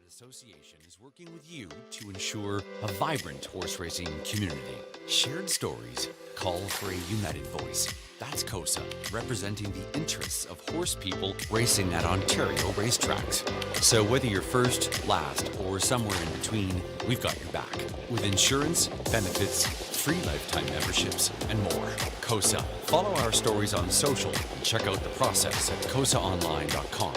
Association is working with you to ensure a vibrant horse racing community. Shared stories call for a united voice. That's COSA, representing the interests of horse people racing at Ontario racetracks. So whether you're first, last, or somewhere in between, we've got your back. With insurance, benefits, free lifetime memberships, and more. COSA. Follow our stories on social and check out the process at cosaonline.com.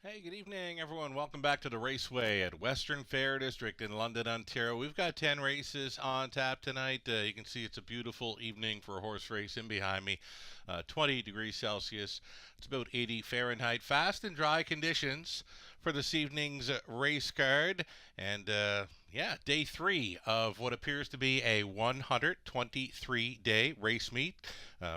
Hey, good evening, everyone. Welcome back to the Raceway at Western Fair District in London, Ontario. We've got 10 races on tap tonight. You can see it's a beautiful evening for a horse racing behind me. 20 degrees Celsius. It's about 80 Fahrenheit. Fast and dry conditions for this evening's race card. And, day 3 of what appears to be a 123-day race meet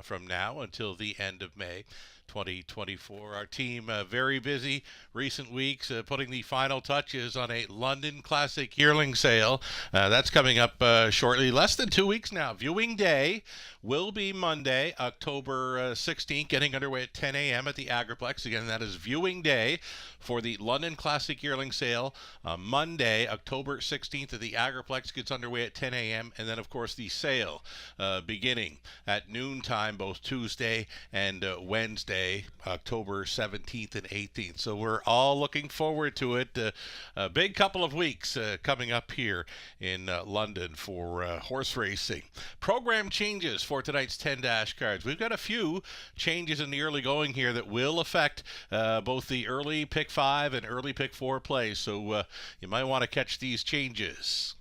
from now until the end of May 2024. Our team very busy recent weeks putting the final touches on a London Classic yearling sale. That's coming up shortly, less than 2 weeks now. Viewing day will be Monday, October 16th, getting underway at 10 a.m. at the Agriplex. Again, that is viewing day for the London Classic yearling sale. Monday, October 16th at the Agriplex gets underway at 10 a.m. And then, of course, the sale beginning at noontime, both Tuesday and Wednesday, October 17th and 18th. So we're all looking forward to it. A big couple of weeks coming up here in London for horse racing. Program changes for tonight's 10 dash cards. We've got a few changes in the early going here that will affect both the early pick 5 and early pick 4 plays. So you might want to catch these changes.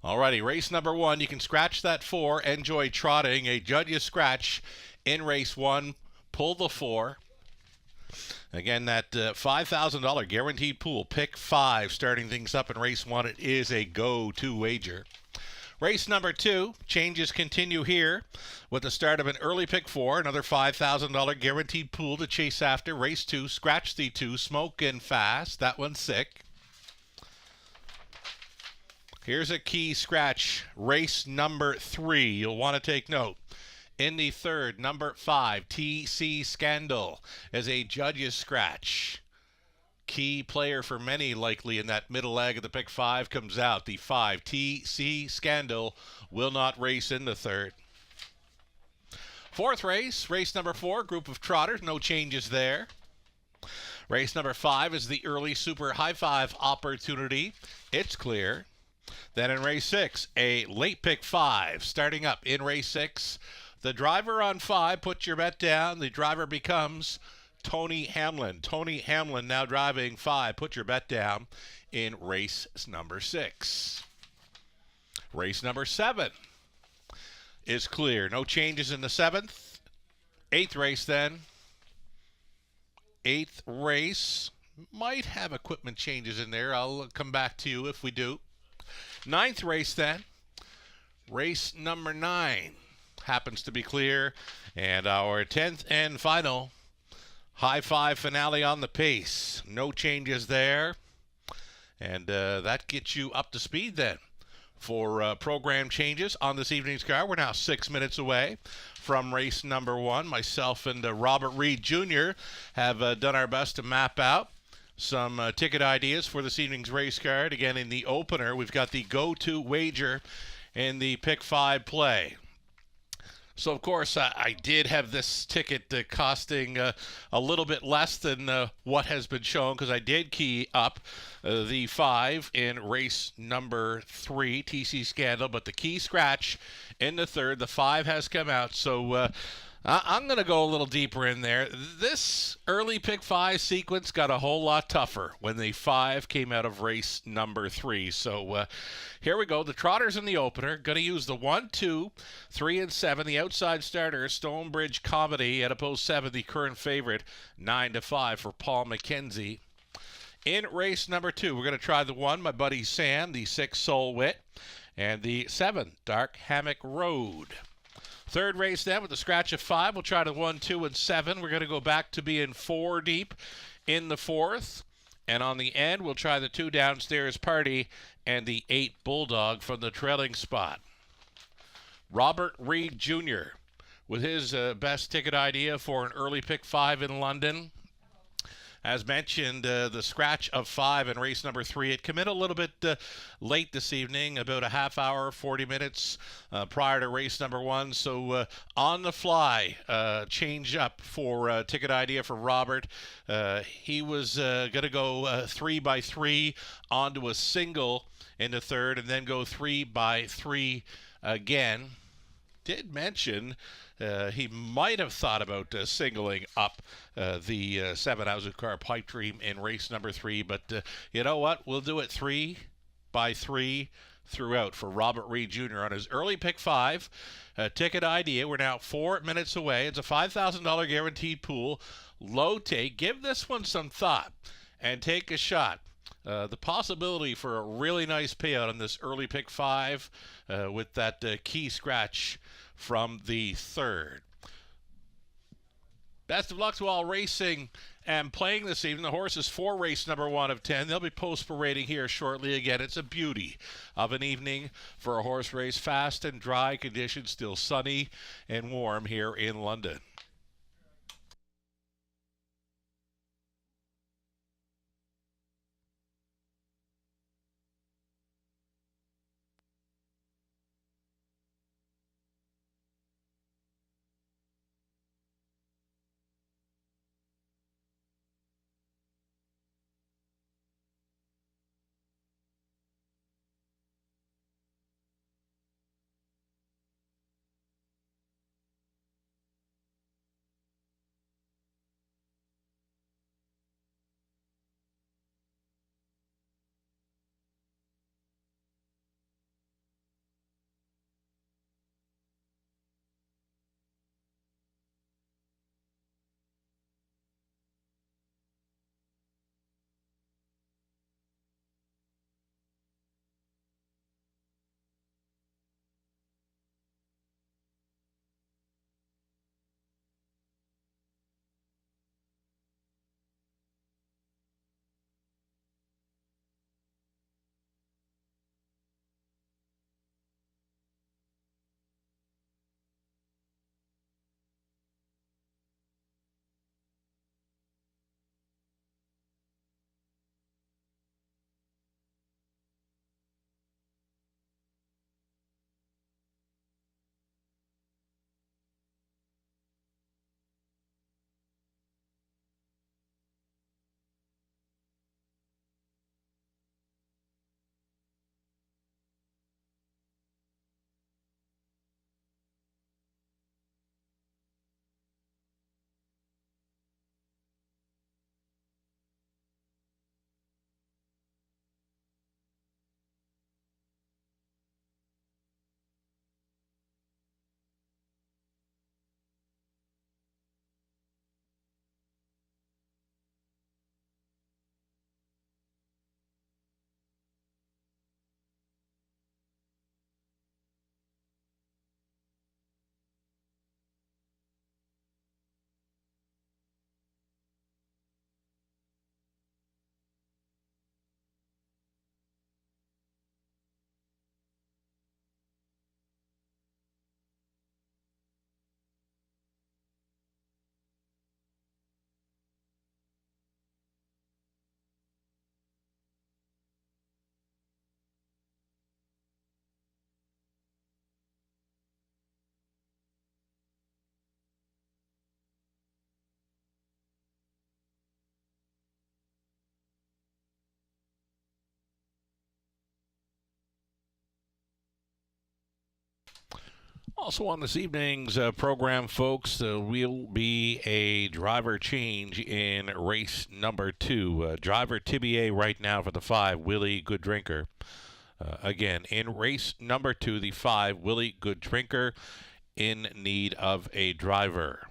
Alrighty, race number 1. You can scratch that 4. Enjoy Trotting. A judge's scratch in race 1. Pull the 4. Again, that $5,000 guaranteed pool. Pick 5 starting things up in race 1. It is a go-to wager. Race number 2. Changes continue here with the start of an early pick 4. Another $5,000 guaranteed pool to chase after. Race 2. Scratch the 2. Smokin' Fast. That one's sick. Here's a key scratch, race number 3. You'll want to take note. In the third, number 5, TC Scandal as a judge's scratch. Key player for many likely in that middle leg of the pick 5 comes out. The 5, TC Scandal, will not race in the third. Fourth race, race number 4, group of trotters, no changes there. Race number 5 is the early super high 5 opportunity. It's clear. Then in race 6, a late pick 5. Starting up in race 6, the driver on 5, put your bet down. The driver becomes Tony Hamlin. Tony Hamlin now driving 5. Put your bet down in race number 6. Race number 7 is clear. No changes in the 7th. 8th race then. 8th race. Might have equipment changes in there. I'll come back to you if we do. 9th race then. Race number 9 happens to be clear. And our 10th and final high 5 finale on the pace. No changes there. And that gets you up to speed then for program changes on this evening's card. We're now 6 minutes away from race number 1. Myself and Robert Reed Jr. have done our best to map out some ticket ideas for this evening's race card. Again, in the opener, we've got the go-to wager in the pick 5 play. So, of course, I did have this ticket costing a little bit less than what has been shown because I did key up the 5 in race number 3, TC Scandal, but the key scratch in the third, the 5 has come out. So, I'm going to go a little deeper in there. This early pick 5 sequence got a whole lot tougher when the 5 came out of race number 3. So here we go. The trotters in the opener. Going to use the 1, 2, 3, and 7. The outside starter, Stonebridge Comedy, at post 7, the current favorite, 9-5 for Paul McKenzie. In race number 2, we're going to try the 1, my buddy Sam, the 6, Soul Wit, and the 7, Dark Hammock Road. Third race then with the scratch of 5. We'll try the 1, 2, and 7. We're going to go back to being 4 deep in the fourth. And on the end, we'll try the 2 Downstairs Party and the 8 Bulldog from the trailing spot. Robert Reed Jr. with his best ticket idea for an early pick 5 in London. As mentioned, the scratch of 5 in race number 3. It came in a little bit late this evening, about a half hour, 40 minutes prior to race number 1. So on the fly, change up for ticket idea for Robert. He was going to go 3 by 3 onto a single in the third and then go 3 by 3 again. Did mention he might have thought about singling up the 7 Car Pipe Dream in race number 3, but you know what? We'll do it 3 by 3 throughout for Robert Reed Jr. on his early pick 5 ticket idea. We're now 4 minutes away. It's a $5,000 guaranteed pool. Low take. Give this one some thought and take a shot. The possibility for a really nice payout on this early pick 5 with that key scratch from the third. Best of luck to all racing and playing this evening. The horses for race number 1 of 10. They'll be post-parading here shortly. Again, it's a beauty of an evening for a horse race. Fast and dry conditions, still sunny and warm here in London. Also on this evening's program, folks, will be a driver change in race number 2. Driver TBA right now for the 5, Willie Goodrinker. Again, in race number 2, the 5, Willie Goodrinker, in need of a driver.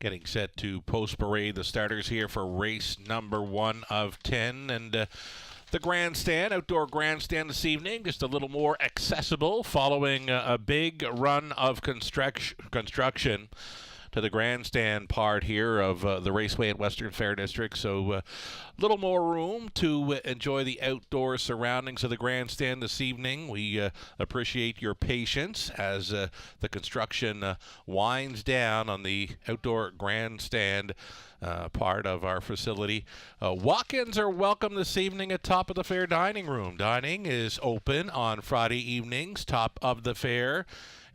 Getting set to post parade the starters here for race number 1 of 10. And the grandstand, outdoor grandstand this evening, just a little more accessible following a big run of construction to the grandstand part here of the raceway at Western Fair District. So a little more room to enjoy the outdoor surroundings of the grandstand this evening. We appreciate your patience as the construction winds down on the outdoor grandstand part of our facility. Walk-ins are welcome this evening at Top of the Fair Dining Room. Dining is open on Friday evenings, Top of the Fair,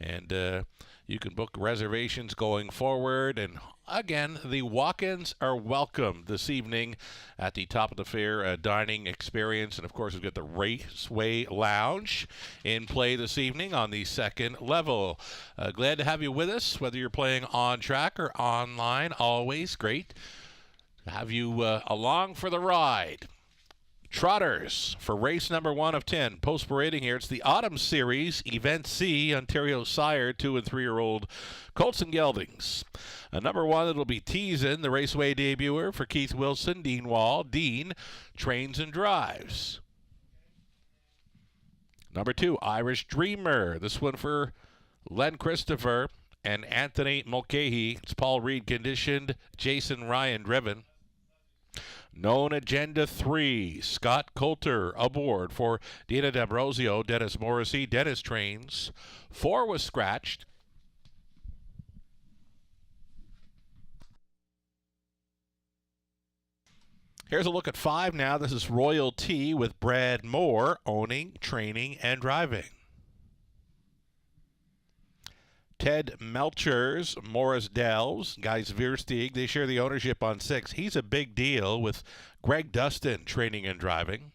and you can book reservations going forward. And again, the walk-ins are welcome this evening at the Top of the Fair dining experience. And of course, we've got the Raceway Lounge in play this evening on the second level. Glad to have you with us, whether you're playing on track or online. Always great to have you along for the ride. Trotters for race number 1 of 10. Post parading here. It's the Autumn Series, Event C, Ontario Sire, 2- and 3-year-old Colts and Geldings. Number 1, it'll be Teasin, the raceway debuter for Keith Wilson, Dean Wall. Dean trains and drives. Number 2, Irish Dreamer. This one for Len Christopher and Anthony Mulcahy. It's Paul Reed conditioned, Jason Ryan driven. Known Agenda 3, Scott Coulter aboard for Dina D'Ambrosio, Dennis Morrissey. Dennis trains. 4 was scratched. Here's a look at 5 now. This is Royal T with Brad Moore owning, training, and driving. Ted Melchers, Morris Delves, Guys Veersteeg, they share the ownership on 6. He's a big deal with Greg Dustin training and driving.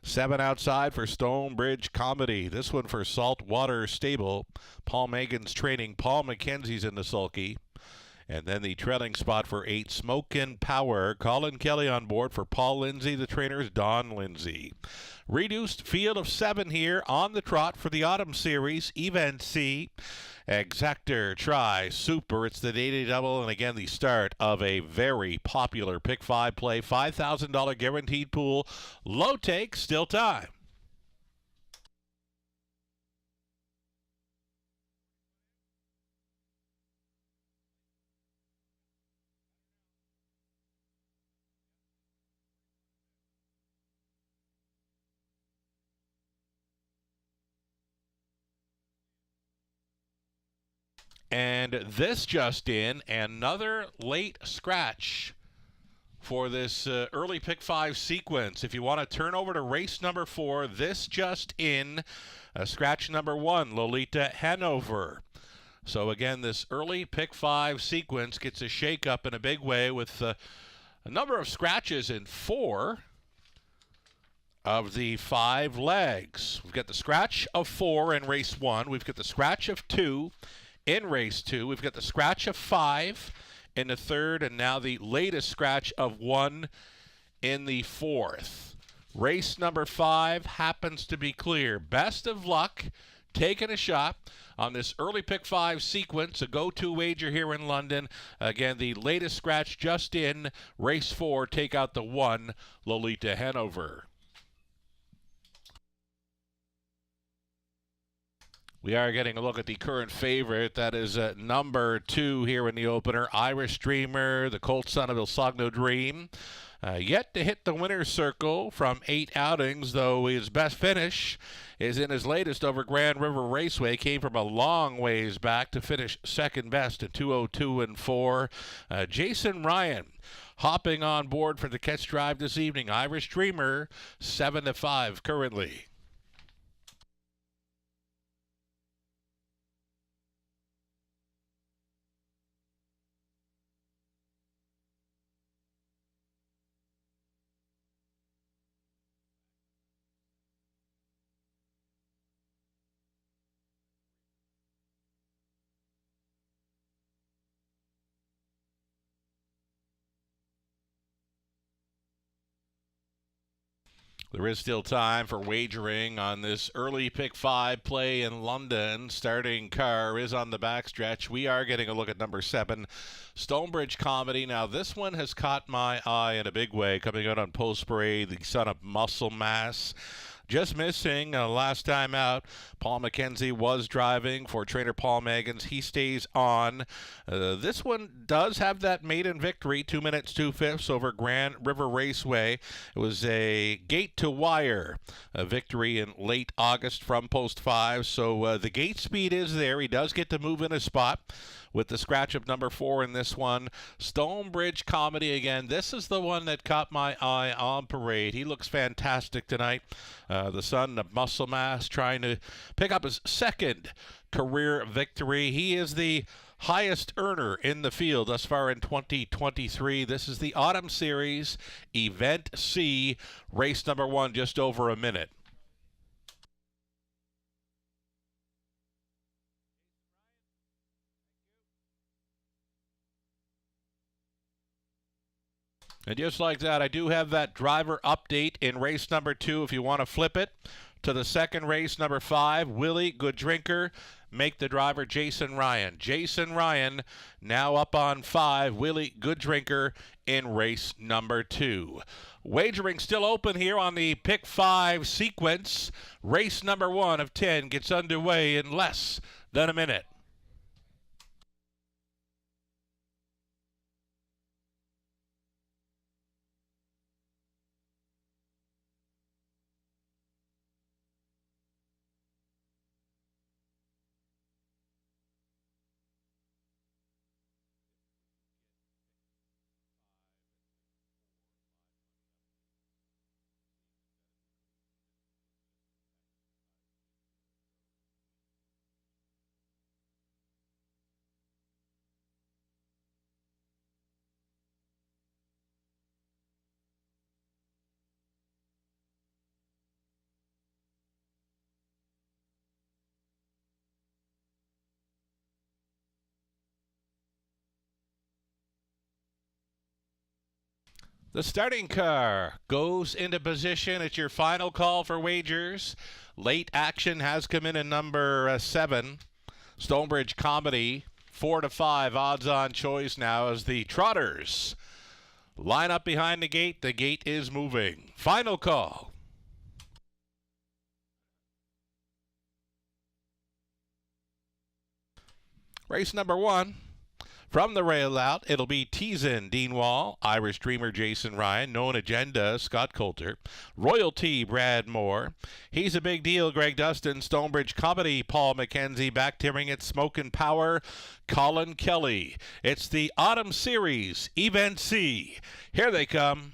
7 outside for Stonebridge Comedy. This one for Saltwater Stable. Paul Megan's training. Paul McKenzie's in the sulky. And then the trailing spot for 8, Smokin' Power. Colin Kelly on board for Paul Lindsay. The trainer's Don Lindsay. Reduced field of 7 here on the trot for the Autumn Series. Event C. Exactor, Try, Super. It's the Daily Double, and again, the start of a very popular Pick 5 play. $5,000 guaranteed pool. Low take, still time. And this just in, another late scratch for this early pick 5 sequence. If you want to turn over to race number 4, this just in, scratch number 1, Lolita Hanover. So again, this early pick 5 sequence gets a shake-up in a big way with a number of scratches in 4 of the 5 legs. We've got the scratch of 4 in race 1. We've got the scratch of 2 in race 2. We've got the scratch of 5 in the 3rd, and now the latest scratch of 1 in the 4th. Race number 5 happens to be clear. Best of luck taking a shot on this early pick 5 sequence, a go-to wager here in London. Again, the latest scratch just in race 4. Take out the 1, Lolita Hanover. We are getting a look at the current favorite. That is number 2 here in the opener, Irish Dreamer, the Colt son of Ilsogno Dream. Yet to hit the winner's circle from 8 outings, though his best finish is in his latest over Grand River Raceway. Came from a long ways back to finish second best at 2:02.4. Jason Ryan hopping on board for the catch drive this evening. Irish Dreamer, 7-5 currently. There is still time for wagering on this early pick 5 play in London. Starting car is on the backstretch. We are getting a look at number 7, Stonebridge Comedy. Now, this one has caught my eye in a big way, coming out on Post Parade, the son of Muscle Mass. Just missing last time out. Paul McKenzie was driving for trainer Paul Meggins. He stays on. This one does have that maiden victory, 2 minutes 2/5 over Grand River Raceway. It was a gate-to-wire victory in late August from Post 5. So the gate speed is there. He does get to move in a spot with the scratch of number 4 in this one. Stonebridge Comedy again. This is the one that caught my eye on Parade. He looks fantastic tonight. The son of Muscle Mass trying to pick up his second career victory. He is the highest earner in the field thus far in 2023. This is the Autumn Series, Event C, race number 1, just over a minute. And just like that, I do have that driver update in race number 2 if you want to flip it to the second race, number 5, Willie Good Drinker. Make the driver Jason Ryan. Jason Ryan now up on 5, Willie Good Drinker in race number 2. Wagering still open here on the pick 5 sequence. Race number 1 of 10 gets underway in less than a minute. The starting car goes into position. It's your final call for wagers. Late action has come in at number 7, Stonebridge Comedy. 4-5 odds-on choice now as the Trotters line up behind the gate. The gate is moving. Final call. Race number 1. From the rail out, it'll be Teasin, Dean Wall, Irish Dreamer, Jason Ryan, Known Agenda, Scott Coulter, Royalty, Brad Moore, He's a Big Deal, Greg Dustin, Stonebridge Comedy, Paul McKenzie, back tearing it, Smokin' Power, Colin Kelly. It's the Autumn Series, Event C. Here they come.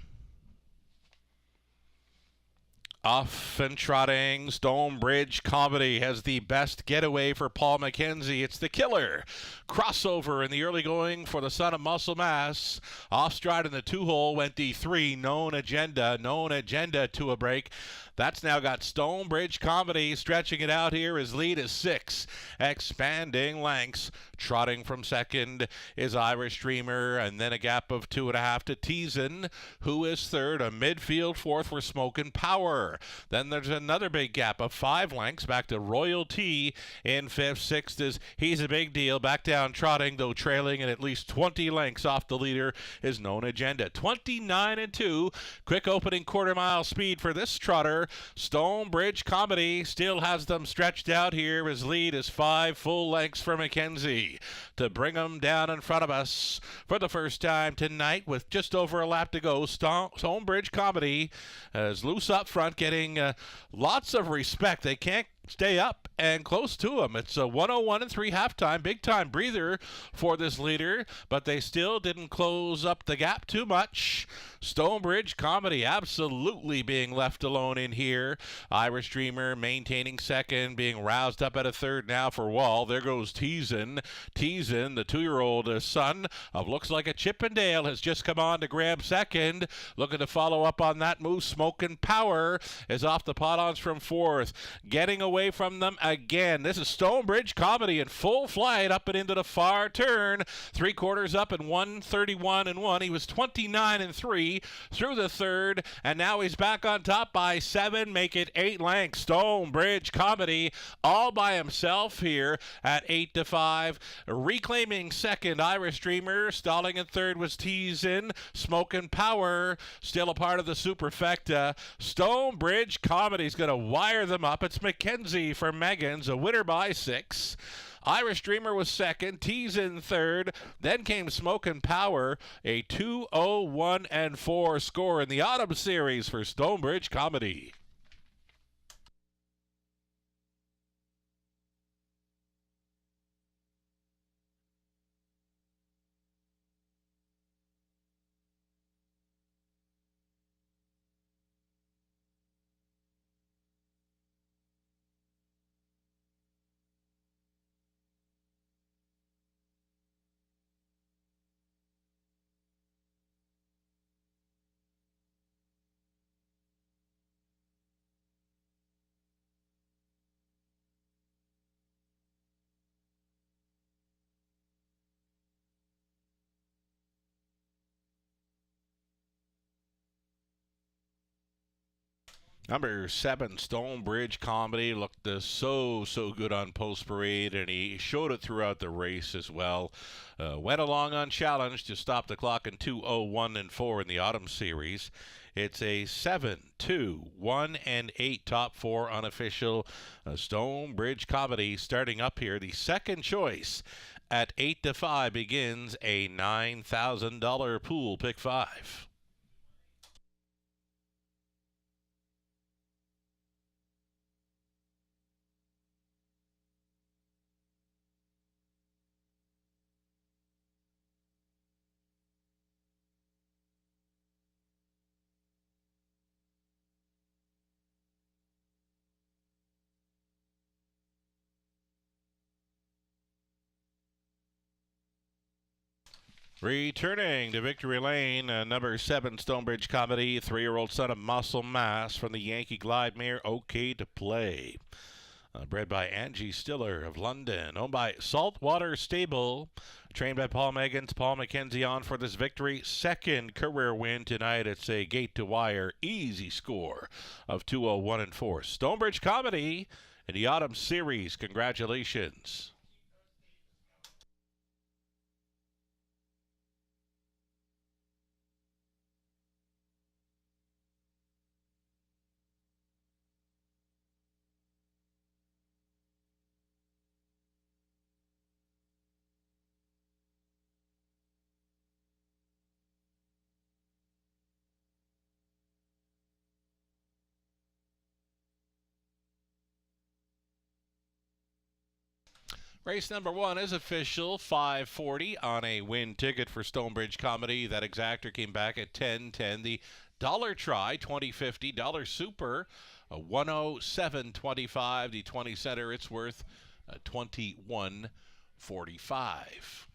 Off and trotting, Stonebridge Comedy has the best getaway for Paul McKenzie. It's the killer. Crossover in the early going for the son of Muscle Mass. Off stride in the 2-hole went the 3, Known Agenda to a break. That's now got Stonebridge Comedy stretching it out here. His lead is 6, expanding lengths. Trotting from second is Irish Dreamer, and then a gap of 2.5 to Teasin, who is third. A midfield 4th for Smokin' Power. 4. Then there's another big gap of 5 lengths back to Royalty in 5th. 6th is He's a Big Deal. Back down trotting, though trailing, and at least 20 lengths off the leader is Known Agenda. 29-2. Quick opening quarter-mile speed for this trotter. Stonebridge Comedy still has them stretched out here. His lead is 5 full lengths for McKenzie to bring him down in front of us for the first time tonight with just over a lap to go. Stonebridge Comedy is loose up front, getting lots of respect. They can't stay up and close to him. It's a 101 and 3 halftime. Big time breather for this leader, but they still didn't close up the gap too much. Stonebridge Comedy absolutely being left alone in here. Irish Dreamer maintaining second, being roused up at a third now for Wall. There goes Teasin. Teasin, the 2-year-old son of looks like a Chippendale, has just come on to grab second. Looking to follow up on that move. Smokin' Power is off the pot-ons from 4th. Getting away from them again. This is Stonebridge Comedy in full flight up and into the far turn. 3/4 up and 131 and 1. He was 29 and 3 through the third, and now he's back on top by 7. Make it 8 lengths. Stonebridge Comedy all by himself here at 8-5. Reclaiming second, Irish Dreamer. Stalling in third was Teasin. Smokin' Power still a part of the superfecta. Stonebridge Comedy's going to wire them up. It's McKenzie for Megan's, a winner by 6. Irish Dreamer was second, Teasin third, then came Smokin' Power, a 2:01 and 4 score in the Autumn Series for Stonebridge Comedy. Number 7, Stonebridge Comedy, looked so good on Post Parade, and he showed it throughout the race as well. Went along unchallenged to stop the clock in 2:01 and 4 in the Autumn Series. It's a 7, 2, 1, and 8 top 4 unofficial. Stonebridge Comedy starting up here. The second choice at 8-5 begins a $9,000 pool. Pick 5. Returning to victory lane, number 7, Stonebridge Comedy, 3-year-old son of Muscle Mass from the Yankee Glide mare, Okay to Play. Bred by Angie Stiller of London, owned by Saltwater Stable, trained by Paul Meggins. Paul McKenzie on for this victory. Second career win tonight. It's a gate to wire easy score of 2:01 and 4. Stonebridge Comedy in the Autumn Series. Congratulations. Race number 1 is official, $5.40 on a win ticket for Stonebridge Comedy. That exactor came back at $10.10. The dollar try, $20.50. Dollar super, $107.25. The 20 center, it's worth $21.45.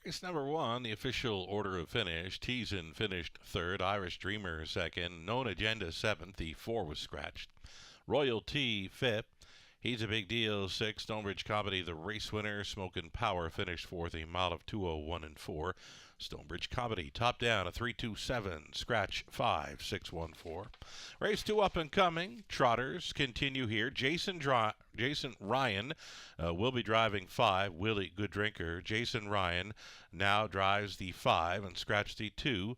Race number 1, the official order of finish. Teason finished 3rd, Irish Dreamer 2nd, Known Agenda 7th, the 4 was scratched. Royalty 5th, He's a Big Deal 6th, Stonebridge Comedy the race winner, Smokin' Power finished 4th, a mile of 2:01 and 4. Stonebridge Comedy top down a 3:27, scratch 5:614. Race 2 up and coming. Trotters continue here. Jason Ryan will be driving 5. Willie Good Drinker. Jason Ryan now drives the 5 and scratched the 2.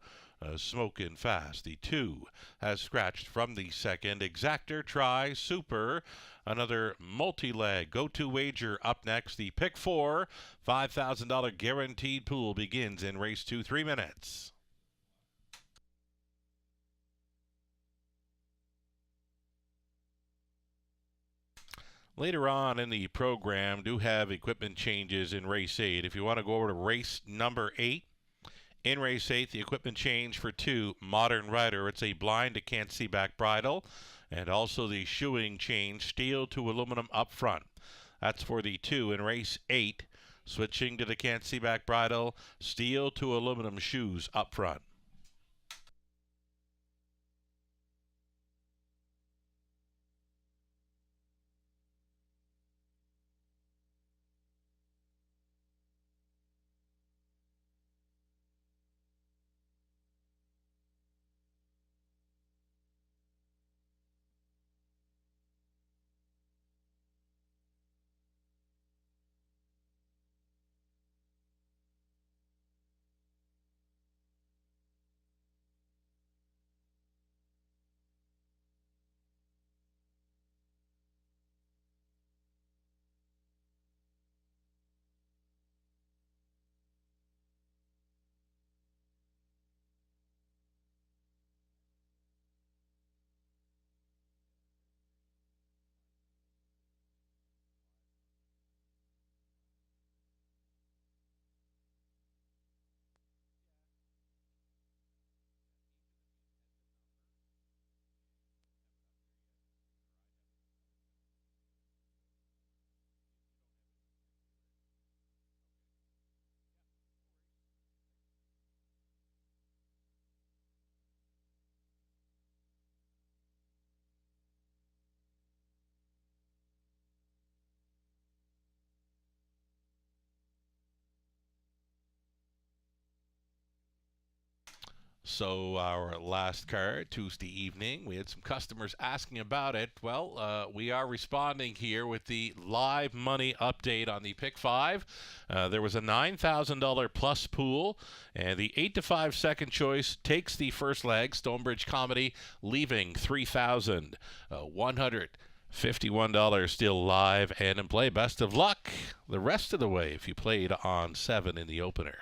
Smokin' Fast. The 2 has scratched from the 2nd. Exactor Try Super. Another multi-leg go-to wager up next. The pick 4 $5,000 guaranteed pool begins in race 2, 3 minutes. Later on in the program, do have equipment changes in race 8. If you want to go over to race number 8, in race 8, the equipment change for 2, Modern Rider. It's a blind to can't see back bridle. And also the shoeing change, steel to aluminum up front. That's for the 2 in race 8. Switching to the can't see back bridle, steel to aluminum shoes up front. So our last card, Tuesday evening, we had some customers asking about it. Well, we are responding here with the live money update on the Pick 5. There was a $9,000 plus pool, and the 8 to 5 second choice takes the first leg, Stonebridge Comedy, leaving $3,151 still live and in play. Best of luck the rest of the way if you played on 7 in the opener.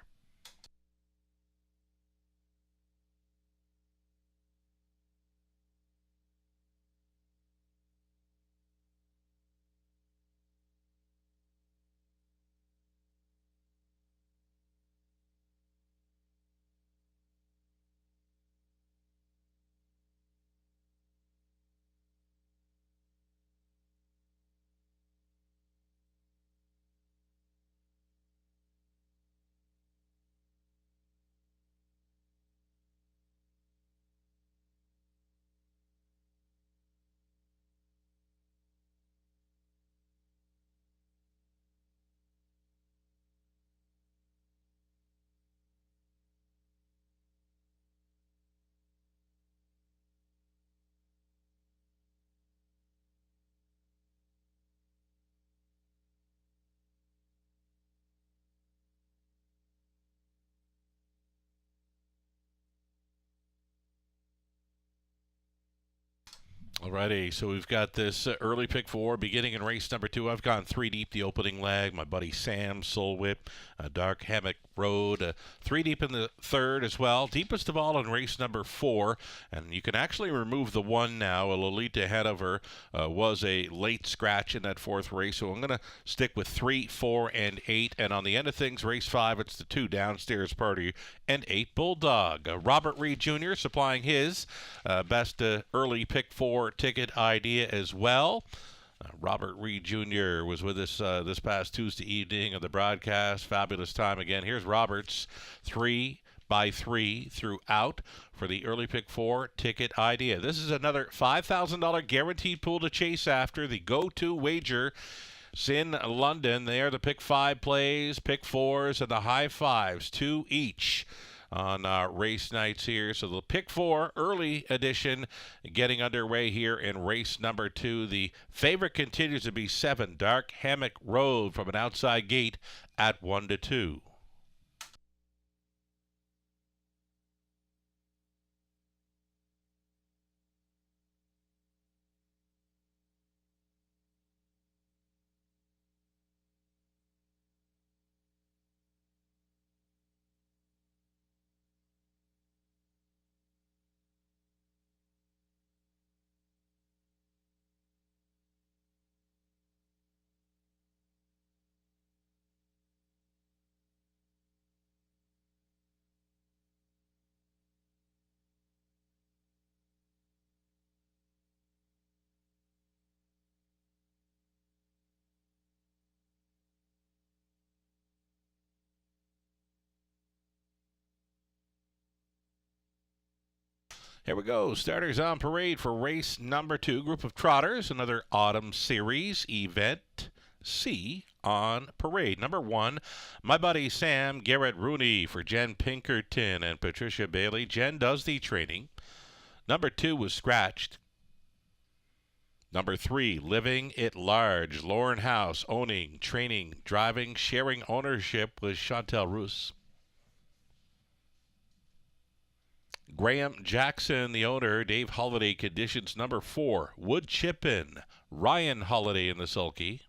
Alrighty, so we've got this early pick 4 beginning in race number 2. I've gone 3 deep the opening leg. My buddy Sam, Soul Whip, Dark Hammock Road, 3 deep in the 3rd as well. Deepest of all in race number 4, and you can actually remove the 1 now. A Lolita Hanover was a late scratch in that 4th race, so I'm going to stick with 3, 4, and 8. And on the end of things, race 5, it's the 2 Downstairs Party and 8 Bulldog. Robert Reed Jr. supplying his best early pick 4 ticket idea as well. Robert Reed Jr. was with us this past Tuesday evening of the broadcast. Fabulous time again. Here's Robert's 3x3 throughout for the early pick 4 ticket idea. This is another $5,000 guaranteed pool to chase after. The go-to wager is in London. They are the pick 5 plays, pick 4s, and the high 5s, 2 each on race nights here. So the pick 4 early edition getting underway here in race number 2. The favorite continues to be 7 Dark Hammock Road from an outside gate at 1-2. Here we go. Starters on parade for race number 2. Group of trotters, another autumn series event C on parade. Number 1, my buddy Sam Garrett Rooney for Jen Pinkerton and Patricia Bailey. Jen does the training. Number 2 was scratched. Number 3, Living It Large. Lauren House, owning, training, driving, sharing ownership with Chantel Roos. Graham Jackson, the owner. Dave Holiday conditions. Number 4, Wood Chippin. Ryan Holiday in the sulky.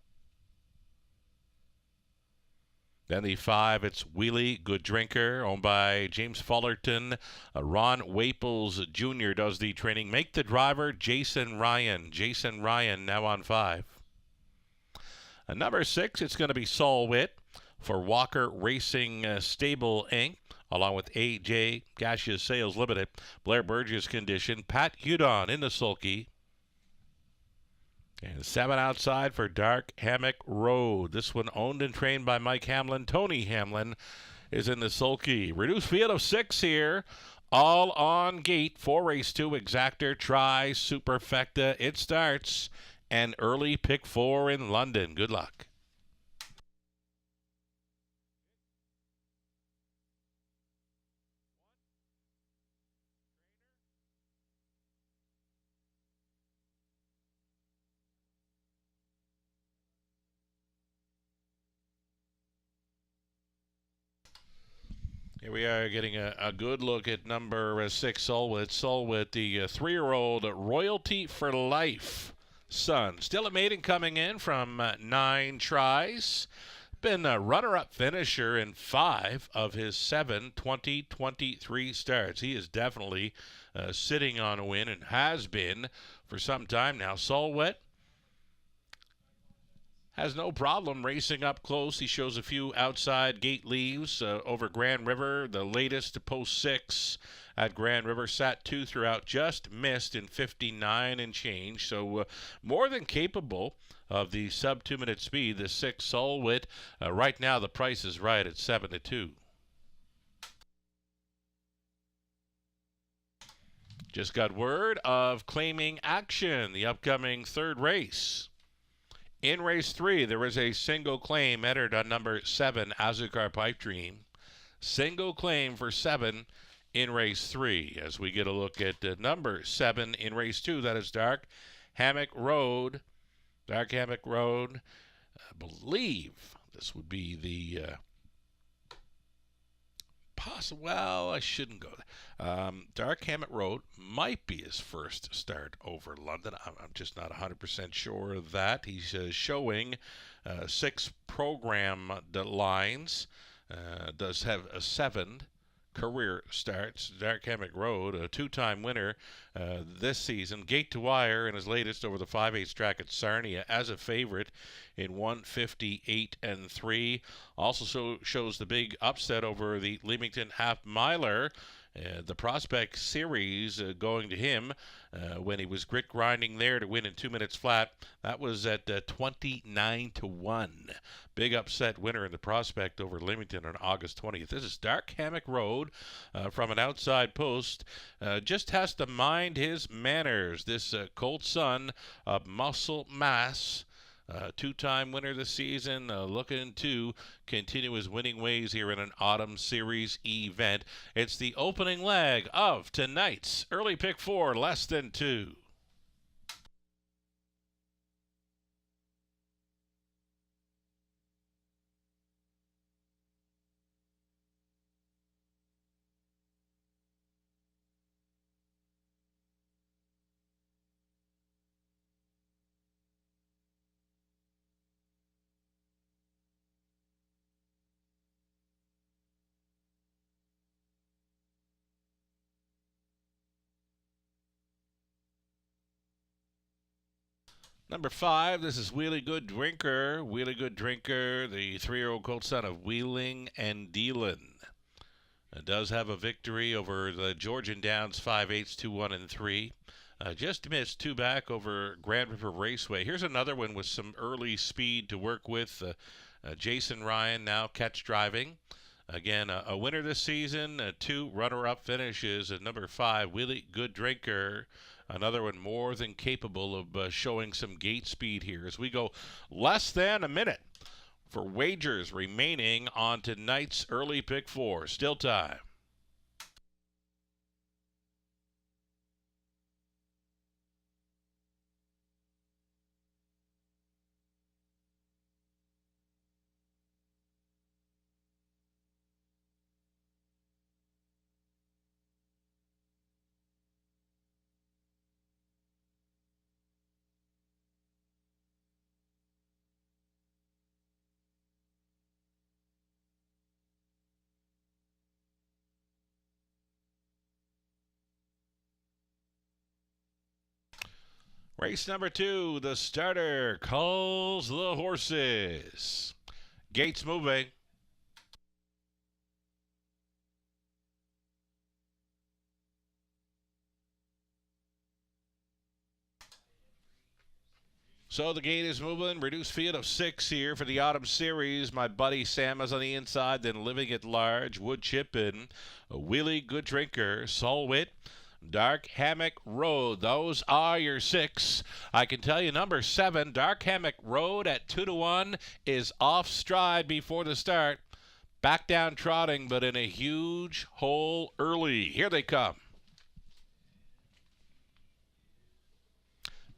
Then the 5, it's Wheelie Good Drinker, owned by James Fullerton. Ron Waples Jr. does the training. Make the driver Jason Ryan. Jason Ryan now on 5. Number 6, it's going to be Saul Witt for Walker Racing Stable Inc., along with A.J. Gashia's Sales Limited. Blair Burgess condition. Pat Hudon in the sulky. And 7 outside for Dark Hammock Road. This one owned and trained by Mike Hamlin. Tony Hamlin is in the sulky. Reduced field of 6 here. All on gate for race 2. Exactor, Tri, Superfecta. It starts. And early pick 4 in London. Good luck. Here we are getting a good look at number 6, Solwit. Solwit, the 3-year-old Royalty for Life son. Still a maiden coming in from 9 tries. Been a runner-up finisher in 5 of his 7 2023 starts. He is definitely sitting on a win and has been for some time now. Solwit has no problem racing up close. He shows a few outside gate leaves over Grand River. The latest post 6 at Grand River. Sat 2 throughout. Just missed in 59 and change. So more than capable of the sub 2-minute speed. The 6 Solwit. Right now the price is right at 7-2. Just got word of claiming action. The upcoming 3rd race. In race 3, there is a single claim entered on number 7, Azucar Pipe Dream. Single claim for 7 in race 3. As we get a look at number 7 in race 2, that is Dark Hammock Road. Dark Hammock Road. I believe this would be the well, I shouldn't go there. Dark Hammock Road might be his first start over London. I'm just not 100% sure of that. He's showing 6 program lines. Does have a 7 career starts. Dark Hammock Road, a 2-time winner this season. Gate to wire in his latest over the 5/8 track at Sarnia as a favorite in 158 and 3. Also shows the big upset over the Leamington half miler The Prospect Series going to him when he was grit grinding there to win in 2 minutes flat. That was at 29-1. Big upset winner in the Prospect over Leamington on August 20th. This is Dark Hammock Road from an outside post. Just has to mind his manners. This Colt son of Muscle Mass. Two-time winner this season, looking to continue his winning ways here in an Autumn Series event. It's the opening leg of tonight's Early Pick 4, less than 2. Number 5, this is Wheelie Good Drinker. Wheelie Good Drinker, the 3-year-old colt son of Wheeling and Dealin. Does have a victory over the Georgian Downs 5/8, 2-1, and 3. Just missed 2 back over Grand River Raceway. Here's another one with some early speed to work with. Jason Ryan now catch driving. Again, a winner this season, 2 runner-up finishes. Number 5, Wheelie Good Drinker. Another one more than capable of showing some gate speed here as we go less than a minute for wagers remaining on tonight's Early Pick 4. Still time. Race number 2, the starter calls the horses. Gates moving. So the gate is moving. Reduced field of 6 here for the Autumn Series. My buddy Sam is on the inside, then Living at Large, Wood Chippin', a Wheelie Good Drinker, Solwit, Dark Hammock Road. Those are your 6. I can tell you number 7, Dark Hammock Road at 2-1 is off stride before the start. Back down trotting, but in a huge hole early. Here they come.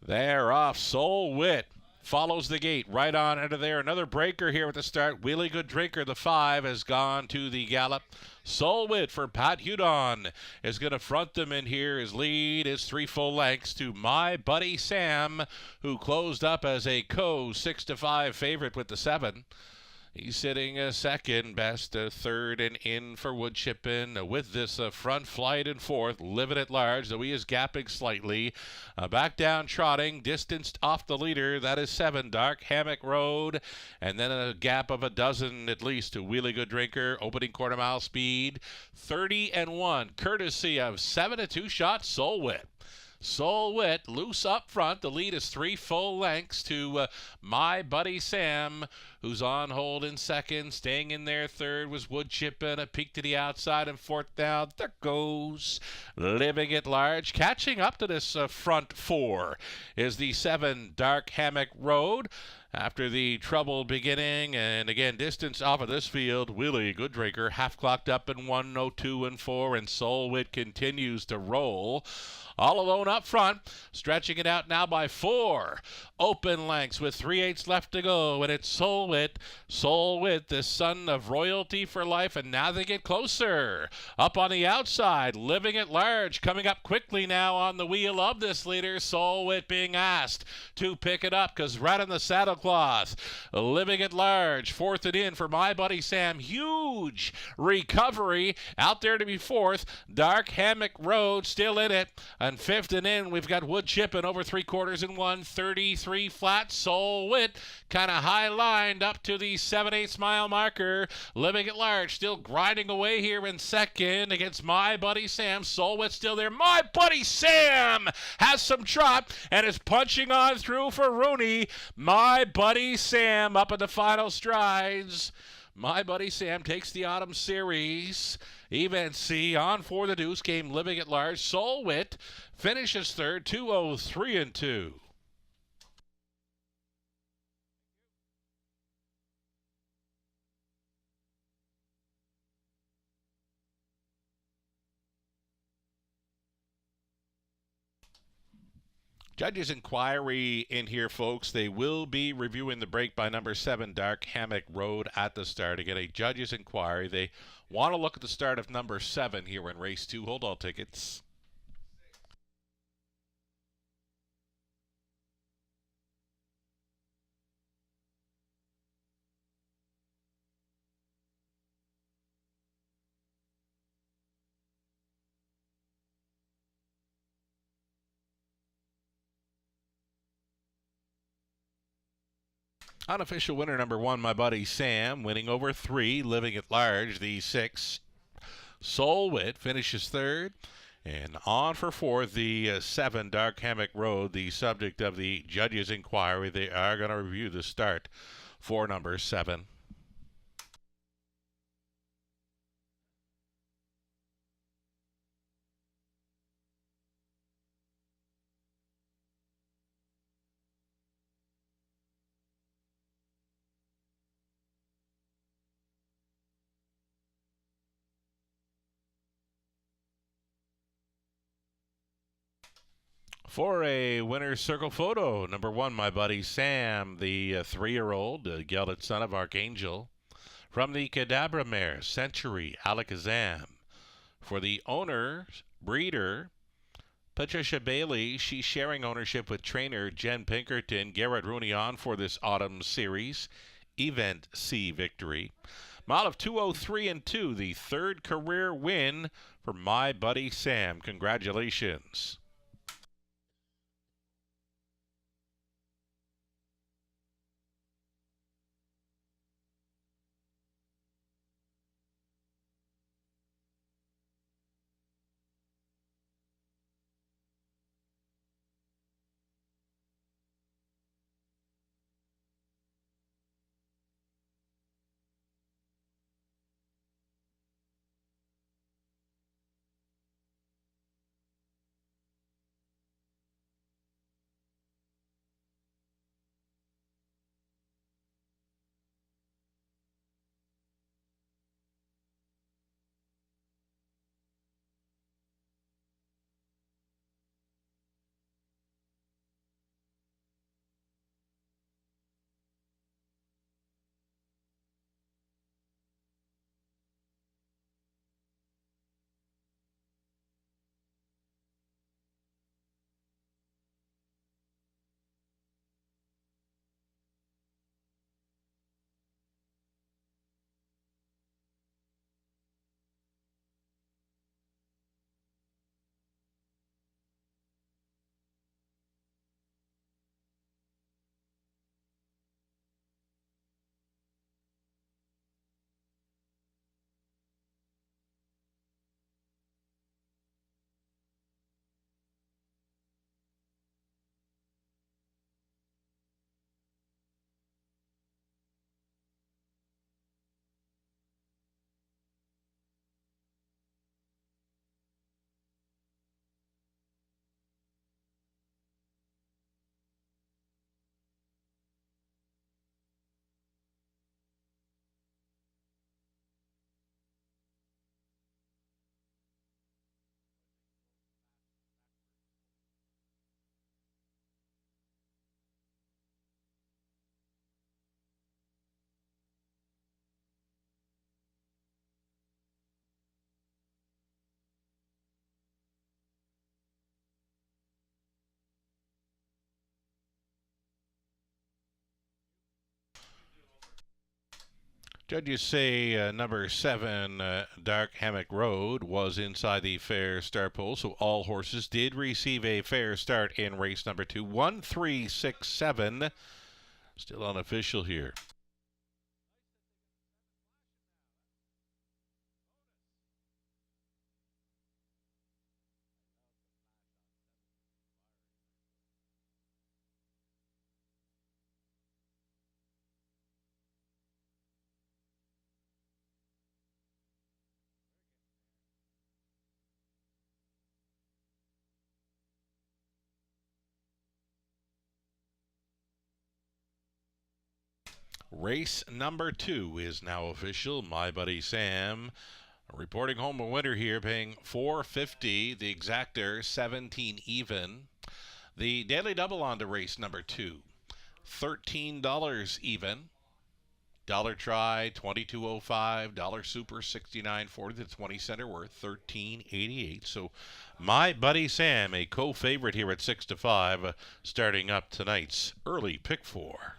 They're off. Soul Wit follows the gate right on into there. Another breaker here at the start. Wheelie Good Drinker, the 5, has gone to the gallop. Soul Wit for Pat Hudon is going to front them in here. His lead is 3 full lengths to My Buddy Sam, who closed up as a 6-5 favorite with the 7. He's sitting second, best third and in for Wood Chippin' with this front flight and 4th, Living at Large, though he is gapping slightly. Back down trotting, distanced off the leader, that is 7, Dark Hammock Road, and then a gap of a dozen at least to Wheelie Good Drinker, opening quarter mile speed, 30-1, courtesy of 7-2 shot Soul Wit. Soul Wit loose up front. The lead is 3 full lengths to My Buddy Sam, who's on hold in second. Staying in there third was Wood Chippin'. A peek to the outside and 4th down. There goes Living at Large. Catching up to this front 4 is the 7, Dark Hammock Road. After the trouble beginning, and again, distance off of this field, Wheelie Good Drinker half clocked up in 1:02 and 4, and Soul Wit continues to roll. All alone up front, stretching it out now by 4 open lengths with 3/8 left to go, and it's Soul Wit, the son of royalty for life, and now they get closer. Up on the outside, Living at Large, coming up quickly now on the wheel of this leader. Soul Wit being asked to pick it up, because right on the saddle tablecloth. Living at Large, fourth and in for My Buddy Sam. Huge recovery out there to be fourth. Dark Hammock Road still in it. And fifth and in, we've got Wood Chippin' over 3/4 and 133 flat. Soul Wit kind of high lined up to the 7/8 mile marker. Living at Large still grinding away here in second against My Buddy Sam. Soul Wit still there. My Buddy Sam has some trot and is punching on through for Rooney. My Buddy Sam up in the final strides. My Buddy Sam takes the Autumn Series. Event C on for the deuce game. Living at Large. Soul Wit finishes third. 2:03 and 2. Judges' inquiry in here, folks. They will be reviewing the break by number 7, Dark Hammock Road, at the start. Again, a judges' inquiry. They want to look at the start of number 7 here in race 2. Hold all tickets. Unofficial winner number 1, My Buddy Sam, winning over 3. Living at Large, the 6. Soul Wit finishes third. And on for fourth, the 7, Dark Hammock Road, the subject of the judges' inquiry. They are going to review the start for number 7. For a winner's circle photo, number 1, My Buddy Sam, the 3-year-old, gelded son of Archangel. From the Cadabra mare, Century Alakazam. For the owner, breeder, Patricia Bailey, she's sharing ownership with trainer Jen Pinkerton. Garrett Rooney on for this autumn series. Event C victory. Mile of 2:03 and 2, the third career win for My Buddy Sam. Congratulations. Judges say number 7, Dark Hammock Road, was inside the fair start pole, so all horses did receive a fair start in race number 2. 1-3-6-7, still unofficial here. Race number 2 is now official. My buddy Sam reporting home a winner here, paying $4.50. The exactor 17 even. The daily double on to race number 2, $13 even. Dollar try 22.05, dollar super 69.40. The 20 center worth 13.88. So my buddy Sam, a co-favorite here at 6-5, starting up tonight's early pick 4.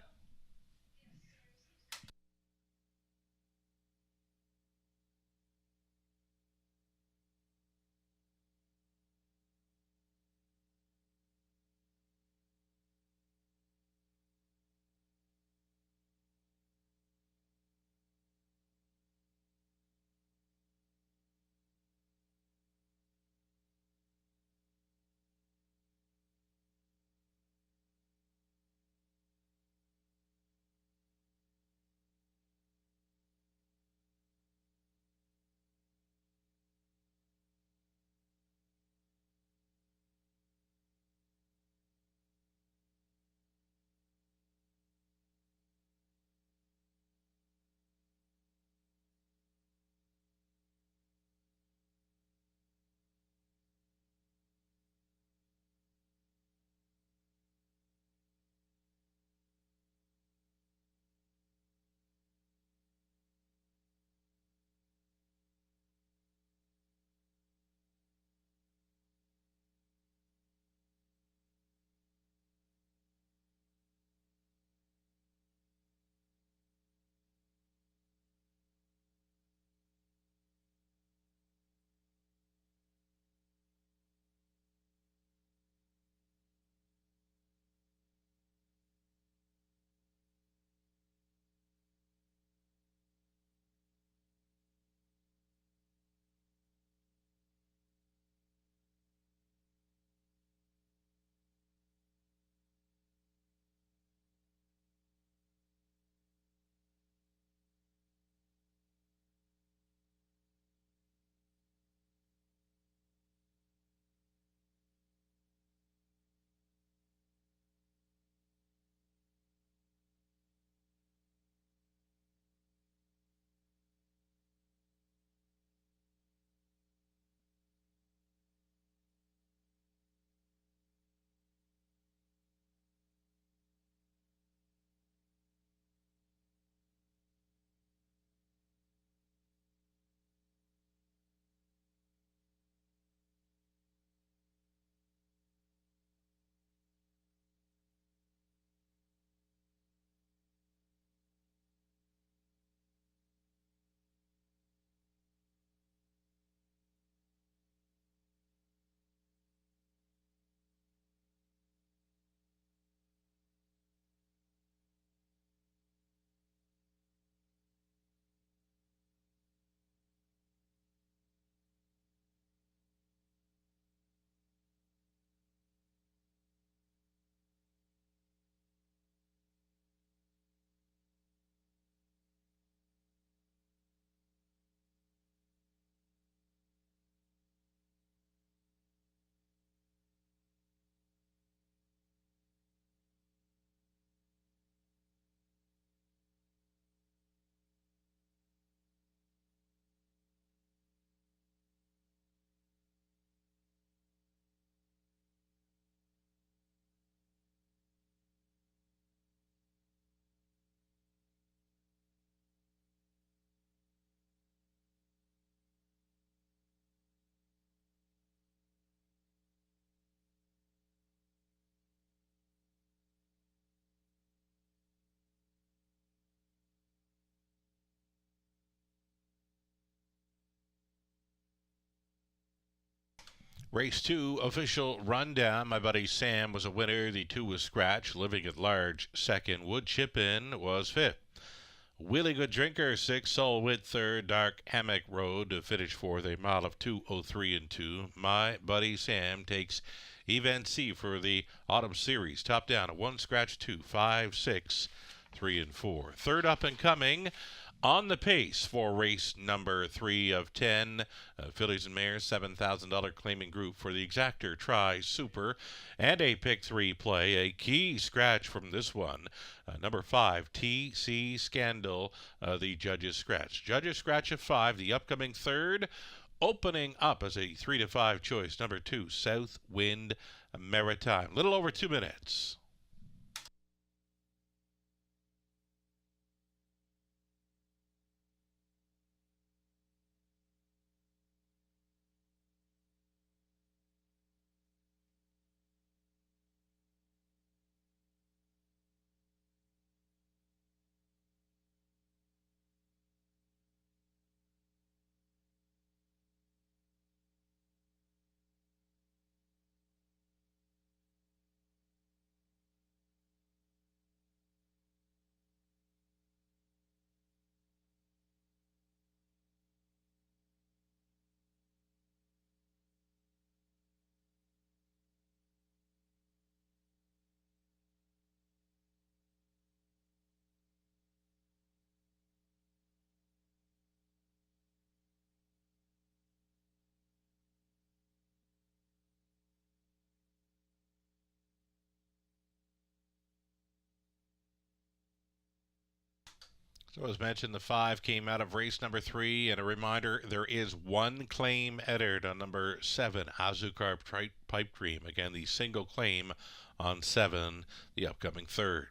Race 2 official rundown. My buddy Sam was a winner. The 2 was Scratch. Living at Large second. Wood Chip In was fifth. Willie Good Drinker, 6. Soul Wit, 3rd. Dark Hammock Road to finish 4th. A mile of 2:03 and 2. My buddy Sam takes Event C for the Autumn Series. Top down at 1 Scratch 2, 5, 6, 3, and 4. Third up and coming on the pace for race number 3 of 10. Fillies and Mares, $7,000 claiming group for the Exactor Tri Super. And a pick 3 play. A key scratch from this one. Number 5, TC Scandal, the judges scratch. Judges scratch of 5, the upcoming third. Opening up as a 3 to 5 choice. Number 2, South Wind Maritime. Little over 2 minutes. So as mentioned, the 5 came out of race number 3. And a reminder, there is one claim entered on number 7, Azucar Pipe Dream. Again, the single claim on 7, the upcoming third.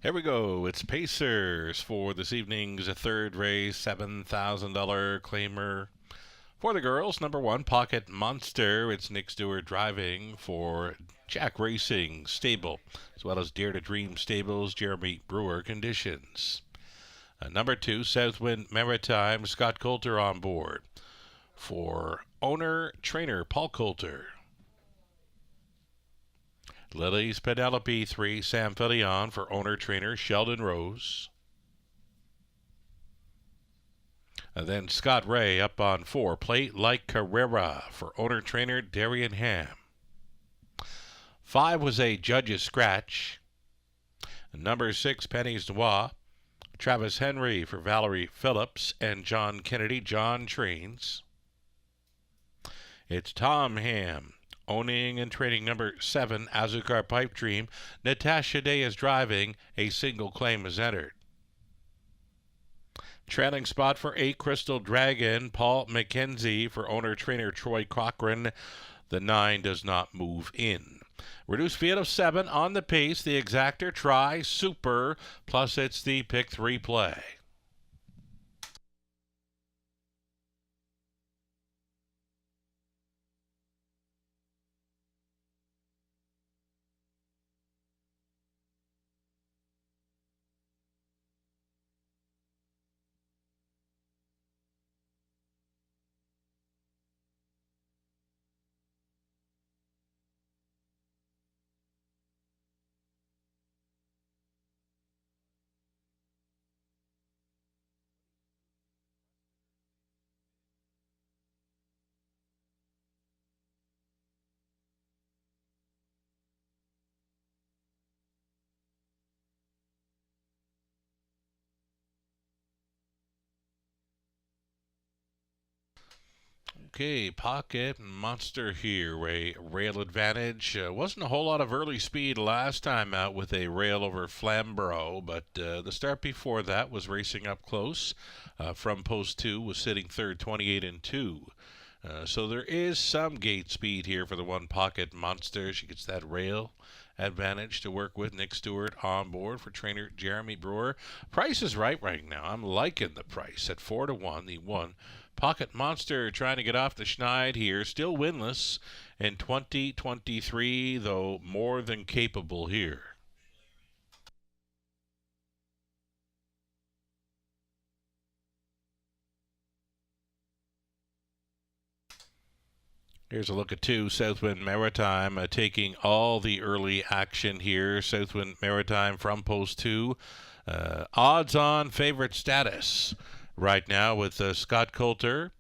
Here we go. It's Pacers for this evening's third race, $7,000 claimer. For the girls, number 1, Pocket Monster. It's Nick Stewart driving for Jack Racing Stable, as well as Dare to Dream Stables, Jeremy Brewer Conditions. Number 2, Southwind Maritime, Scott Coulter on board. For owner, trainer, Paul Coulter. Lily's Penelope 3, Sam Fillion for owner-trainer Sheldon Rose. And then Scott Ray up on 4, Play Like Carrera for owner-trainer Darian Ham. 5 was a Judge's Scratch. Number 6, Penny's Noir. Travis Henry for Valerie Phillips and John Kennedy, John Trains. It's Tom Ham, owning and trading number 7, Azucar Pipe Dream. Natasha Day is driving. A single claim is entered. Trailing spot for 8, Crystal Dragon, Paul McKenzie for owner-trainer Troy Cochran. The 9 does not move in. Reduced field of 7 on the pace. The exactor try super, plus it's the pick 3 play. Okay, Pocket Monster here, a rail advantage. Wasn't a whole lot of early speed last time out with a rail over Flamborough, but the start before that was racing up close. From post 2 was sitting third, 28 and 2. So there is some gate speed here for the one Pocket Monster. She gets that rail advantage to work with. Nick Stewart on board for trainer Jeremy Brewer. Price is right now. I'm liking the price at 4-1. The one Pocket Monster trying to get off the schneid here. Still winless in 2023, though more than capable here. Here's a look at 2, Southwind Maritime taking all the early action here. Southwind Maritime from post 2. Odds on favorite status right now with Scott Coulter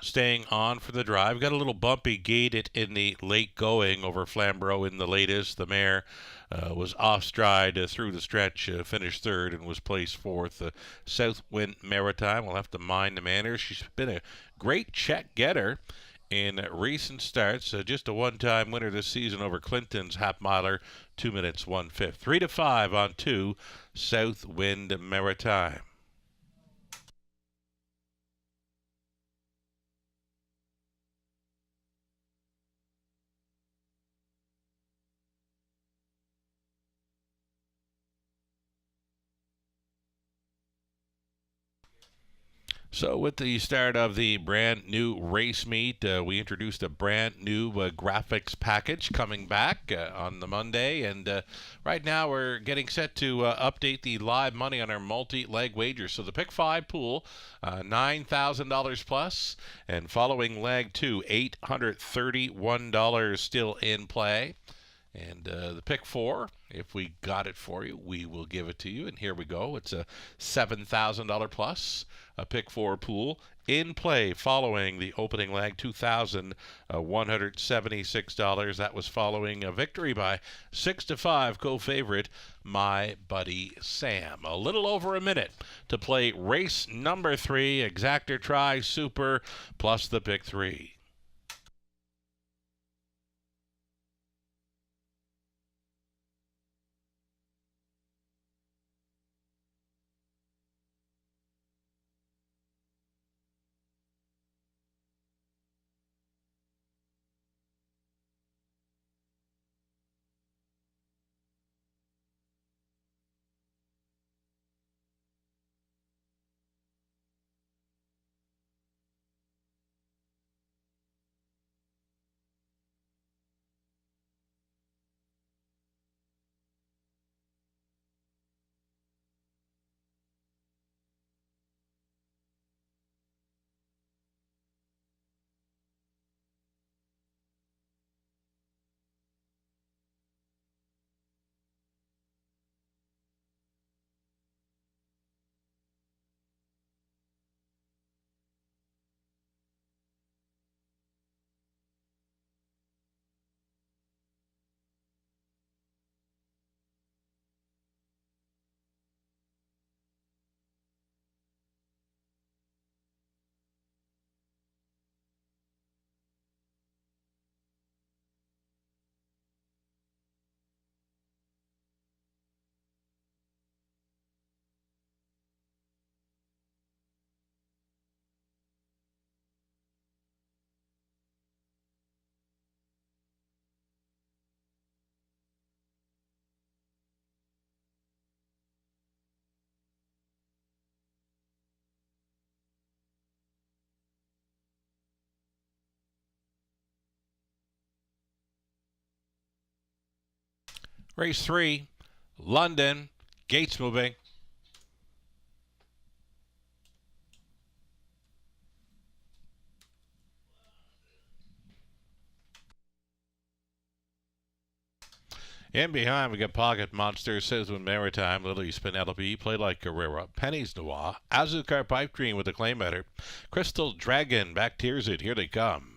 staying on for the drive. Got a little bumpy gate in the late going over Flamborough in the latest. The mare was off stride through the stretch, finished third and was placed fourth. Southwind Maritime will have to mind the manners. She's been a great check getter in recent starts. Just a one-time winner this season over Clinton's half-miler, 2 minutes 1/5. 3-5 on 2, Southwind Maritime. So with the start of the brand new race meet, we introduced a brand new graphics package coming back on the Monday. And right now we're getting set to update the live money on our multi-leg wagers. So the Pick 5 pool, $9,000 plus. And following leg 2, $831 still in play. And the Pick 4, if we got it for you, we will give it to you. And here we go. It's a $7,000 plus. A Pick 4 pool in play following the opening leg, $2,176. That was following a victory by 6-5 co-favorite My Buddy Sam. A little over a minute to play race number 3, exactor try super plus the Pick 3. Race 3, London, gates moving. In behind, we got Pocket Monster, Southwind Maritime, Lily's Penelope, Play Like Carrera, Penny's Noir, Azucar Pipe Dream with the claim header, Crystal Dragon, back tears it, here they come.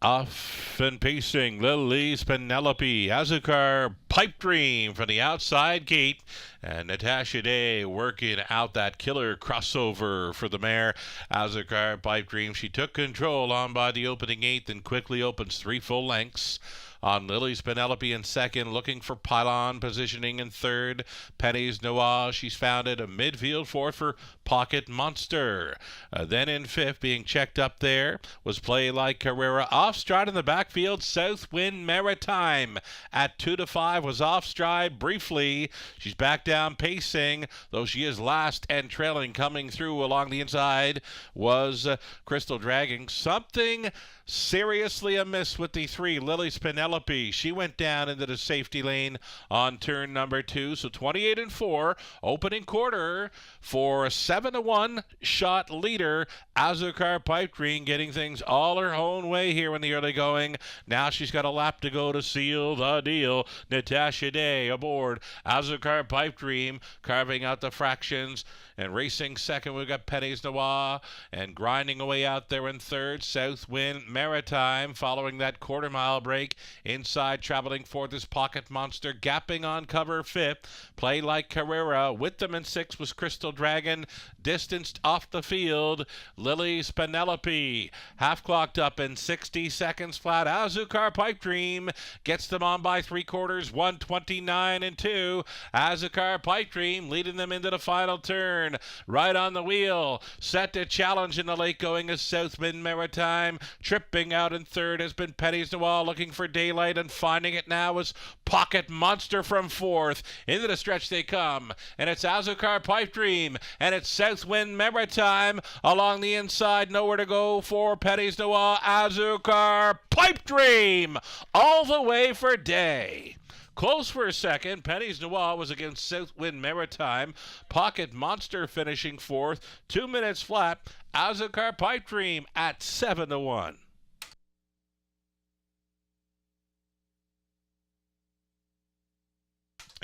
Off and pacing, Lily's Penelope, Azucar Pipe Dream from the outside gate, and Natasha Day working out that killer crossover for the mare. Azucar Pipe Dream, she took control on by the opening eighth and quickly opens 3 full lengths. On Lily's Penelope in second, looking for pylon positioning in third. Penny's Noir, she's found it a midfield fourth for Pocket Monster. Then in fifth, being checked up there, was Play Like Carrera. Off stride in the backfield, Southwind Maritime. At 2-5 was off stride briefly. She's back down pacing, though she is last and trailing. Coming through along the inside was Crystal Dragon. Something seriously amiss with the 3, Lily's Penelope. She went down into the safety lane on turn number 2. So 28-4, opening quarter for a 7-1 shot leader. Azucar Pipe Dream getting things all her own way here in the early going. Now she's got a lap to go to seal the deal. Natasha Day aboard. Azucar Pipe Dream carving out the fractions. And racing second, we've got Penny's Noir. And grinding away out there in third, Southwind Maritime. Following that quarter-mile break, inside traveling fourth is Pocket Monster. Gapping on cover fifth, Play Like Carrera. With them in sixth was Crystal Dragon. Distanced off the field, Lily's Penelope. Half clocked up in 60 seconds flat. Azucar Pipe Dream gets them on by 3/4, 1:29.2. Azucar Pipe Dream leading them into the final turn. Right on the wheel, set to challenge in the late going is Southwind Maritime. Tripping out in third has been Penny's Noir, looking for daylight, and finding it now is Pocket Monster from fourth. Into the stretch they come, and it's Azucar Pipe Dream, and it's Southwind Maritime along the inside. Nowhere to go for Penny's Noir. Azucar Pipe Dream all the way for Day. Close for a second. Penny's Noir was against Southwind Maritime. Pocket Monster finishing fourth. 2 minutes flat. Azucar Pipe Dream at 7-1.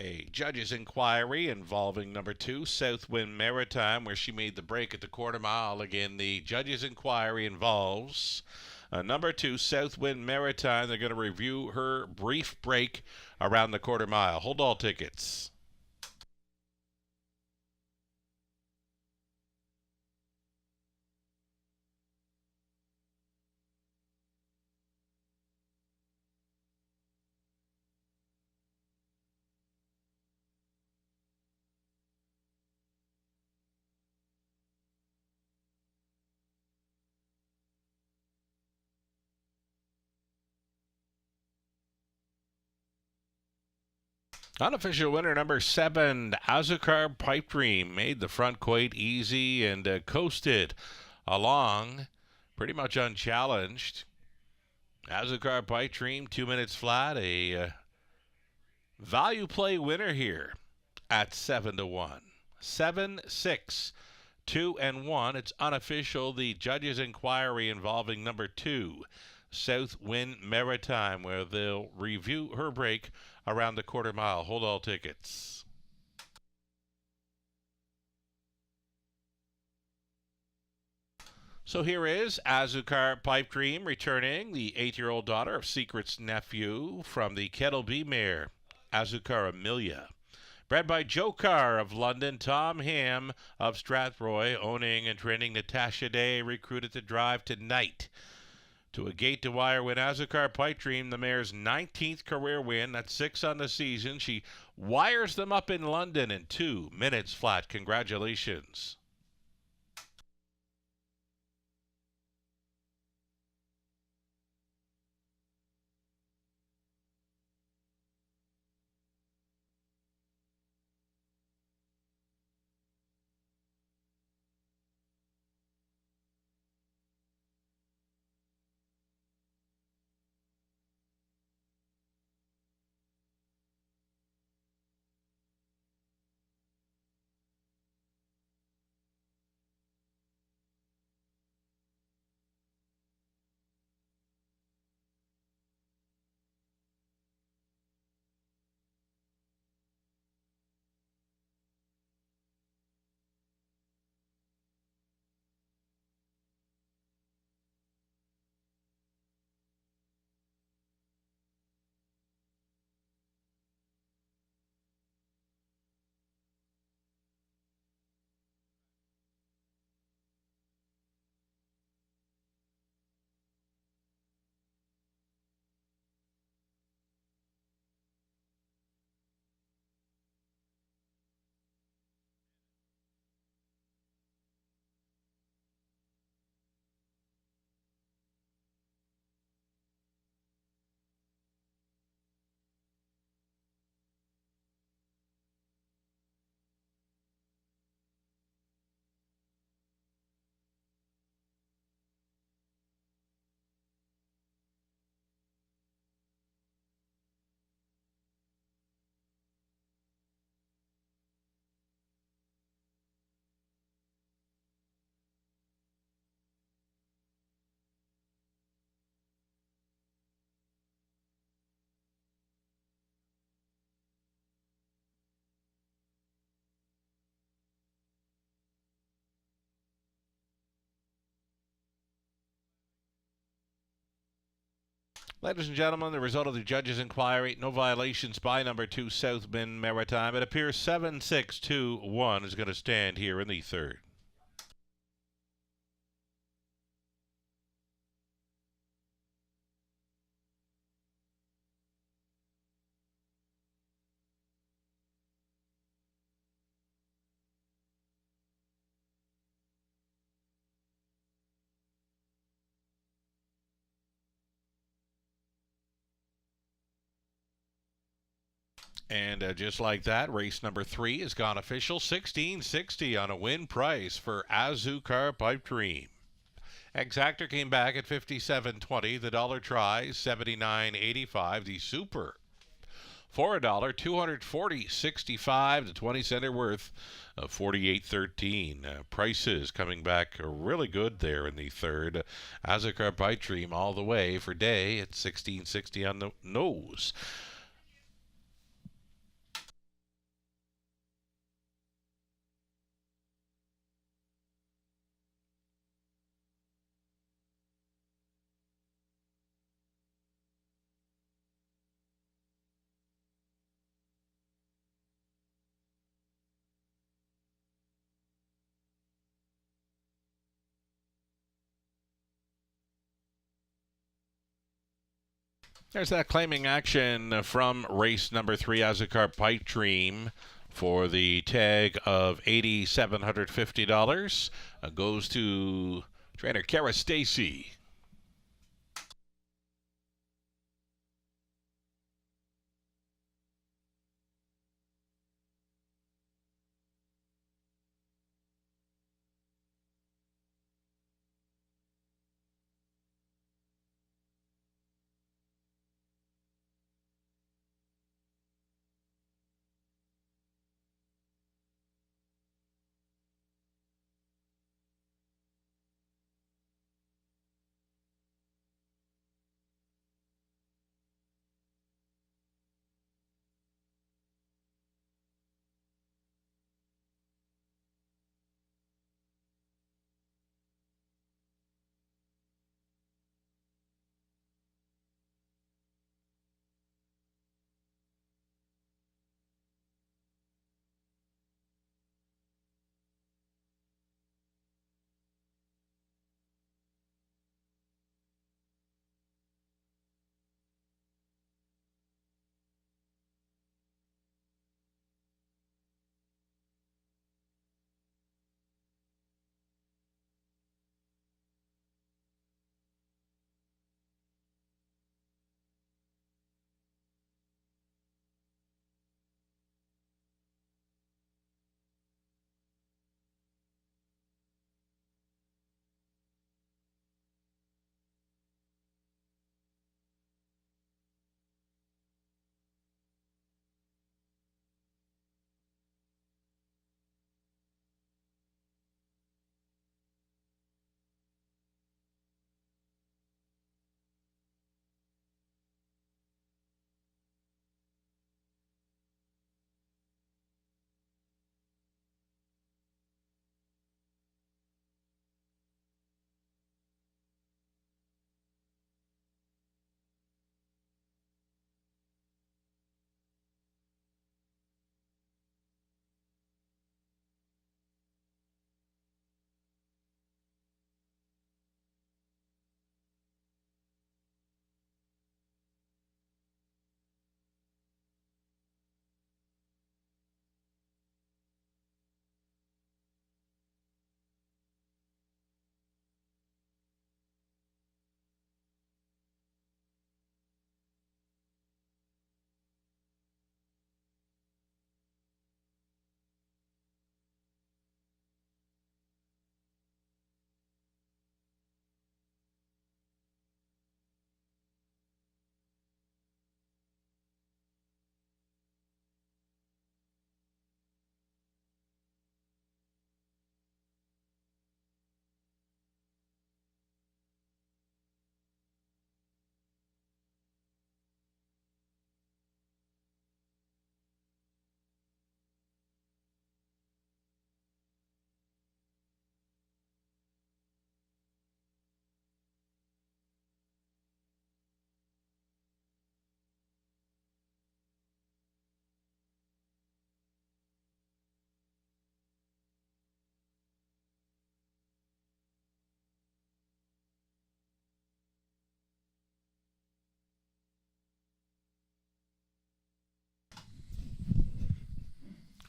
A judge's inquiry involving number 2, Southwind Maritime, where she made the break at the quarter mile. Again, the judge's inquiry involves number 2, Southwind Maritime. They're going to review her brief break around the quarter mile. Hold all tickets. Unofficial winner number 7, Azucar Pipe Dream, made the front quite easy and coasted along pretty much unchallenged. Azucar Pipe Dream, 2 minutes flat, a value play winner here at 7-1. 7-6, 2-1. It's unofficial. The judge's inquiry involving number 2, Southwind Maritime, where they'll review her break around the quarter mile. Hold all tickets. So here is Azucar Pipe Dream returning, the 8-year-old daughter of Secret's nephew from the Kettle Bee mare, Azucar Amelia. Bred by Joe Carr of London, Tom Ham of Strathroy, owning and training Natasha Day, recruited to drive tonight. To a gate-to-wire win, Azucar Pipe Dream, the mare's 19th career win. That's 6 on the season. She wires them up in London in 2 minutes flat. Congratulations. Ladies and gentlemen, the result of the judge's inquiry, no violations by number 2, South Bend Maritime. It appears 7-6-2-1 is going to stand here in the third. And just like that, race number 3 has gone official. 1660 on a win price for Azucar Pipe Dream. Exactor came back at 57.20. The dollar try 79.85. The super for $1, 240.65. The 20-center worth of 48.13. Prices coming back really good there in the third. Azucar Pipe Dream all the way for day at 1660 on the nose. There's that claiming action from race number 3, Azucar Pipe Dream, for the tag of $8,750. Goes to trainer Kara Stacy.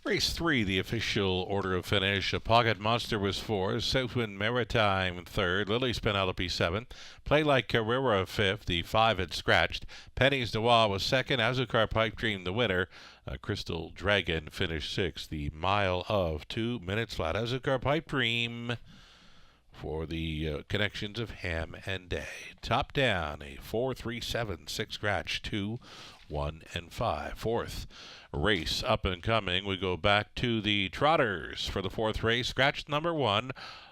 Race 3, the official order of finish. Pocket Monster was 4, Southwind Maritime 3rd, Lily's Penelope 7th, Play Like Carrera 5th, the 5 had scratched, Penny's Noir was 2nd, Azucar Pipe Dream the winner, Crystal Dragon finished 6th, the mile of 2 minutes flat. Azucar Pipe Dream for the connections of Ham and Day. Top down, a 4-3-7, 6 scratch, 2, 1, and 5. Fourth race up and coming. We go back to the Trotters for the fourth race. Scratch number 1,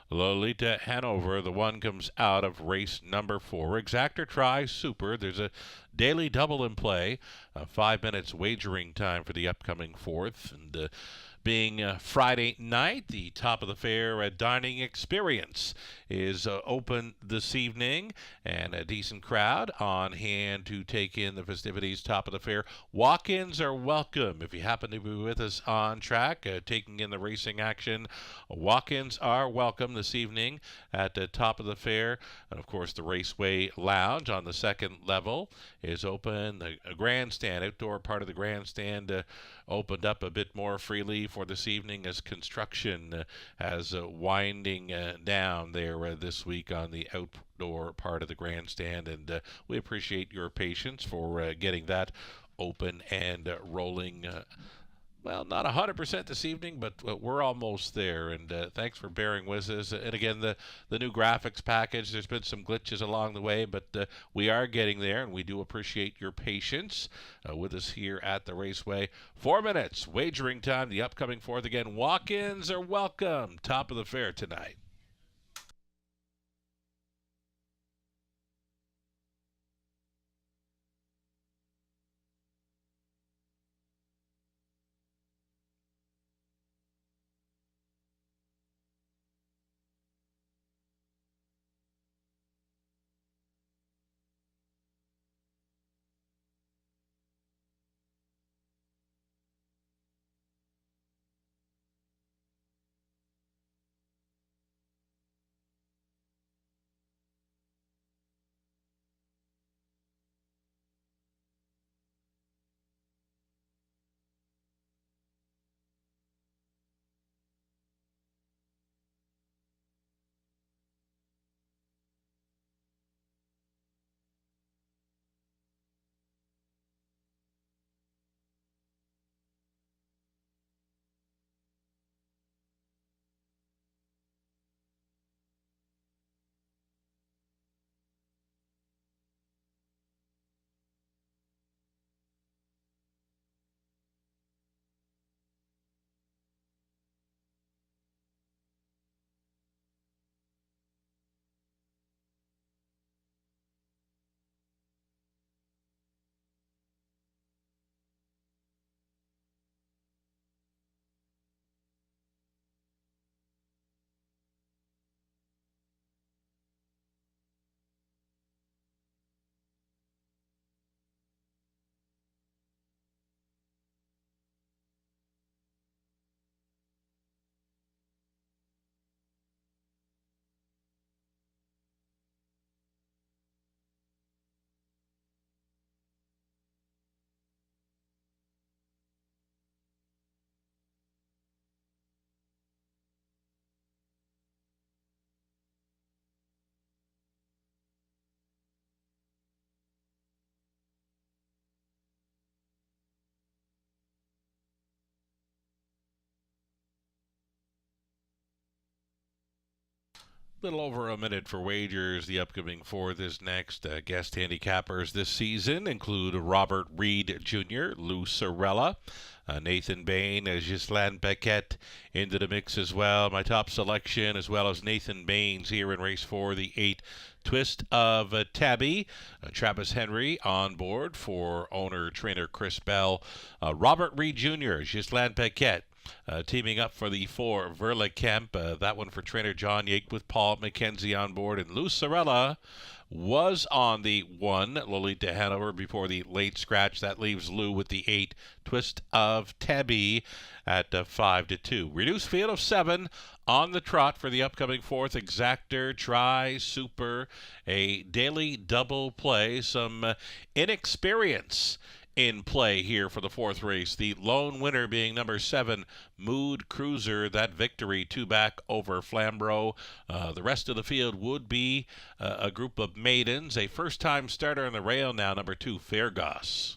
Lolita Hanover. The 1 comes out of race number 4. Exactor Try Super. There's a daily double in play. 5 minutes wagering time for the upcoming fourth. And being Friday night, the top of the fair dining experience is open this evening, and a decent crowd on hand to take in the festivities. Top of the fair, walk-ins are welcome. If you happen to be with us on track, taking in the racing action, walk-ins are welcome this evening at the top of the fair. And of course, the Raceway Lounge on the second level is open. The grandstand, outdoor part of the grandstand, opened up a bit more freely for this evening as construction has winding down there this week on the outdoor part of the grandstand, and we appreciate your patience for getting that open and rolling. Well, not 100% this evening, but we're almost there, and thanks for bearing with us. And again, the new graphics package, there's been some glitches along the way, but we are getting there, and we do appreciate your patience with us here at the Raceway. 4 minutes, wagering time, the upcoming fourth. Again, walk-ins are welcome. Top of the fair tonight. Little over a minute for wagers. The upcoming fourth is next. Guest handicappers this season include Robert Reed Jr., Lou Sorella, Nathan Bain, Ghislaine Paquette into the mix as well. My top selection, as well as Nathan Bain's here in race 4, the 8 Twist of Tabby. Travis Henry on board for owner-trainer Chris Bell. Robert Reed Jr., Ghislaine Paquette. Teaming up for the 4, Verla Kemp. That one for trainer John Yake with Paul McKenzie on board. And Lou Sorella was on the 1, Lolita Hanover, before the late scratch. That leaves Lou with the 8, Twist of Tabby at 5-2. Reduced field of 7 on the trot for the upcoming fourth. Exactor, Try, Super, a daily double play. Some inexperience in play here for the fourth race. The lone winner being number 7, Mood Cruiser. That victory 2 back over Flamborough. The rest of the field would be a group of maidens. A first-time starter on the rail now, number 2, Fairgoss.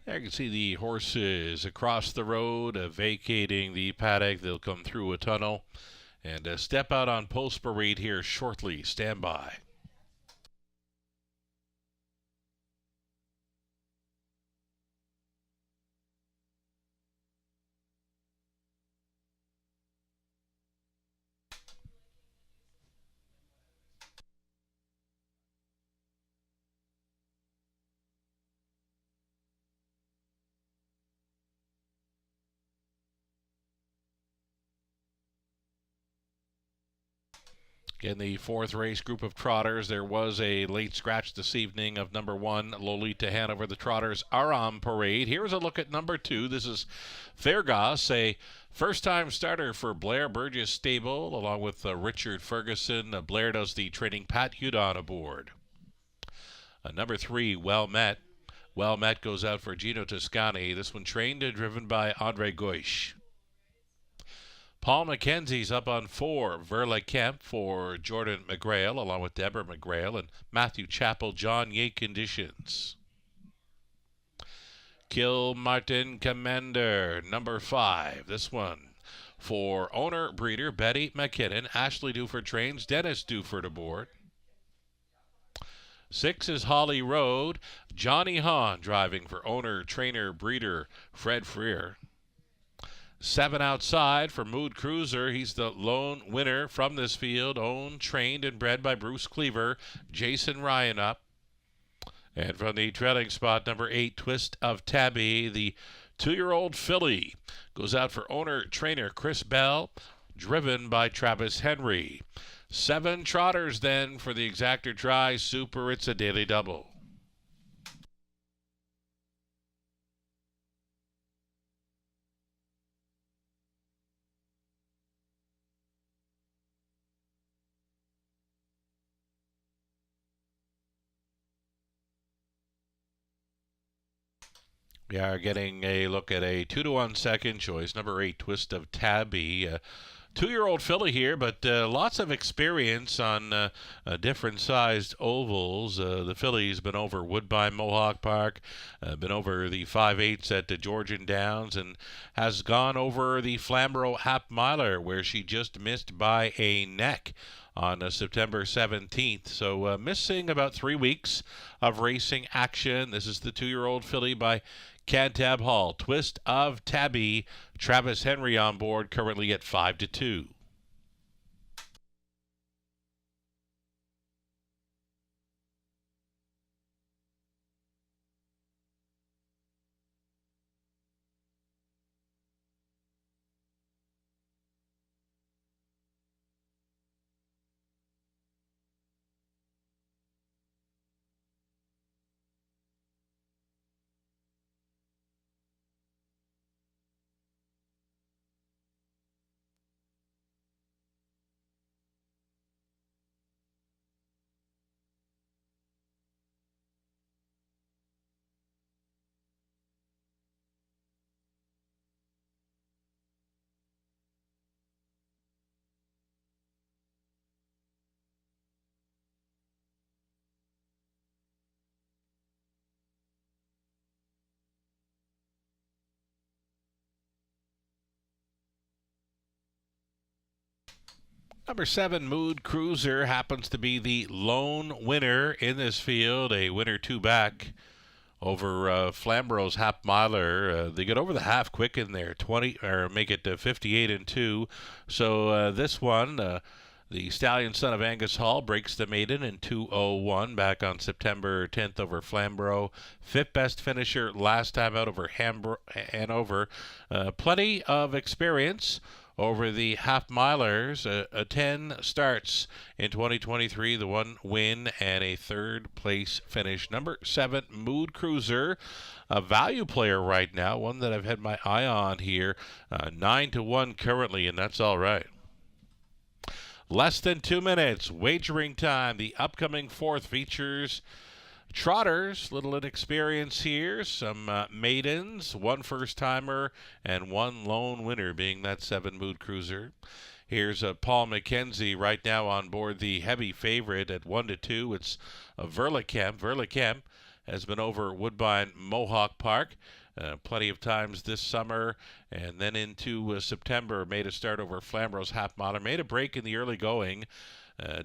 There you can see the horses across the road vacating the paddock. They'll come through a tunnel and step out on post parade here shortly. Stand by. In the fourth race group of trotters, there was a late scratch this evening of number 1, Lolita Hanover. The trotters are on parade. Here's a look at number 2. This is Fairgoss, a first-time starter for Blair Burgess Stable, along with Richard Ferguson. Blair does the training. Pat Hudon aboard. Number 3, Well Met. Well Met goes out for Gino Toscani. This one trained and driven by Andre Goish. Paul McKenzie's up on 4, Verla Kemp for Jordan McGrail, along with Deborah McGrail and Matthew Chappell, John Yate Conditions. Kilmartin Commander, number 5. This one for owner breeder Betty McKinnon, Ashley Duford trains, Dennis Duford aboard. 6 is Holly Road, Johnny Hahn driving for owner trainer breeder Fred Freer. 7 outside for Mood Cruiser. He's the lone winner from this field, owned, trained, and bred by Bruce Cleaver. Jason Ryan up. And from the trailing spot, number 8, Twist of Tabby, the 2-year-old filly, goes out for owner-trainer Chris Bell, driven by Travis Henry. 7 trotters then for the Exactor Try Super. It's a daily double. We are getting a look at a 2-to-1 second choice, number 8, Twist of Tabby. 2-year-old filly here, but lots of experience on different sized ovals. The filly's been over Woodbine Mohawk Park, been over the 5/8s at the Georgian Downs, and has gone over the Flamborough Half Miler, where she just missed by a neck on September 17th. So missing about 3 weeks of racing action. This is the 2-year-old filly by Cantab Hall. Twist of Tabby. Travis Henry on board, currently at 5-2. Number 7, Mood Cruiser, happens to be the lone winner in this field, a winner two back over Flamboro's half miler. They get over the half quick in there, 20 or make it 58 and 2. So this one, the Stallion Son of Angus Hall breaks the maiden in 2:01 back on September 10th over Flamborough. Fifth best finisher last time out over Hanover. Plenty of experience over the half-milers, 10 starts in 2023, the 1 win and a third-place finish. Number 7, Mood Cruiser, a value player right now, one that I've had my eye on here, 9-1 currently, and that's all right. Less than 2 minutes, wagering time. The upcoming fourth features trotters, little inexperience here, some maidens, one first-timer, and one lone winner, being that 7 Mood Cruiser. Here's Paul McKenzie right now on board the heavy favorite at 1-2. It's Verlicamp. Verlicamp has been over Woodbine Mohawk Park plenty of times this summer, and then into September made a start over Flamboro's half miler, made a break in the early going.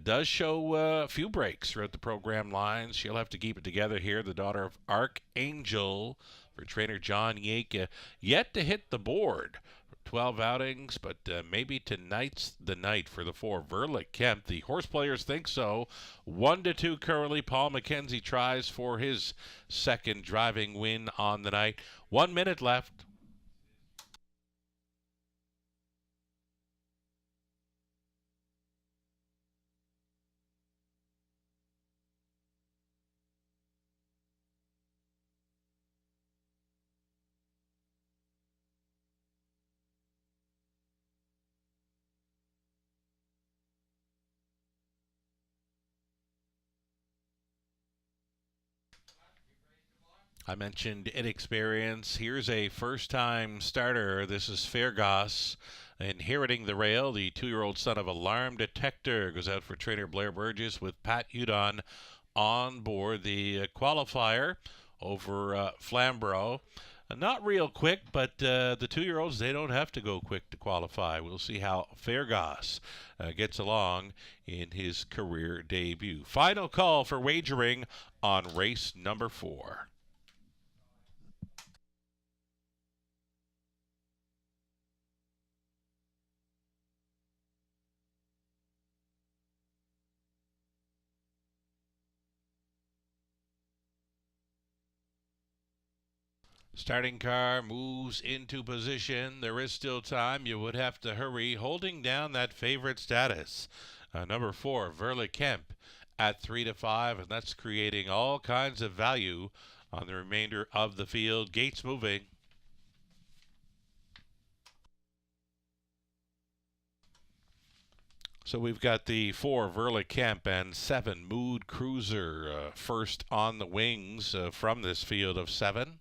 Does show a few breaks throughout the program lines. She'll have to keep it together here. The daughter of Archangel for trainer John Yake. Yet to hit the board. 12 outings, but maybe tonight's the night for the 4. Verlicamp. The horse players think so. 1-2 currently. Paul McKenzie tries for his second driving win on the night. 1 minute left. I mentioned inexperience. Here's a first-time starter. This is Fairgoss, inheriting the rail. The 2-year-old son of Alarm Detector goes out for trainer Blair Burgess with Pat Udon on board. The qualifier over Flamborough. Not real quick, but the 2-year-olds, they don't have to go quick to qualify. We'll see how Fairgoss gets along in his career debut. Final call for wagering on race number 4. Starting car moves into position. There is still time. You would have to hurry, holding down that favorite status. Number 4, Verlicamp at 3-5, and that's creating all kinds of value on the remainder of the field. Gates moving. So we've got the 4 Verlicamp and 7 Mood Cruiser first on the wings from this field of 7.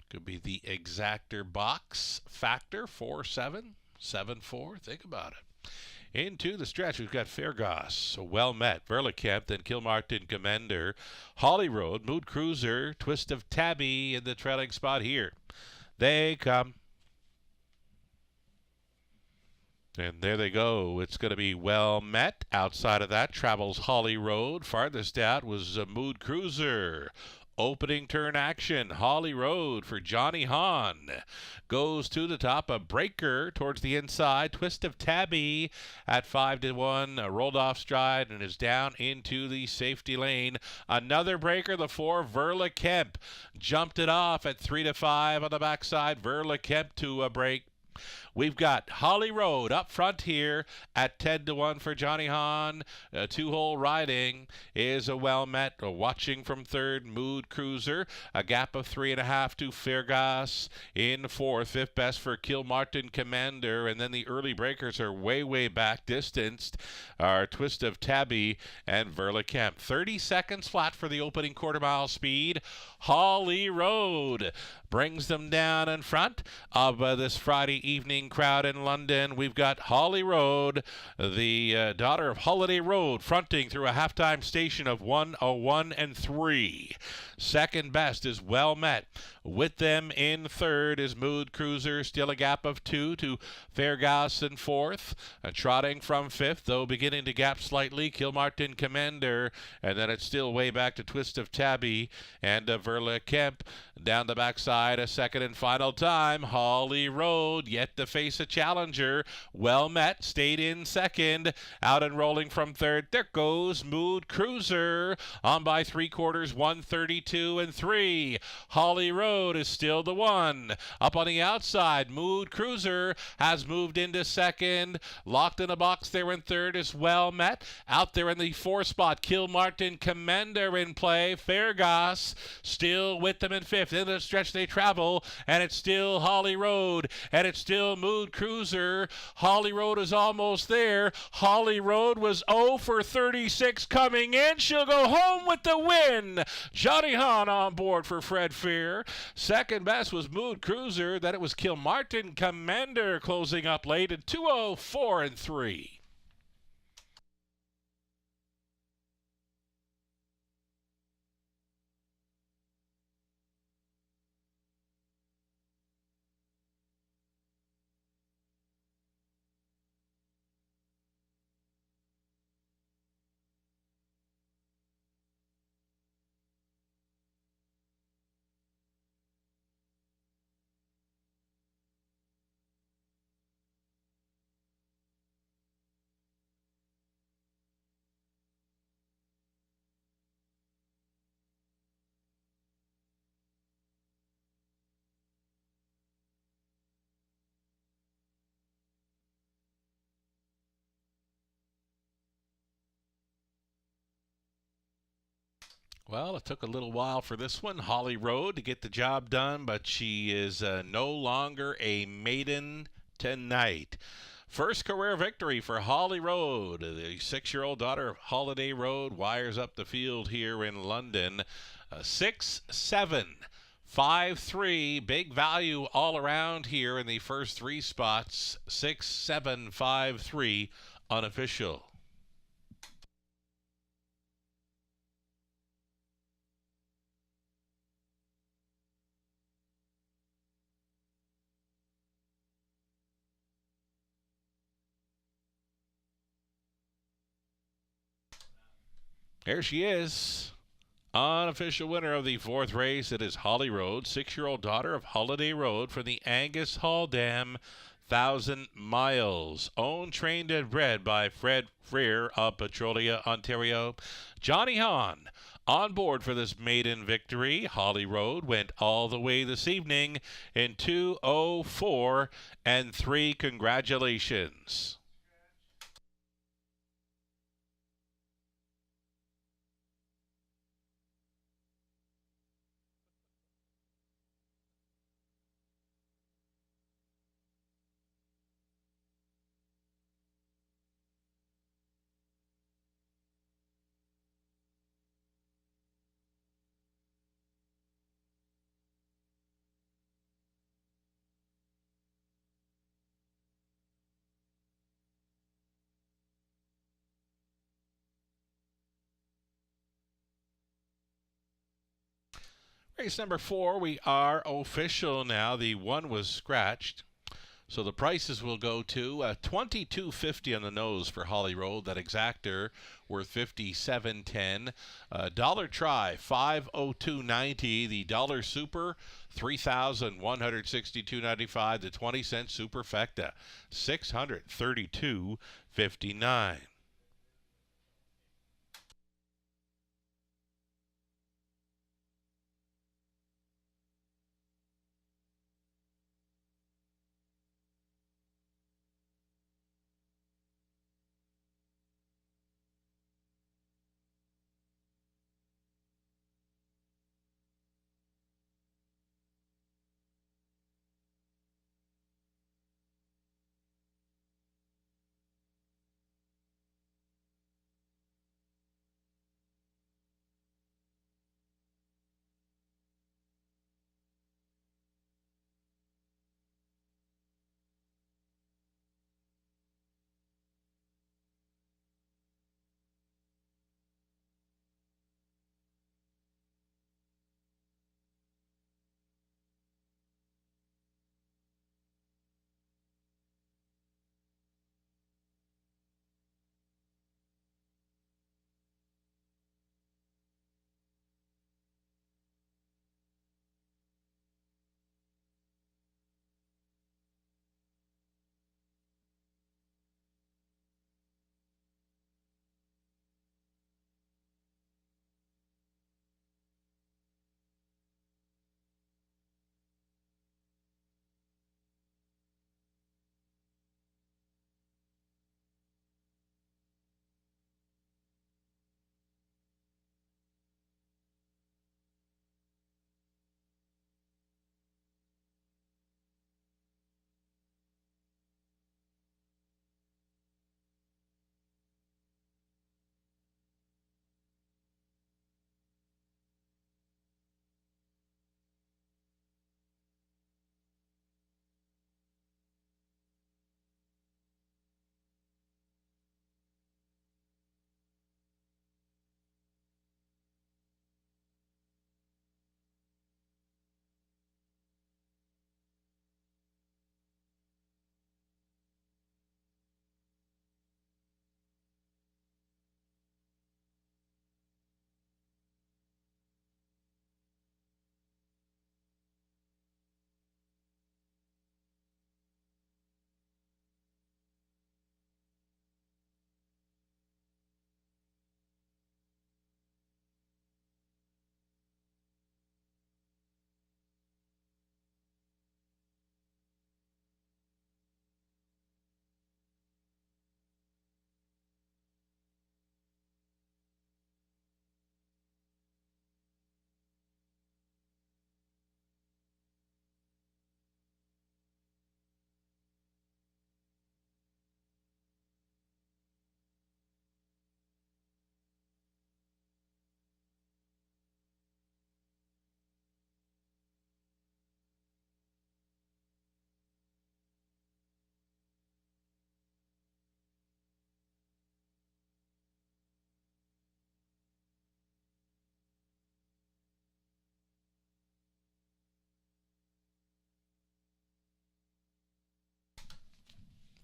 Could be the exactor box factor, 4-7, 7-4. Think about it. Into the stretch, we've got Fairgoss, Well Met, Verlicamp, then Kilmartin Commander, Holly Road, Mood Cruiser, Twist of Tabby in the trailing spot here. They come. And there they go. It's going to be Well Met. Outside of that, travels Holly Road. Farthest out was Mood Cruiser. Opening turn action, Holly Road for Johnny Hahn. Goes to the top, a breaker towards the inside. Twist of Tabby at 5-1, rolled off stride and is down into the safety lane. Another breaker, the 4 Verlicamp. Jumped it off at 3-5 on the backside. Verlicamp to a break. We've got Holly Road up front here at 10-1 for Johnny Hahn. 2-hole riding is a Well Met. Watching from third, Mood Cruiser. A gap of 3.5 to Fairgoss in fourth. Fifth best for Kilmartin Commander. And then the early breakers are way back distanced. Our Twist of Tabby and Verlicamp. 30 seconds flat for the opening quarter-mile speed. Holly Road brings them down in front of this Friday evening crowd in London. We've got Holly Road, the daughter of Holiday Road, fronting through a halftime station of 1:01 and 3. Second best is Well Met With them in third is Mood Cruiser, still a gap of 2 to Fairgas in fourth. Trotting from fifth, though beginning to gap slightly, Kilmartin Commander, and then it's still way back to Twist of Tabby and Verla Kemp. Down the backside, a second and final time, Holly Road, yet to face a challenger. Well met, stayed in second. Out and rolling from third, there goes Mood Cruiser. On by 3/4, 132 and 3. Holly Road is still the one. Up on the outside, Mood Cruiser has moved into second. Locked in a box there in third is Well Met. Out there in the 4 spot, Kilmartin Commander in play. Fairgas still with them in fifth. In the stretch they travel, and it's still Holly Road, and it's still Mood Cruiser. Holly Road is almost there. Holly Road was 0 for 36 coming in. She'll go home with the win. Johnny Hahn on board for Fred Fear. Second best was Mood Cruiser. Then it was Kilmartin Commander closing up late at 2:04 and 3. Well, it took a little while for this one, Holly Road, to get the job done, but she is no longer a maiden tonight. First career victory for Holly Road. The 6-year-old daughter of Holiday Road wires up the field here in London. 6-7. 5-3, big value all around here in the first 3 spots. 6-7, 5-3, unofficial. There she is. Unofficial winner of the 4th race. It is Holly Road, 6-year-old daughter of Holiday Road from the Angus Hall Dam 1,000 miles. Owned, trained, and bred by Fred Freer of Petrolia, Ontario. Johnny Hahn on board for this maiden victory. Holly Road went all the way this evening in 2:04 and 3. Congratulations. Race number 4, we are official now. The 1 was scratched. So the prices will go to $22.50 on the nose for Holly Road. That exactor worth $57.10. Dollar try $502.90. The dollar super $3,162.95. The 20-cent superfecta $632.59.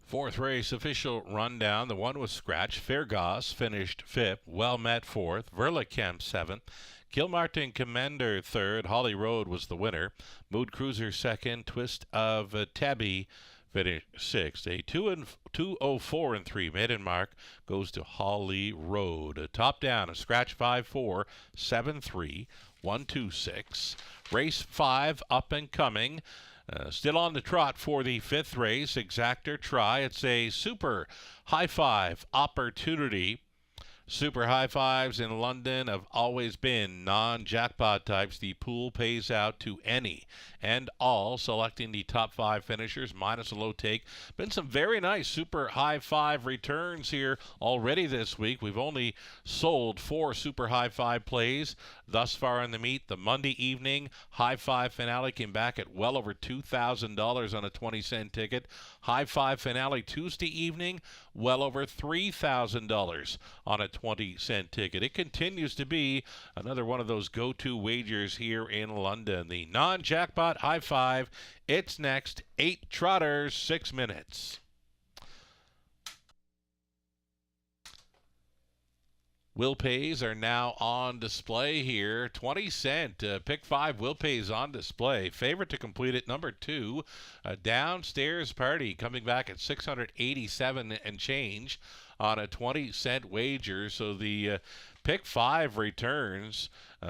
Fourth race official rundown. The one was scratch. Fairgoss finished fifth. Well Met fourth. Verlicamp seventh. Kilmartin Commander third. Holly Road was the winner. Mood Cruiser second. Twist of Tabby finished sixth. A 2:04 and 3 maiden mark goes to Holly Road. Top down, a scratch 5-4, 7-3, 1-2-6. Race 5 up and coming. Still on the trot for the fifth race, Exactor Try. It's a super high five opportunity. Super high fives in London have always been non-jackpot types. The pool pays out to any and all, selecting the top 5 finishers minus a low take. Been some very nice super high five returns here already this week. We've only sold 4 super high five plays thus far in the meet. The Monday evening high five finale came back at well over $2,000 on a 20-cent ticket. High five finale Tuesday evening, well over $3,000 on a 20-cent ticket. It continues to be another one of those go-to wagers here in London. The non-jackpot high five. It's next. 8 trotters, 6 minutes. Will pays are now on display here. 20-cent pick 5 will pays on display. Favorite to complete it, number 2, Downstairs Party, coming back at 687 and change on a 20-cent wager. So the pick 5 returns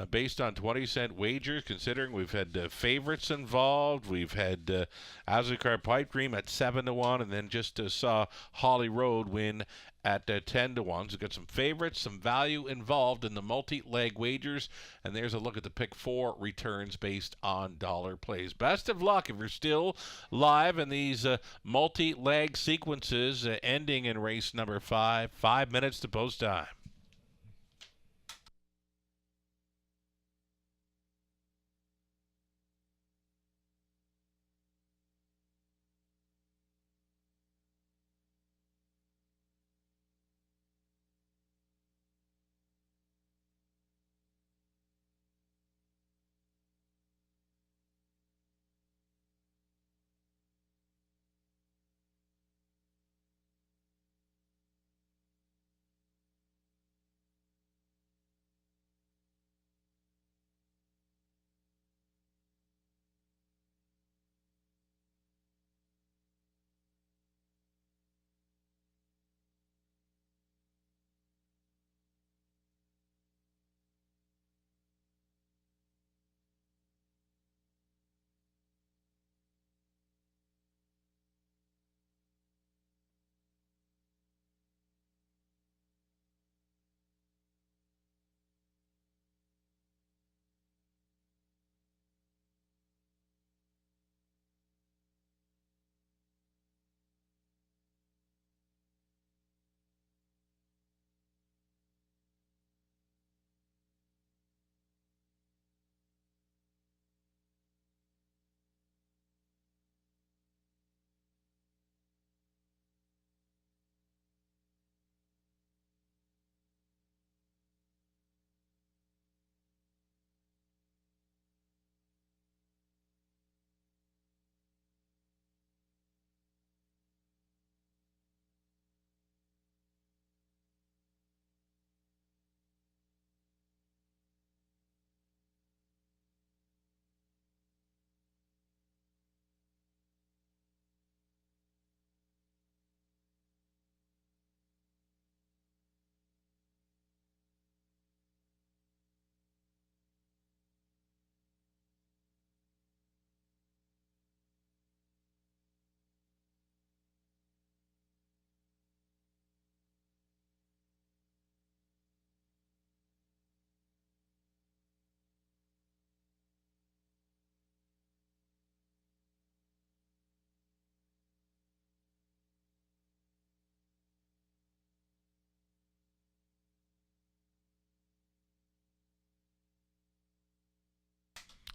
based on 20-cent wagers, considering we've had favorites involved. We've had Azucar Pipe Dream at 7-1, and then just saw Holly Road win at 10-1. So we've got some favorites, some value involved in the multi-leg wagers, and there's a look at the pick 4 returns based on dollar plays. Best of luck if you're still live in these multi-leg sequences ending in race number 5. 5 minutes to post time.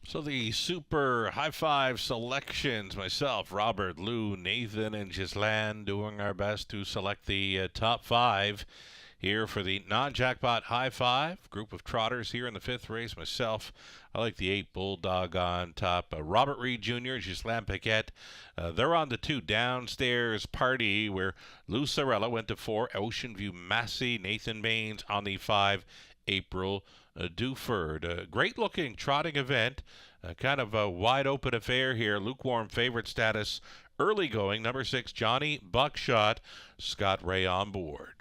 So the super high five selections, myself, Robert, Lou, Nathan, and Ghislaine doing our best to select the top 5 here for the non-jackpot high five. Group of trotters here in the fifth race. Myself, I like the 8 Bulldog on top. Robert Reed Jr., Ghislain Paquette. They're on the 2 Downstairs Party, where Lou Sorella went to 4. Ocean View Massey, Nathan Baines on the 5. April Duford. Great-looking trotting event. Kind of a wide-open affair here. Lukewarm favorite status. Early going, number 6, Johnny Buckshot. Scott Ray on board.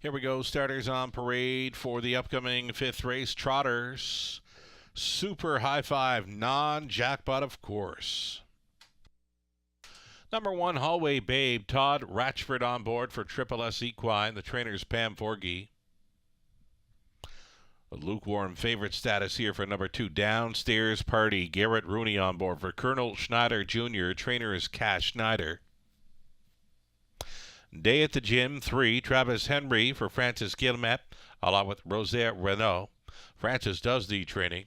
Here we go. Starters on parade for the upcoming fifth race. Trotters. Super high five. Non-jackpot, of course. Number 1, Hallway Babe. Todd Ratchford on board for Triple S Equine. The trainer's Pam Forgy. A lukewarm favorite status here for number 2, Downstairs Party. Garrett Rooney on board for Colonel Schneider Jr. Trainer is Cash Schneider. Day at the Gym, 3, Travis Henry for Francis Guillemette, along with Rosette Renault. Francis does the training.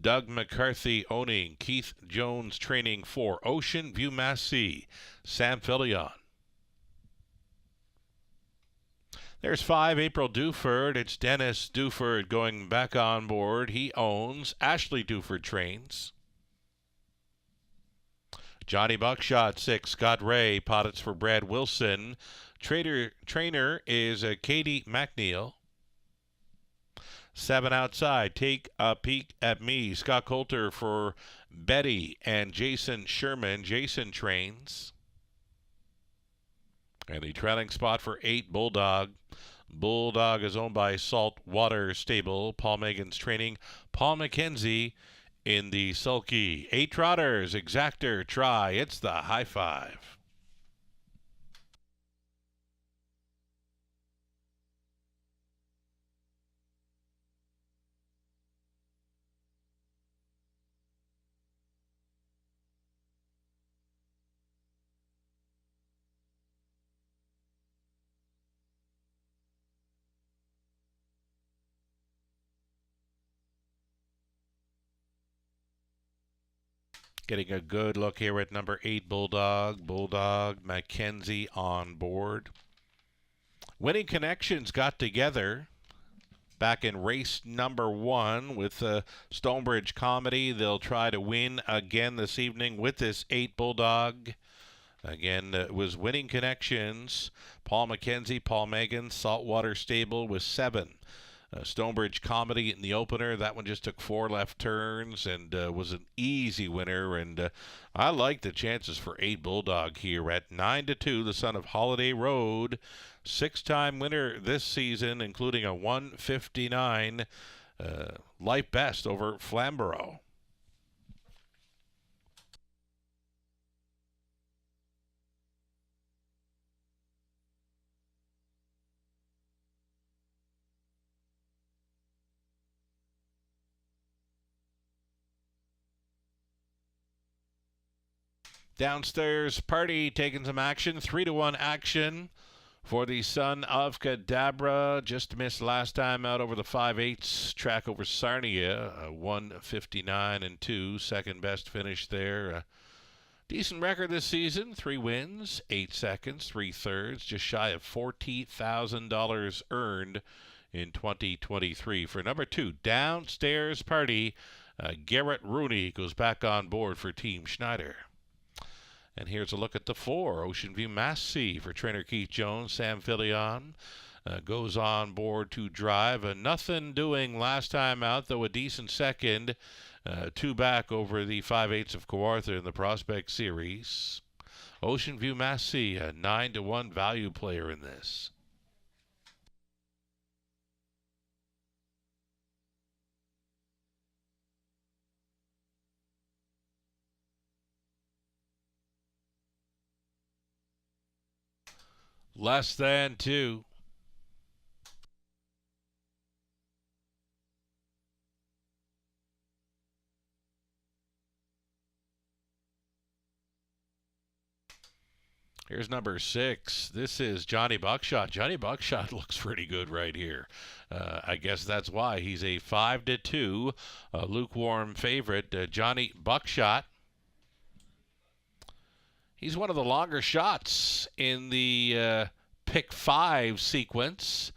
Doug McCarthy owning. Keith Jones training for Ocean View Massey. Sam Fillion. There's 5, April Duford. It's Dennis Duford going back on board. He owns. Ashley Duford trains. Johnny Buckshot, 6, Scott Ray. Pottits for Brad Wilson. Trainer is Katie McNeil. 7 outside. Take a peek at me. Scott Coulter for Betty and Jason Sherman. Jason trains. And the trailing spot for 8, Bulldog. Bulldog is owned by Saltwater Stable. Paul Megan's training. Paul McKenzie in the sulky. 8 trotters. Exactor try. It's the high five. Getting a good look here at number 8, Bulldog. Bulldog, Mackenzie on board. Winning Connections got together back in race number 1 with Stonebridge Comedy. They'll try to win again this evening with this 8, Bulldog. Again, it was Winning Connections. Paul McKenzie, Paul Megan, Saltwater Stable with 7. Stonebridge Comedy in the opener. That one just took 4 left turns and was an easy winner. And I like the chances for 8, Bulldog here at 9-2. The son of Holiday Road, 6-time winner this season, including a 159 life best over Flamborough. Downstairs Party taking some action. 3-1 action for the son of Cadabra. Just missed last time out over the 5/8 track over Sarnia. 159-2. Second best finish there. Decent record this season. 3 wins, 8 seconds, 3/3. Just shy of $40,000 earned in 2023. For number 2, Downstairs Party, Garrett Rooney goes back on board for Team Schneider. And here's a look at the 4, Ocean View Massey for trainer Keith Jones. Sam Filion goes on board to drive. Nothing doing last time out, though a decent second. 2 back over the 5/8 of Kawartha in the Prospect Series. Ocean View Massey, a 9-1 value player in this. Less than 2. Here's number 6. This is Johnny Buckshot. Johnny Buckshot looks pretty good right here. I guess that's why he's a 5-2 lukewarm favorite. Johnny Buckshot. He's one of the longer shots in the pick 5 sequence.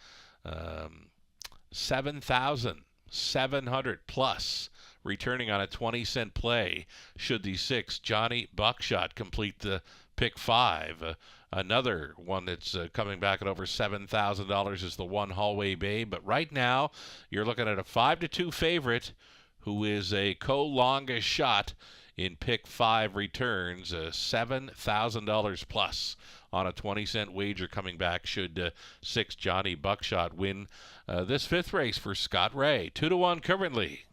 7,700 plus returning on a 20-cent play should the 6 Johnny Buckshot complete the pick 5. Another one that's coming back at over $7,000 is the 1 Hallway Bay. But right now, you're looking at a 5-2 favorite who is a co-longest shot in pick 5 returns, $7,000 plus on a 20-cent wager coming back should 6 Johnny Buckshot win this 5th race for Scott Ray. 2-1 currently.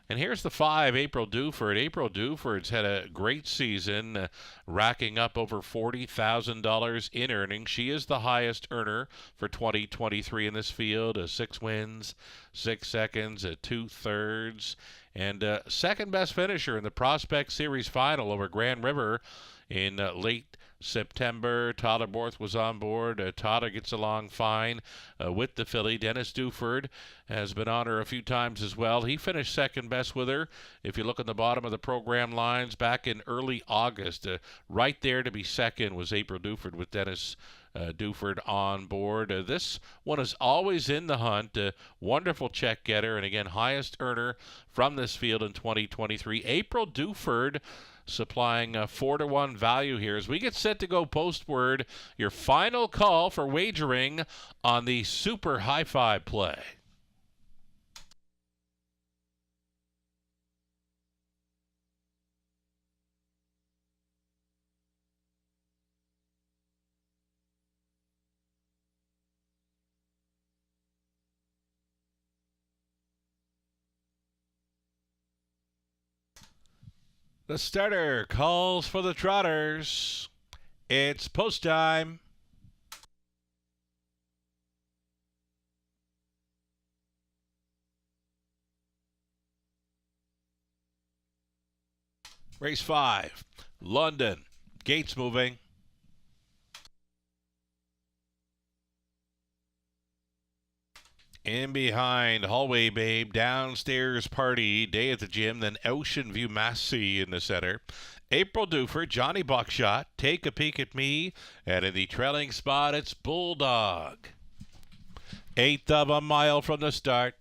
And here's the 5, April Duford. April Duford's had a great season, racking up over $40,000 in earnings. She is the highest earner for 2023 in this field. 6 wins, 6 seconds, 2/3, and second best finisher in the Prospect Series final over Grand River in late September. Tyler Borth was on board. Tyler gets along fine with the filly. Dennis Duford has been on her a few times as well. He finished second best with her. If you look at the bottom of the program lines back in early August, right there to be second was April Duford with Dennis Duford on board. This one is always in the hunt. Wonderful check getter, and again, highest earner from this field in 2023. April Duford supplying 4-1 value here as we get set to go postward. Your final call for wagering on the Super High Five play. The starter calls for the Trotters. It's post time. Race 5, London. Gates moving. In behind, Hallway Babe, Downstairs Party, Day at the Gym, then Ocean View Massey in the center. April Duford, Johnny Buckshot, Take a Peek at Me, and in the trailing spot, it's Bulldog. 1/8 of a mile from the start.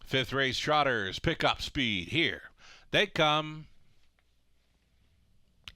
Fifth race, Trotters, pick up speed. Here they come.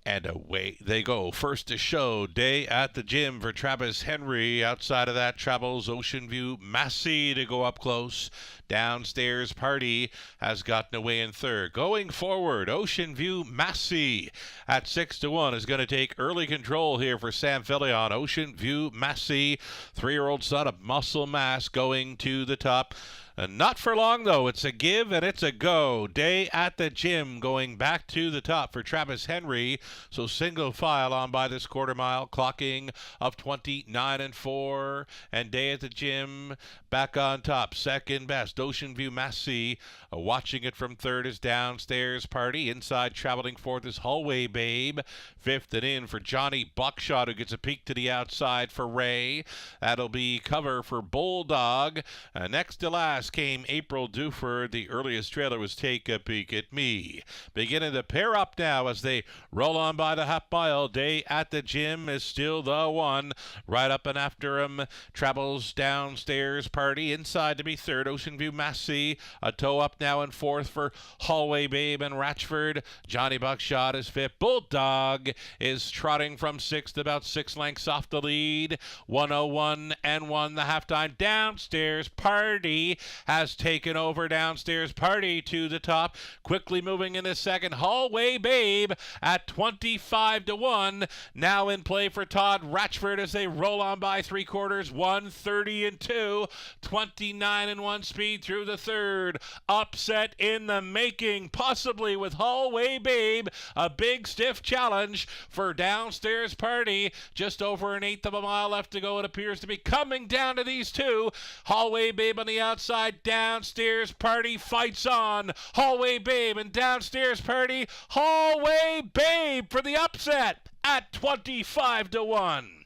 And away they go. First to show, Day at the Gym for Travis Henry. Outside of that travels Ocean View Massey to go up close. Downstairs Party has gotten away in third. Going forward, Ocean View Massey at 6-1 is going to take early control here for Sam Fillion. Ocean View Massey, 3-year-old son of Muscle Mass, going to the top. Not for long, though. It's a give and it's a go. Day at the Gym going back to the top for Travis Henry. So single file on by this quarter mile, clocking of 29-4. And Day at the Gym back on top. Second best, Ocean View Massey. Watching it from third is Downstairs Party. Inside traveling fourth is Hallway Babe. Fifth and in for Johnny Buckshot, who gets a peek to the outside for Ray. That'll be cover for Bulldog. Next to last came April Duford. The earliest trailer was Take a Peek at Me. Beginning to pair up now as they roll on by the half mile. Day at the Gym is still the one. Right up and after him travels Downstairs Party. Inside to be third, Ocean View Massey. A toe up now in fourth for Hallway Babe and Ratchford. Johnny Buckshot is fifth. Bulldog is trotting from sixth, about 6 lengths off the lead. 101 and 1 the halftime. Downstairs Party has taken over. Downstairs Party to the top. Quickly moving into second, Hallway Babe at 25-1. Now in play for Todd Ratchford as they roll on by 3/4. 130-2. 29-1 speed through the third. Upset in the making, possibly with Hallway Babe. A big stiff challenge for Downstairs Party. Just over 1/8 of a mile left to go. It appears to be coming down to these two. Hallway Babe on the outside. Downstairs Party fights on. Hallway Babe and Downstairs Party. Hallway Babe for the upset at 25-1.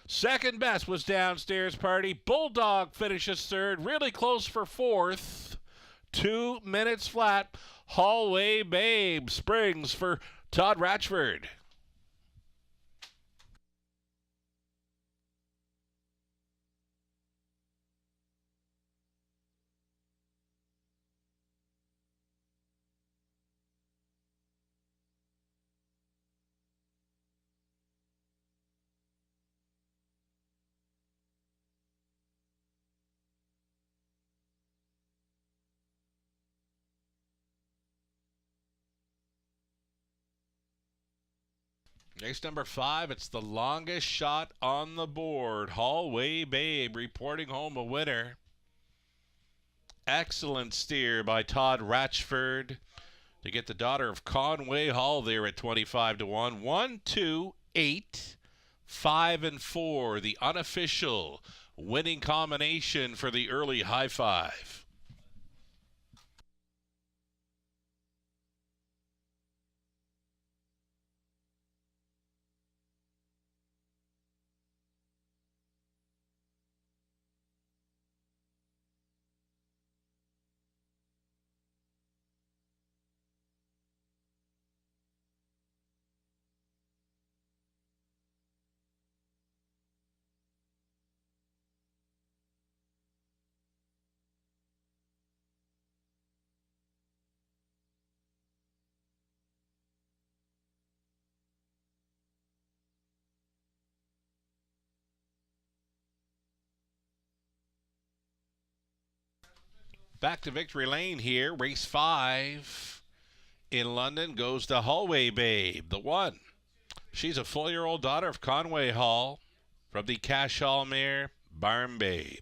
Second best was Downstairs Party. Bulldog finishes third. Really close for fourth. 2 minutes flat. Hallway Babe springs for Todd Ratchford. Race number 5, it's the longest shot on the board. Hallway Babe reporting home a winner. Excellent steer by Todd Ratchford to get the daughter of Conway Hall there at 25-1. 1, 2, 8, 5, and 4, the unofficial winning combination for the early high five. Back to Victory Lane here. Race 5 in London goes to Hallway Babe, the 1. She's a 4-year-old daughter of Conway Hall from the Cash Hall mare Barn Babe,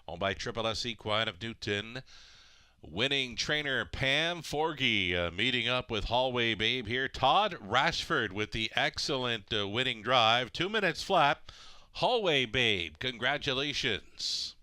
owned by Triple S Equine of Newton. Winning trainer Pam Forgy meeting up with Hallway Babe here. Todd Rashford with the excellent winning drive. 2 minutes flat. Hallway Babe, congratulations.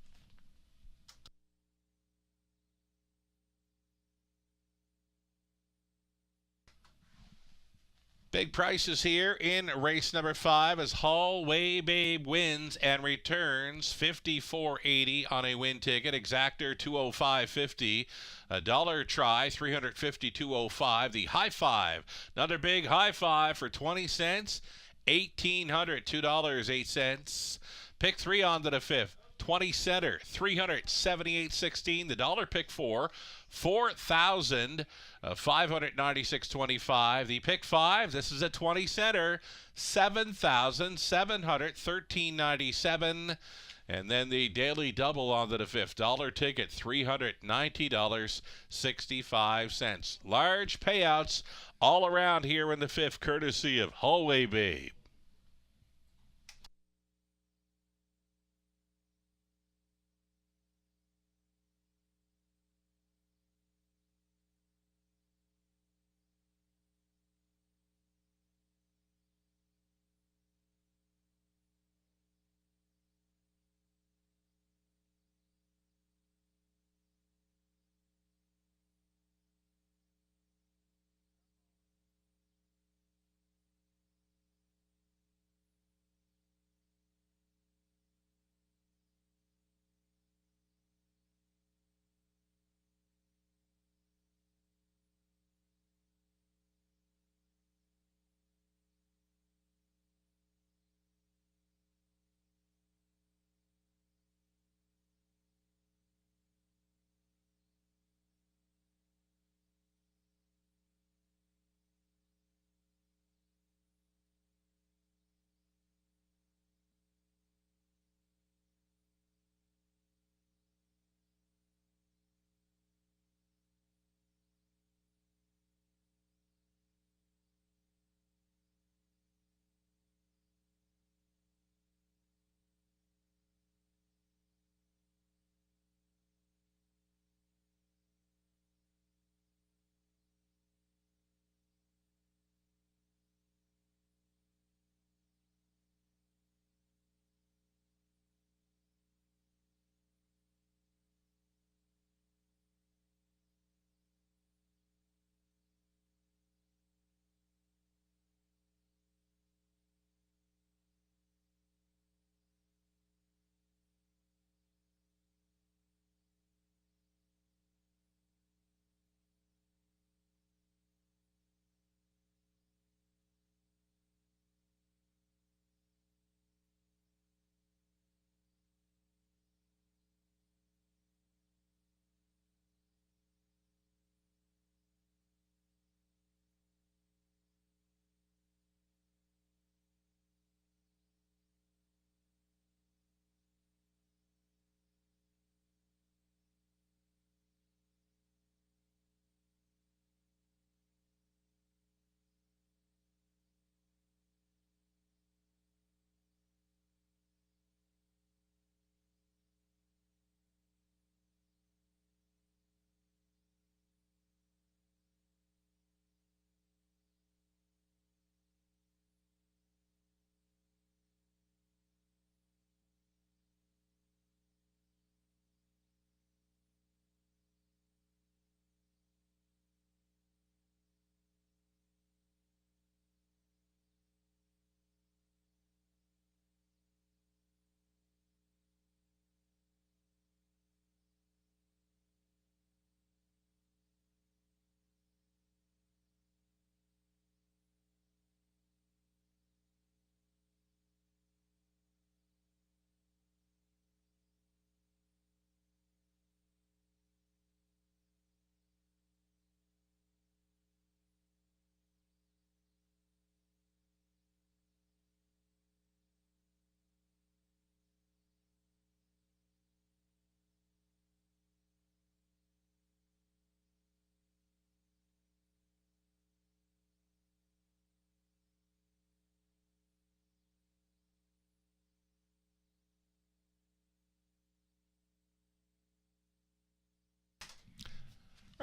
Big prices here in race number 5 as Hallway Babe wins and returns $54.80 on a win ticket. Exactor $205.50. A dollar try $352.05. The high five, another big high five for 20 cents. $1,800, $2.08. Pick 3 on to the 5th. 20 center, $378.16. The dollar pick 4, $4,596.25. The pick 5, this is a 20 center, $7,713.97. And then the daily double on to the 5th. Dollar ticket, $390.65. Large payouts all around here in the 5th, courtesy of Hallway Babe.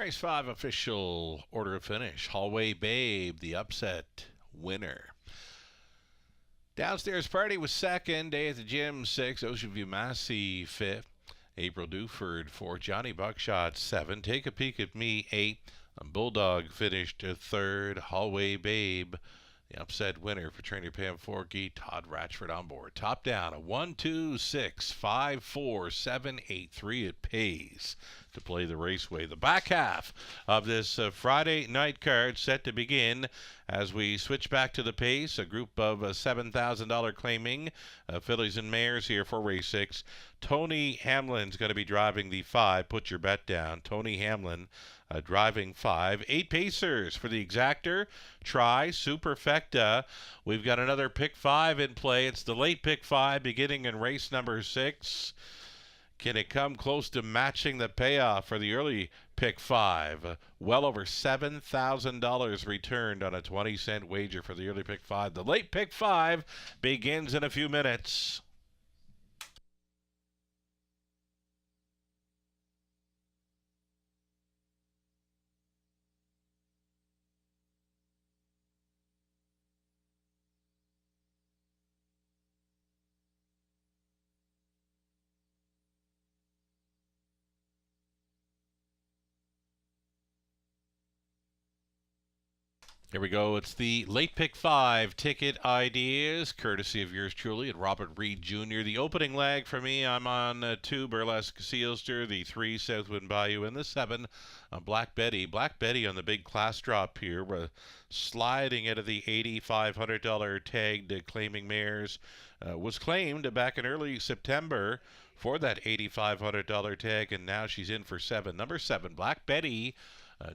Race 5 official order of finish. Hallway Babe, the upset winner. Downstairs Party was second. Day at the Gym 6. Ocean View Massey 5th. April Duford 4th. Johnny Buckshot 7th. Take a Peek at Me 8th. Bulldog finished 3rd. Hallway Babe, the upset winner for trainer Pam Forkey. Todd Ratchford on board. Top down, a 1, 2, 6, 5, 4, 7, 8, 3. It pays to play the raceway. The back half of this Friday night card set to begin as we switch back to the pace. A group of $7,000 claiming fillies and mares here for race 6. Tony Hamlin's going to be driving the 5. Put your bet down. Tony Hamlin driving 5. 8 pacers for the exactor. Try Superfecta. We've got another pick 5 in play. It's the late pick 5 beginning in race number 6. Can it come close to matching the payoff for the early pick 5? Well over $7,000 returned on a 20-cent wager for the early pick 5. The late pick 5 begins in a few minutes. Here we go. It's the late pick 5 ticket ideas, courtesy of yours truly and Robert Reed Jr. The opening leg for me, I'm on 2 Burlesque Sealster, the 3 Southwind Bayou, and the 7 Black Betty. Black Betty on the big class drop here, sliding out of the $8,500 tagged claiming mares, was claimed back in early September for that $8,500 tag, and now she's in for 7. Number 7, Black Betty.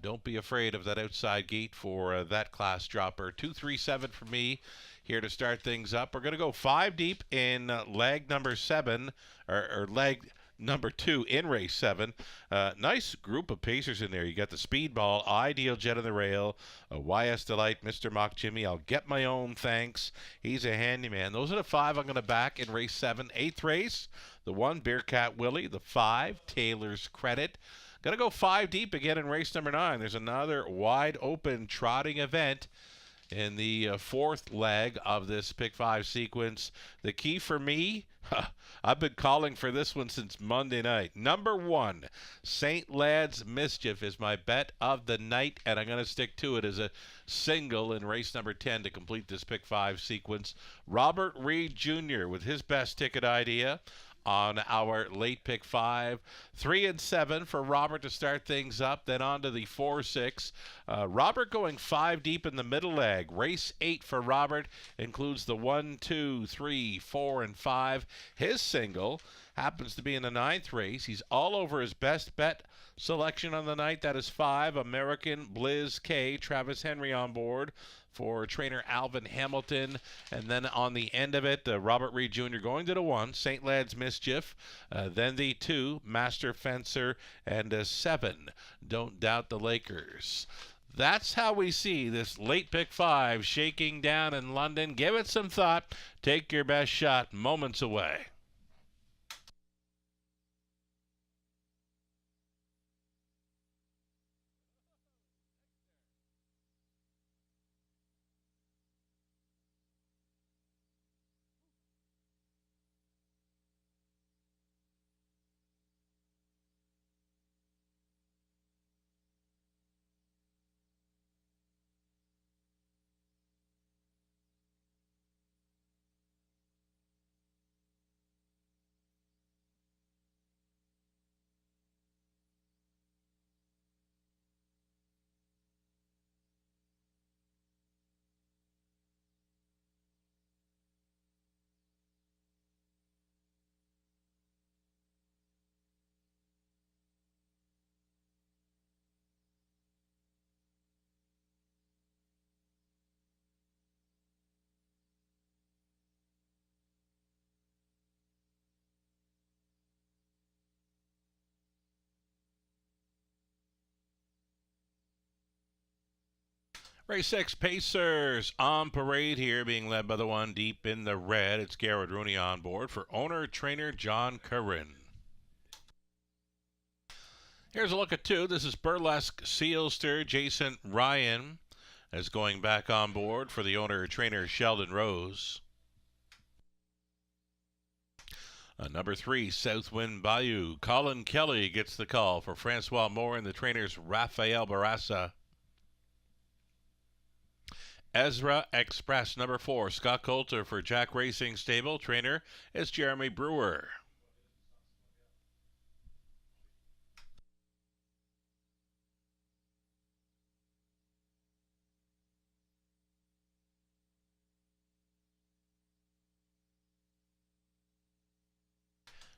Don't be afraid of that outside gate for that class dropper. 2-3-7 for me here to start things up. We're going to go 5 deep in leg number 7, or leg number 2 in race 7. Nice group of pacers in there. You got the Speedball, Ideal Jet on the rail, YS Delight, Mr. Mock Jimmy. I'll get my own thanks. He's a handyman. Those are the 5 I'm going to back in race 7. 8th race, the 1 Bearcat Willie, the 5 Taylor's Credit. Going to go 5 deep again in race number 9. There's another wide open trotting event in the 4th leg of this pick 5 sequence. The key for me, I've been calling for this one since Monday night. Number 1, St. Lad's Mischief is my bet of the night, and I'm going to stick to it as a single in race number 10 to complete this pick 5 sequence. Robert Reed Jr. with his best ticket idea on our late pick 5. 3 and 7 for Robert to start things up. Then on to the 4-6. Robert going 5 deep in the middle leg. Race 8 for Robert includes the 1, 2, 3, 4, and 5. His single happens to be in the 9th race. He's all over his best bet selection on the night. That is 5, American Blizz K. Travis Henry on board for trainer Alvin Hamilton. And then on the end of it, Robert Reed Jr. going to the 1, St. Lad's Mischief. Then the 2, Master Fencer. And 7, Don't Doubt the Lakers. That's how we see this late pick 5 shaking down in London. Give it some thought. Take your best shot. Moments away. Race 6, Pacers on parade here, being led by the 1 deep in the red. It's Garrett Rooney on board for owner-trainer John Curran. Here's a look at 2. This is Burlesque Sealster Jason Ryan as going back on board for the owner-trainer Sheldon Rose. Number 3, Southwind Bayou. Colin Kelly gets the call for Francois Moore and the trainers Rafael Barassa. Ezra Express, number 4, Scott Coulter for Jack Racing Stable. Trainer is Jeremy Brewer.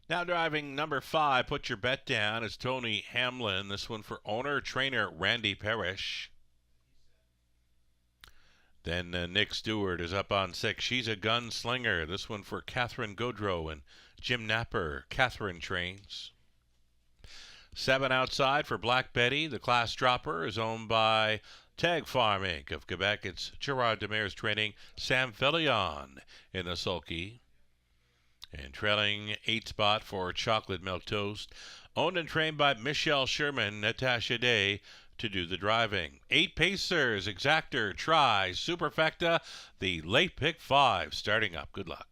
Now driving number 5, Put Your Bet Down, is Tony Hamlin. This one for owner-trainer Randy Parrish. Then Nick Stewart is up on 6. She's a Gunslinger. This one for Catherine Gaudreau and Jim Napper. Catherine trains. 7 outside for Black Betty. The class dropper is owned by Tag Farm Inc. of Quebec. It's Gerard Demers training Sam Fillion in the sulky. And trailing 8 spot for Chocolate Milk Toast. Owned and trained by Michelle Sherman, Natasha Day to do the driving. 8 Pacers, Exactor, Try, Superfecta, the late pick 5 starting up. Good luck.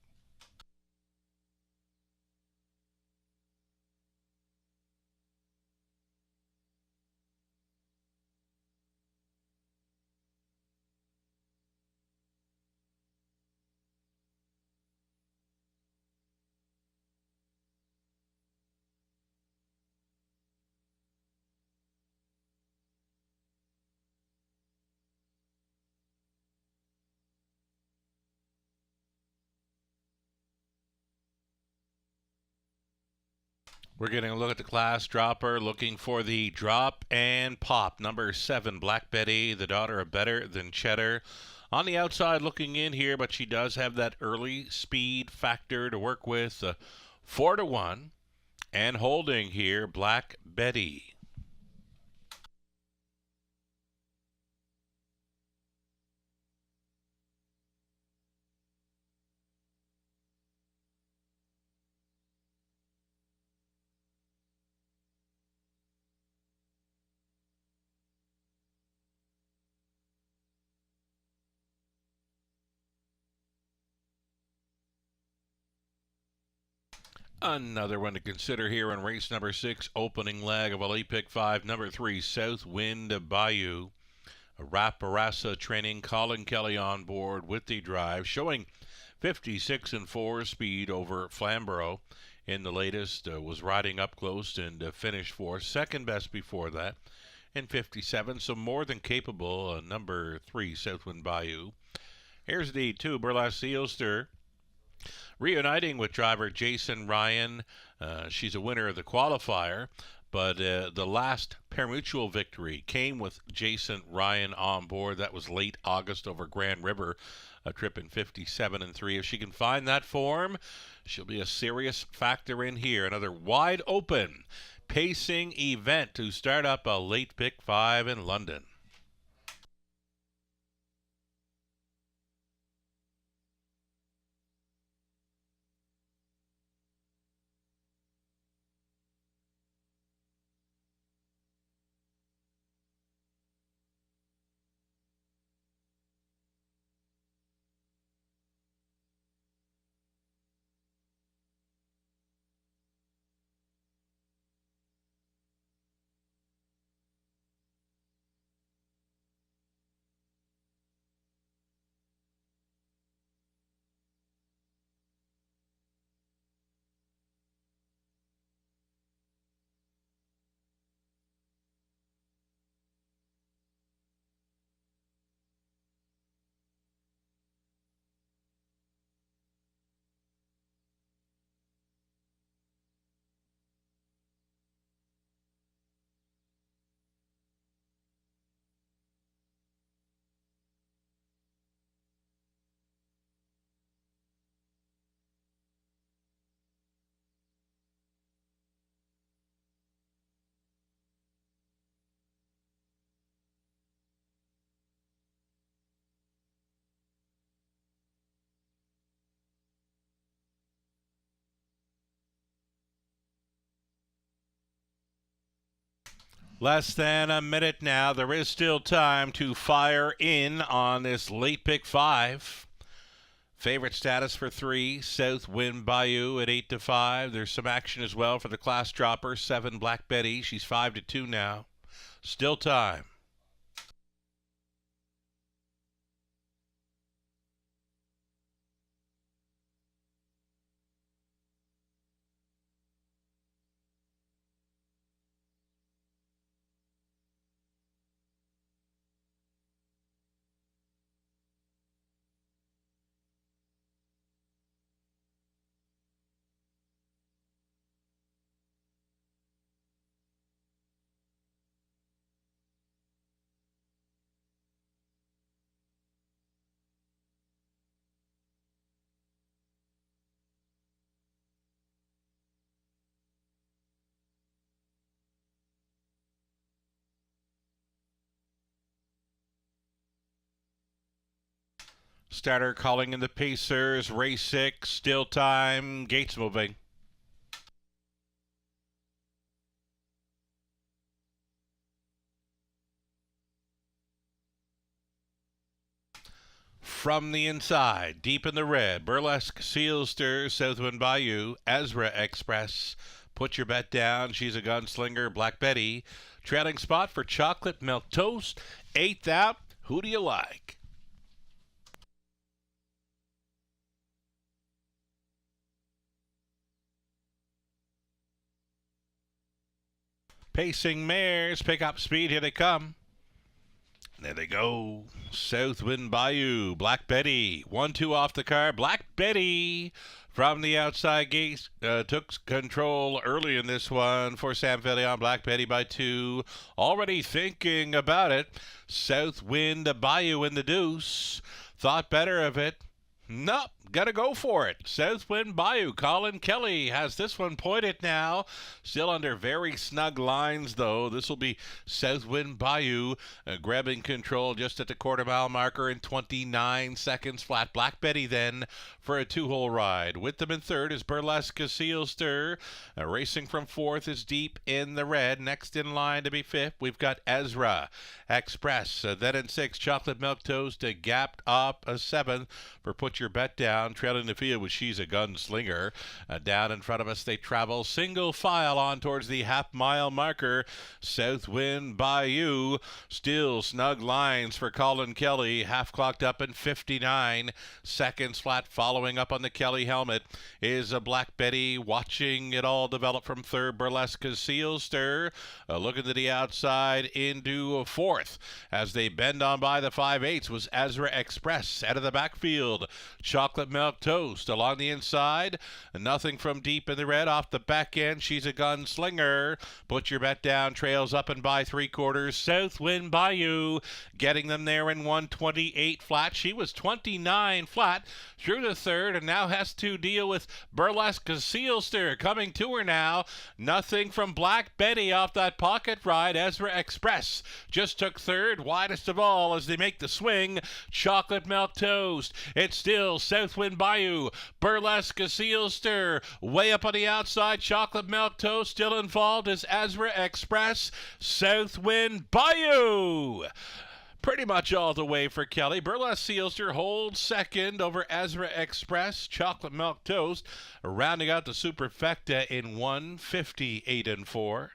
We're getting a look at the class dropper, looking for the drop and pop. Number 7, Black Betty, the daughter of Better Than Cheddar. On the outside looking in here, but she does have that early speed factor to work with. 4-1. And holding here, Black Betty. Another one to consider here in race number 6, opening leg of a late pick 5, number 3, Southwind Bayou. Raparasa training, Colin Kelly on board with the drive, showing 56 and 4 speed over Flamborough. In the latest, was riding up close and finished 4th, second best before that, in 57, so more than capable. Number 3, Southwind Bayou. Here's the 2, Burlesque Sealster. Reuniting with driver Jason Ryan. She's a winner of the qualifier, but the last pari-mutuel victory came with Jason Ryan on board. That was late August over Grand River, a trip in 57 and 3. If she can find that form, she'll be a serious factor in here. Another wide open pacing event to start up a late pick 5 in London. Less than a minute now. There is still time to fire in on this late pick 5. Favorite status for 3, South Wind Bayou at 8 to 5. There's some action as well for the class dropper, 7 Black Betty. She's 5 to 2 now. Still time. Starter calling in the Pacers. Race 6. Still time. Gates moving. From the inside, deep in the red, Burlesque Sealster, Southwind Bayou, Ezra Express. Put your bet down. She's a gunslinger. Black Betty. Trailing spot for Chocolate Milk Toast. 8th out. Who do you like? Pacing mares. Pick up speed. Here they come. There they go. Southwind Bayou. Black Betty. 1-2 off the car. Black Betty from the outside gate took control early in this one for Sam Fillion. Black Betty by 2. Already thinking about it. Southwind Bayou in the deuce. Thought better of it. Nope, gotta go for it. Southwind Bayou. Colin Kelly has this one pointed now. Still under very snug lines, though. This will be Southwind Bayou grabbing control just at the quarter-mile marker in 29 seconds flat. Black Betty then for a 2-hole ride. With them in third is Burlesque Sealster. Racing from fourth is Deep in the red. Next in line to be fifth, we've got Ezra Express. Then in sixth, Chocolate Milk Toast gapped up a seventh for Put Your Bet Down. Trailing the field with She's a Gunslinger. Down in front of us, they travel single file on towards the half-mile marker. Southwind Bayou. Still snug lines for Colin Kelly. Half clocked up in 59 seconds flat. Following up on the Kelly helmet is a Black Betty. Watching it all develop from third, Burlesque Sealster. Looking to the outside into fourth. As they bend on by the 5/8 was Ezra Express. Out of the backfield, Chocolate Milk Toast along the inside. Nothing from Deep in the red off the back end. She's a Gunslinger. Put Your Bet Down. Trails up and by 3/4. Southwind Bayou getting them there in 128 flat. She was 29 flat through the third and now has to deal with Burlesque Sealster coming to her now. Nothing from Black Betty off that pocket ride. Ezra Express just took third, widest of all as they make the swing. Chocolate Milk Toast. It's still Southwind Bayou. Burlesque Sealster way up on the outside. Chocolate Milk Toast still involved as Ezra Express. Southwind Bayou pretty much all the way for Kelly. Burlesque Sealster holds second over Ezra Express. Chocolate Milk Toast rounding out the Superfecta in 158-4.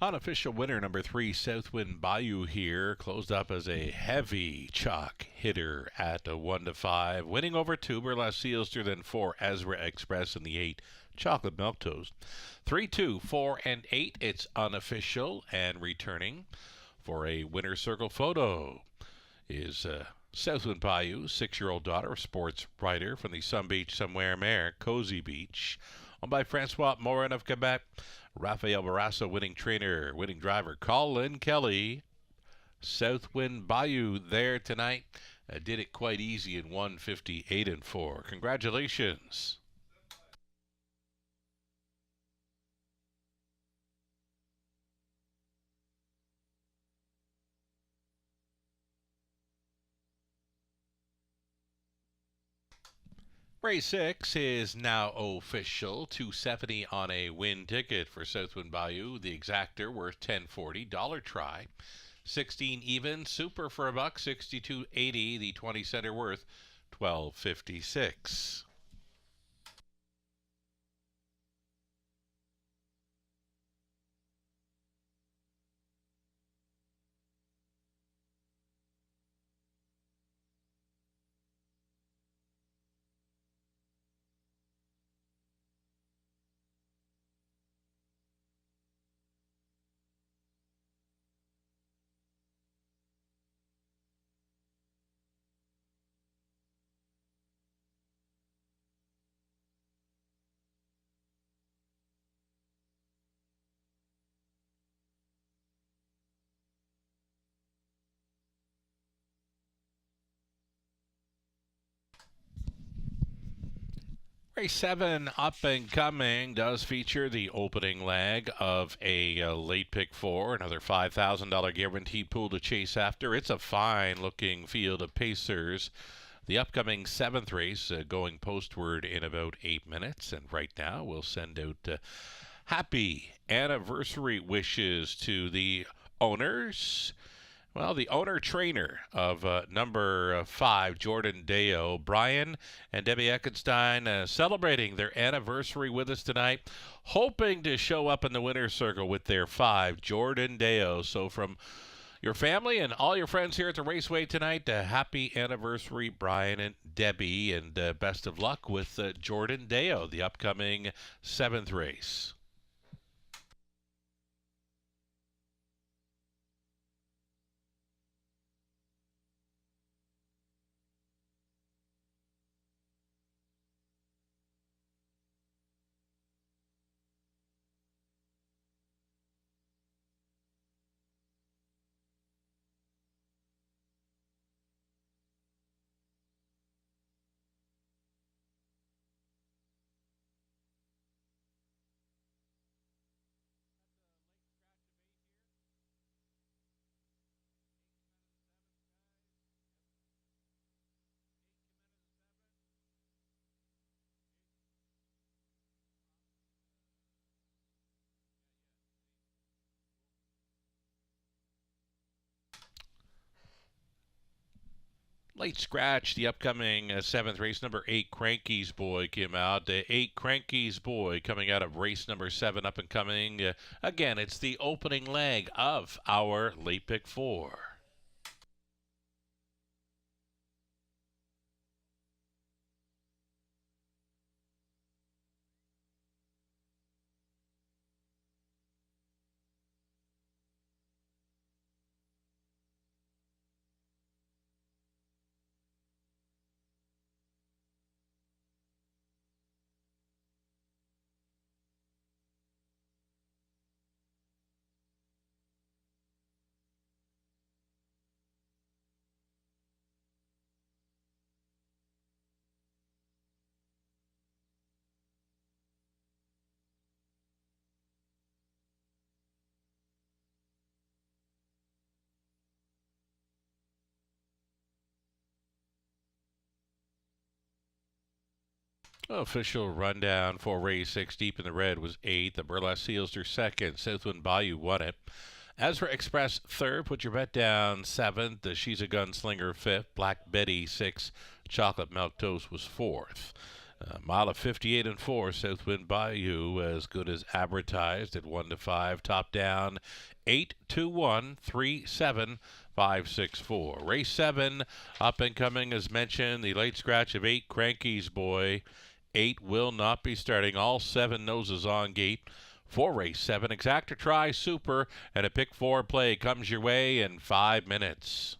Unofficial winner number 3, Southwind Bayou here, closed up as a heavy chalk hitter at a 1-5, winning over 2 Burlesque Sealster, then 4 Ezra Express, and the 8 Chocolate Milk Toast. 3, 2, 4, and 8. It's unofficial, and returning for a winner's circle photo is Southwind Bayou, 6-year-old daughter, sports writer from the Sun Beach Somewhere Mare, Cozy Beach, owned by Francois Morin of Quebec. Rafael Barrasso, winning trainer, winning driver, Colin Kelly. Southwind Bayou there tonight. Did it quite easy in 1:58 and 4. Congratulations. Race 6 is now official. $270 on a win ticket for Southwind Bayou. The exactor worth $10.40. Dollar try. 16 even. Super for a buck. $62.80. The 20 center worth $12.56. Race 7, up and coming, does feature the opening leg of a late pick 4, another $5,000 guaranteed pool to chase after. It's a fine-looking field of pacers. The upcoming 7th race going postward in about 8 minutes, and right now we'll send out happy anniversary wishes to the owners. Well, the owner-trainer of number 5, Jordan Deo, Brian and Debbie Eckenstein, celebrating their anniversary with us tonight, hoping to show up in the winner's circle with their 5, Jordan Deo. So from your family and all your friends here at the Raceway tonight, happy anniversary, Brian and Debbie, and best of luck with Jordan Deo, the upcoming 7th race. Late scratch, the upcoming 7th race, number 8, Cranky's Boy, came out. 8, Cranky's Boy coming out of race number 7, up and coming. Again, it's the opening leg of our late pick 4. Official rundown for race 6. Deep in the Red was 8. The Burlesque Sealster 2nd. Southwind Bayou won it. Ezra Express 3rd. Put your bet down 7th. She's a Gunslinger 5th. Black Betty 6th. Chocolate Milk Toast was 4th. Mile of 58 and 4, Southwind Bayou, as good as advertised at 1 to 5. Top down, 8-2-1-3-7-5-6-4. Race 7, up and coming as mentioned. The late scratch of 8, Cranky's Boy. 8 will not be starting. All 7 noses on gate. For race 7, Exacta Try Super, and a pick 4 play comes your way in 5 minutes.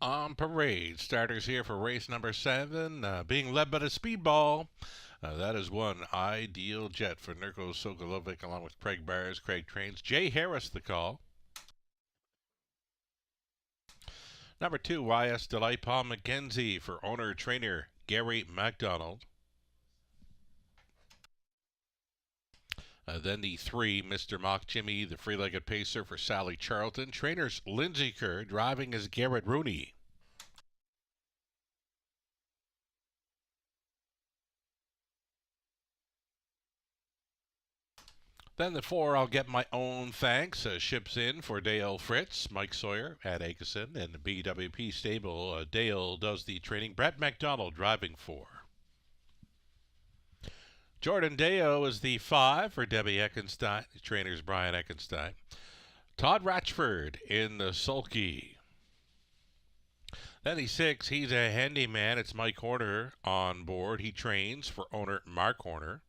on parade. Starters here for race number 7, being led by the Speedball. That is one Ideal Jet for Nurko Sokolovic along with Craig Byers, Craig Trains. Jay Harris the call. Number 2, YS Delight Paul McKenzie for owner-trainer Gary MacDonald. Then the 3, Mr. Mock Jimmy, the free-legged pacer for Sally Charlton. Trainers Lindsay Kerr, driving as Garrett Rooney. Then the 4, I'll Get My Own Thanks, ships in for Dale Fritz, Mike Sawyer at Akeson, and the BWP stable. Dale does the training. Brett McDonald driving for. Jordan Deo is the 5 for Debbie Eckenstein. The trainer's Brian Eckenstein. Todd Ratchford in the sulky. Then the 6, he's a handyman. It's Mike Horner on board. He trains for owner Mark Horner.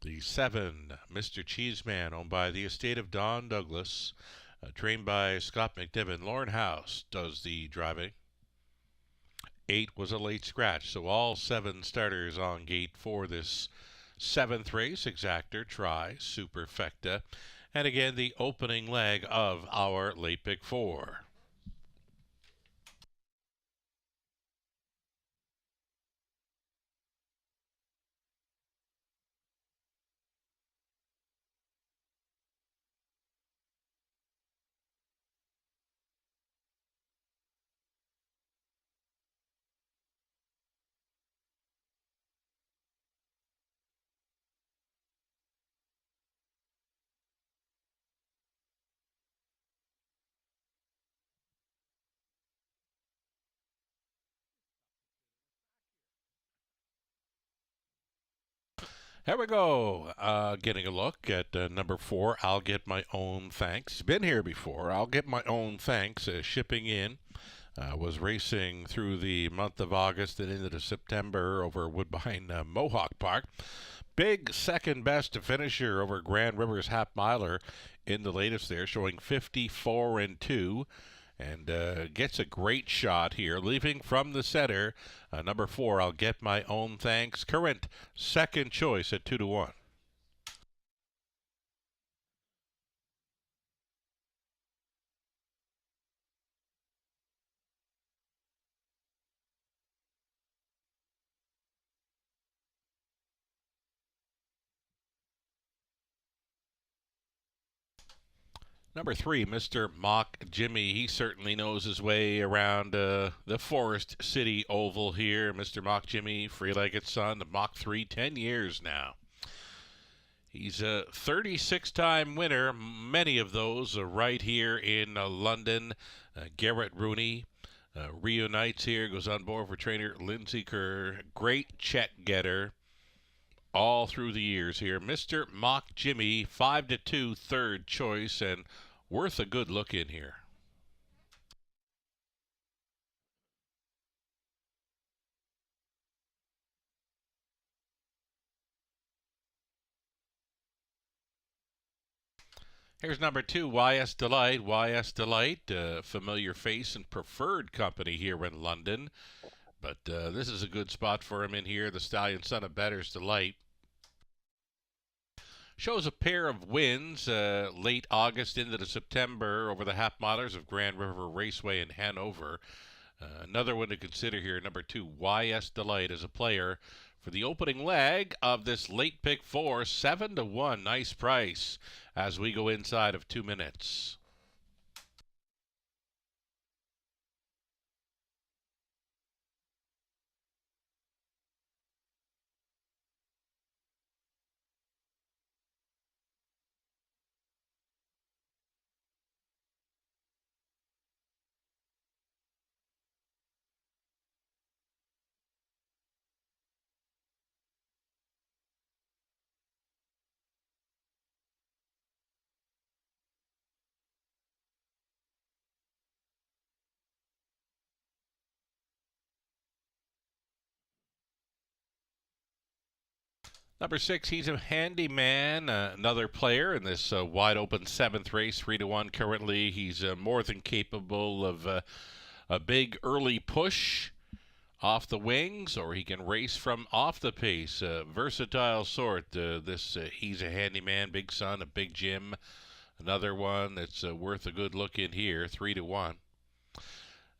The 7, Mr. Cheeseman, owned by the estate of Don Douglas, trained by Scott McNiven. Lauren House does the driving. 8 was a late scratch, so all 7 starters on gate for this 7th race. Exactor, Try, Superfecta, and again the opening leg of our late pick 4. Here we go. Getting a look at number 4, I'll Get My Own Thanks. It's been here before. I'll Get My Own Thanks, shipping in. Was racing through the month of August and into September over Woodbine Mohawk Park. Big second best finisher over Grand Rivers half miler in the latest there, showing 54 and 2. And gets a great shot here, leaving from the center. Number 4, I'll Get My Own Thanks. Current second choice at 2-1. Number 3, Mr. Mock Jimmy. He certainly knows his way around the Forest City Oval here. Mr. Mock Jimmy, free-legged son, the Mach 3, 10 years now. He's a 36-time winner, many of those right here in London. Garrett Rooney reunites here, goes on board for trainer Lindsay Kerr. Great check getter all through the years here. Mr. Mock Jimmy, 5-2, third choice, and worth a good look in here. Here's number 2, YS Delight. YS Delight, familiar face and preferred company here in London. But this is a good spot for him in here. The Stallion Son of Better's Delight. Shows a pair of wins late August into the September over the half milers of Grand River Raceway in Hanover. Another one to consider here, number 2, YS Delight as a player for the opening leg of this late pick 4, 7-1. Nice price as we go inside of 2 minutes. Number 6, he's a handyman, another player in this wide open 7th race, 3-1 currently. He's more than capable of a big early push off the wings, or he can race from off the pace. Versatile sort. He's a handyman, Big Son, a Big Jim. Another one that's worth a good look in here, 3-1.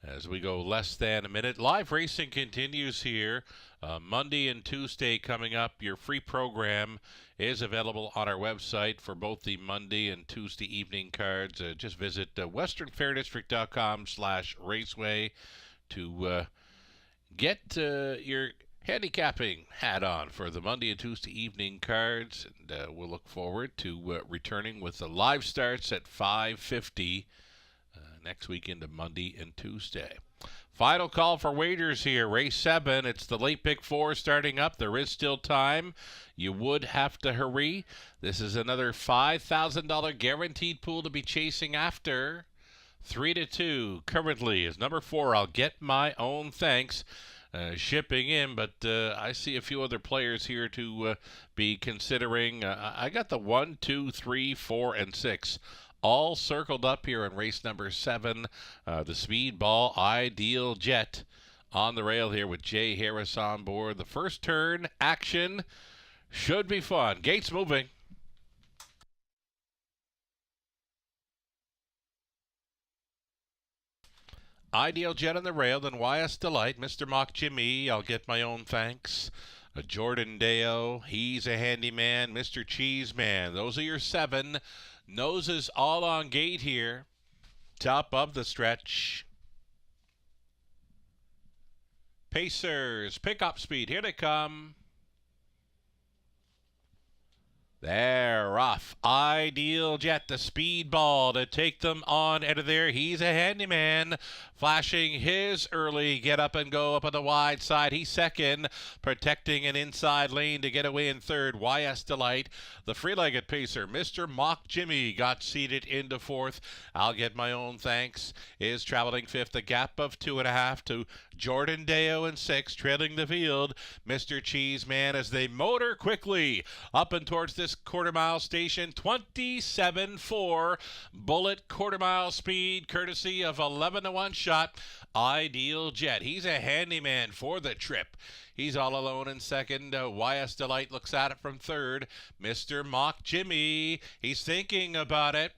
As we go less than a minute, live racing continues here. Monday and Tuesday coming up. Your free program is available on our website for both the Monday and Tuesday evening cards. Just visit westernfairdistrict.com/raceway to get your handicapping hat on for the Monday and Tuesday evening cards. And we'll look forward to returning with the live starts at 5:50 next week into Monday and Tuesday. Final call for wagers here. Race 7. It's the late pick 4 starting up. There is still time. You would have to hurry. This is another $5,000 guaranteed pool to be chasing after. 3-2 currently is number 4. I'll get my own thanks. Shipping in, but I see a few other players here to be considering. I got the 1, 2, 3, 4, and 6. All circled up here in race number 7. The Speedball Ideal Jet on the rail here with Jay Harris on board. The first turn action should be fun. Gates moving. Ideal Jet on the rail, then YS Delight, Mr. Mock Jimmy, I'll get my own thanks. Jordan Deo, he's a handyman, Mr. Cheeseman. Those are your 7. Noses all on gate here. Top of the stretch. Pacers, pick up speed. Here they come. They're off. Ideal Jet, the Speedball to take them on out of there. He's a handyman, flashing his early get up and go up on the wide side. He's second, protecting an inside lane to get away in third. YS Delight, the free-legged pacer, Mr. Mock Jimmy, got seated into fourth. I'll get my own thanks, is traveling fifth. A gap of 2.5 to Jordan Deo in sixth, trailing the field. Mr. Cheeseman as they motor quickly up and towards this quarter-mile station. 27.4 bullet quarter-mile speed, courtesy of 11-1 shot. Ideal Jet. He's a handyman for the trip. He's all alone in second. YS Delight looks at it from third. Mr. Mock Jimmy, he's thinking about it.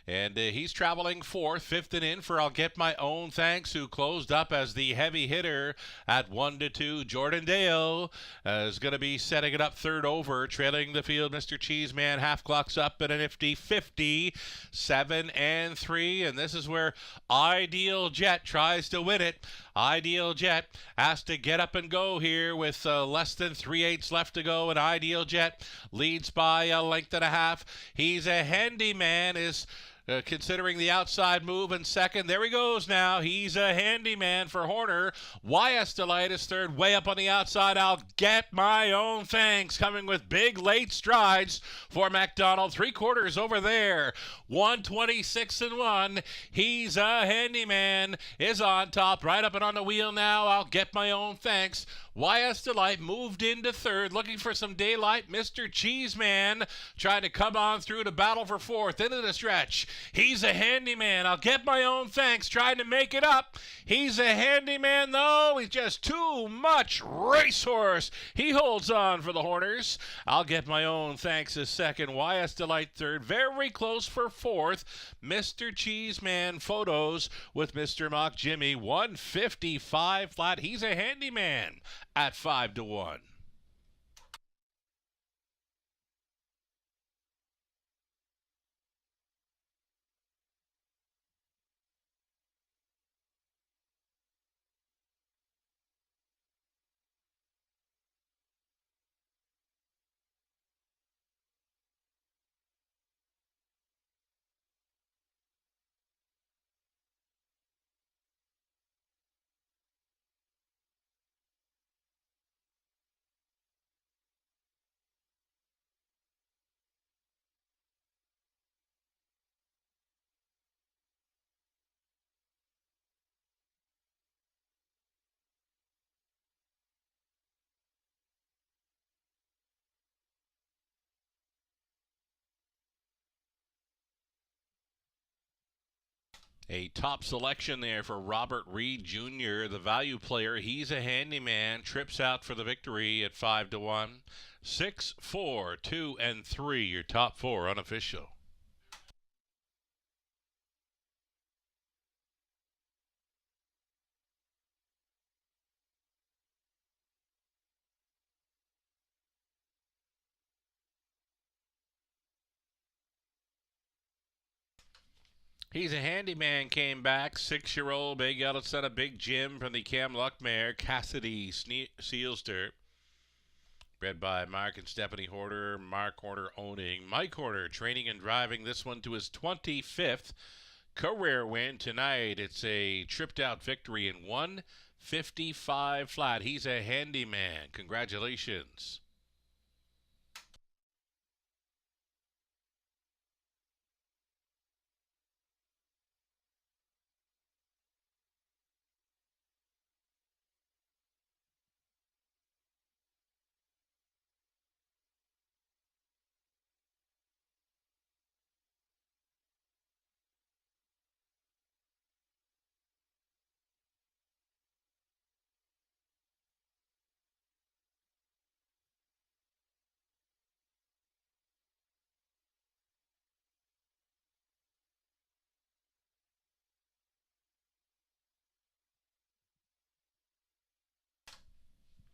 And he's traveling fourth. Fifth and in for I'll Get My Own Thanks, who closed up as the heavy hitter at 1-2. Jordan Dale is going to be setting it up third over, trailing the field. Mr. Cheeseman half clocks up at a nifty 50. 7-3. And this is where Ideal Jet tries to win it. Ideal Jet has to get up and go here with less than 3/8 left to go. And Ideal Jet leads by a length and a half. He's a handyman, is considering the outside move in second. There he goes now. He's a handyman for Horner. YS Delight is third, way up on the outside. I'll Get My Own Thanks coming with big late strides for McDonald. 3/4 over there. 126-1. He's a handyman, is on top, right up and on the wheel now. I'll Get My Own Thanks. YS Delight moved into third, looking for some daylight. Mr. Cheeseman trying to come on through to battle for fourth into the stretch. He's a handyman. I'll Get My Own Thanks, trying to make it up. He's a handyman, though. He's just too much racehorse. He holds on for the Horners. I'll Get My Own Thanks is second. YS Delight third. Very close for fourth. Mr. Cheeseman photos with Mr. Mock Jimmy. 155 flat. He's a handyman at 5-1. A top selection there for Robert Reed Jr., the value player. He's a handyman. Trips out for the victory at 5 to 1. 6, 4, 2, and 3. Your top four unofficial. He's a handyman, came back. 6-year-old Big Yellow Son of Big Jim from the Cam Luck mare, Cassidy Sealster. Bred by Mark and Stephanie Horder. Mark Horder owning. Mike Horder training and driving this one to his 25th career win tonight. It's a tripped out victory in 155 flat. He's a handyman. Congratulations.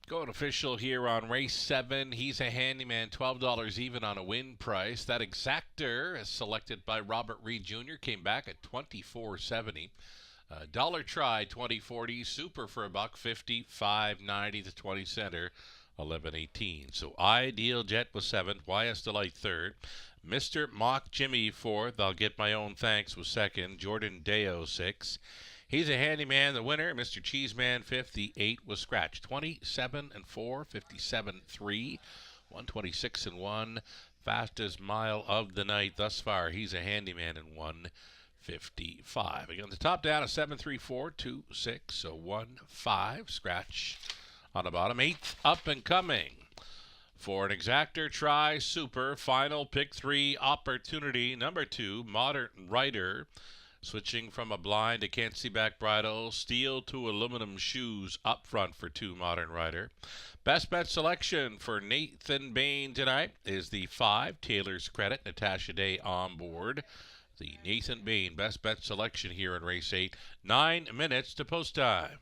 Going official here on race 7. He's a handyman, $12 even on a win price. That exactor, as selected by Robert Reed Jr., came back at $24.70. Dollar try, 2040. Super for $1.50. $5.90 to 20 center. 11.18. So Ideal Jet was 7th. YS Delight 3rd. Mr. Mock Jimmy 4th. I'll get my own thanks was 2nd. Jordan Deo 6th. He's a handyman, the winner. Mr. Cheeseman 5th. The 8 was scratched. 27 and 4, 57 3, 126 and 1. Fastest mile of the night thus far. He's a handyman in 155. Again, the top down is 73426. So 1-5 scratch on the bottom. 8th up and coming. For an exactor, try super. Final pick 3 opportunity. Number 2, Modern Rider. Switching from a blind to can't see back bridle. Steel to aluminum shoes up front for 2 Modern Rider. Best bet selection for Nathan Bain tonight is the 5 Taylor's Credit. Natasha Day on board. The Nathan Bain best bet selection here in race 8. 9 minutes to post time.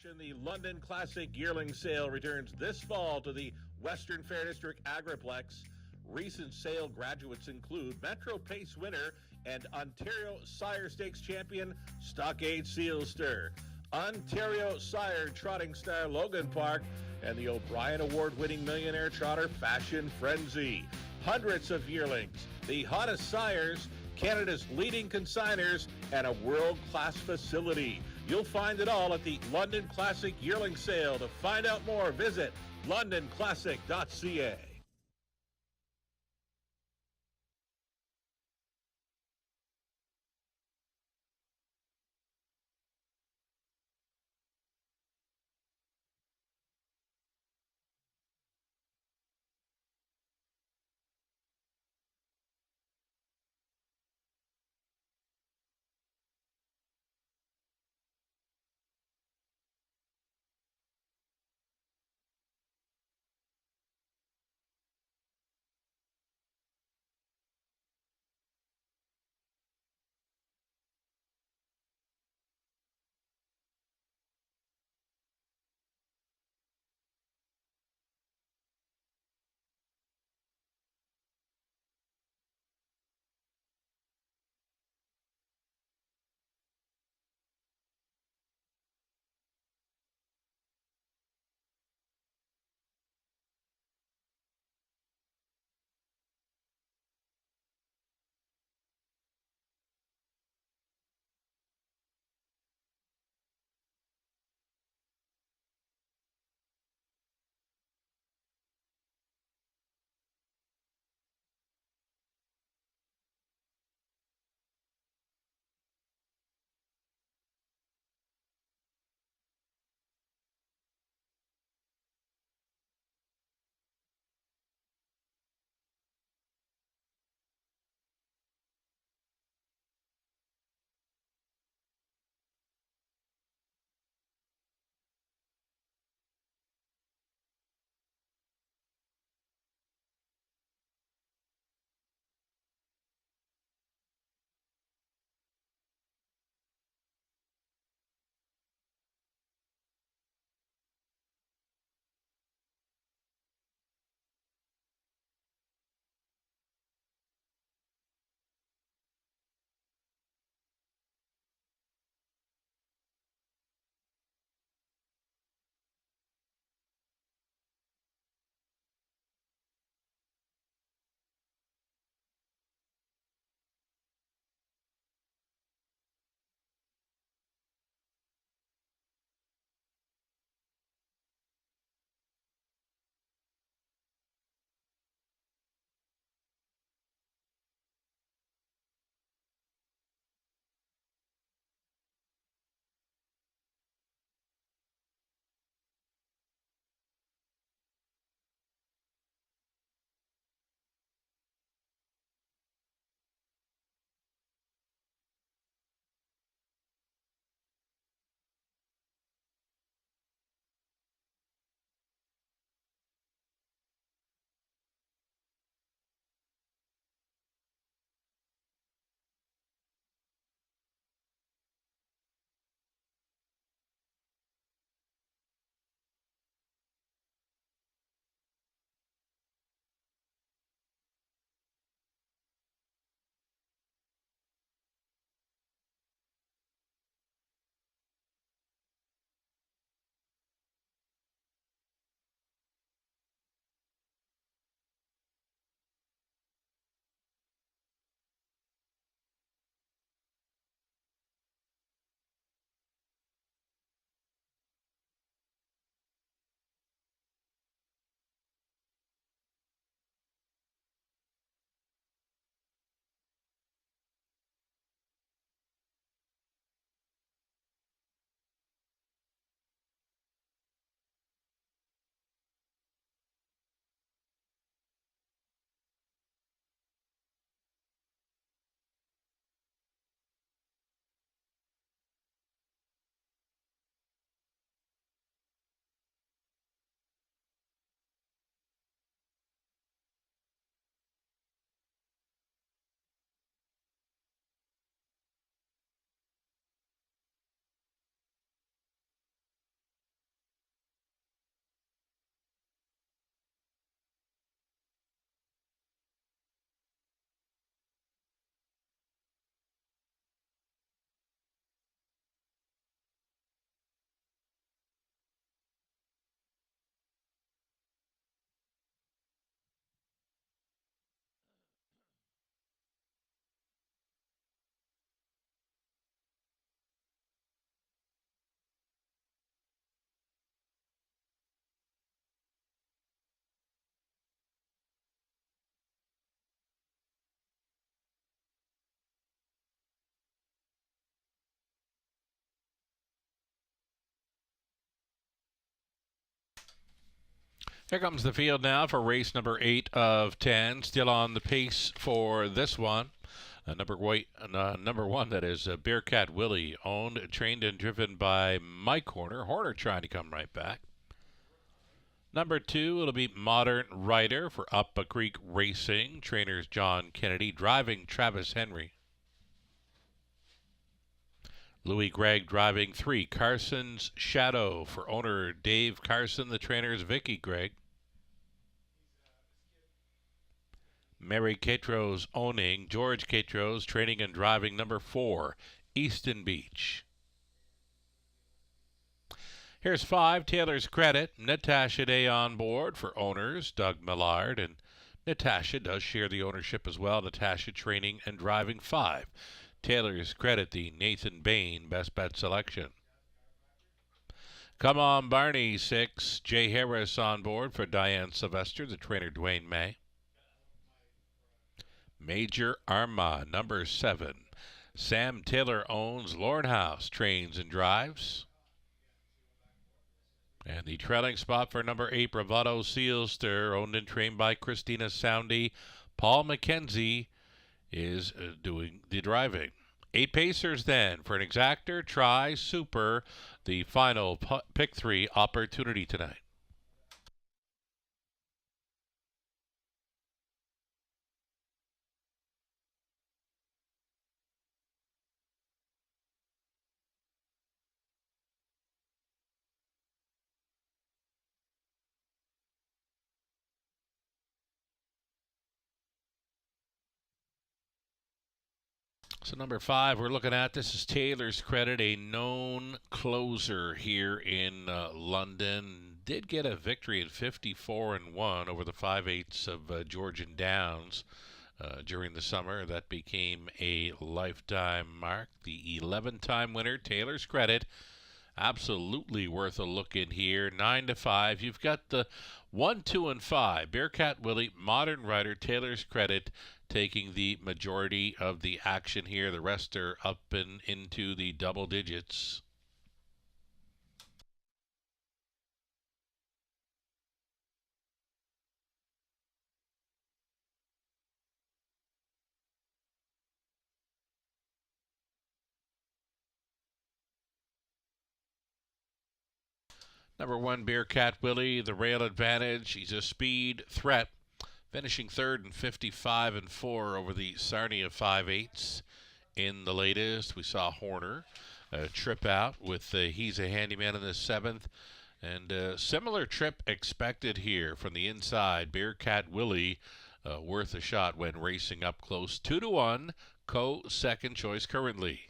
The London Classic Yearling Sale returns this fall to the Western Fair District Agriplex. Recent sale graduates include Metro Pace winner and Ontario Sire Stakes champion Stockade Sealster, Ontario Sire trotting star Logan Park, and the O'Brien Award-winning millionaire trotter Fashion Frenzy. Hundreds of yearlings, the hottest sires, Canada's leading consigners, and a world-class facility. You'll find it all at the London Classic Yearling Sale. To find out more, visit londonclassic.ca. Here comes the field now for race number 8 of 10. Still on the pace for this one. Number one, that is Bearcat Willie, owned, trained, and driven by Mike Horner. Horner trying to come right back. Number 2, it'll be Modern Rider for Up a Creek Racing. Trainers John Kennedy, driving Travis Henry. Louis Gregg driving 3, Carson's Shadow for owner Dave Carson. The trainers Vicky Gregg. Mary Catros owning, George Catros training and driving number 4, Easton Beach. Here's 5, Taylor's Credit. Natasha Day on board for owners, Doug Millard, and Natasha does share the ownership as well. Natasha training and driving 5. Taylor's Credit, the Nathan Bain best bet selection. Come on, Barney, 6, Jay Harris on board for Diane Sylvester, the trainer Dwayne May. Major Arma, number 7. Sam Taylor owns, Lordhouse trains and drives. And the trailing spot for number 8, Bravado Sealster, owned and trained by Christina Soundy. Paul McKenzie is doing the driving. 8 pacers then for an exactor, try, super, the final pick 3 opportunity tonight. So number 5 we're looking at, this is Taylor's Credit, a known closer here in London. Did get a victory at 54-1 over the 5/8 of Georgian Downs during the summer. That became a lifetime mark. The 11-time winner, Taylor's Credit. Absolutely worth a look in here. 9-5. You've got the 1, 2, and 5. Bearcat Willie, Modern Rider, Taylor's Credit taking the majority of the action here. The rest are up and into the double digits. Number 1, Bearcat Willie, the rail advantage. He's a speed threat, finishing third in 55-4 over the Sarnia 5/8. In the latest, we saw Horner trip out with He's a Handyman in the 7th. And similar trip expected here from the inside. Bearcat Willie worth a shot when racing up close. 2-1, second choice currently.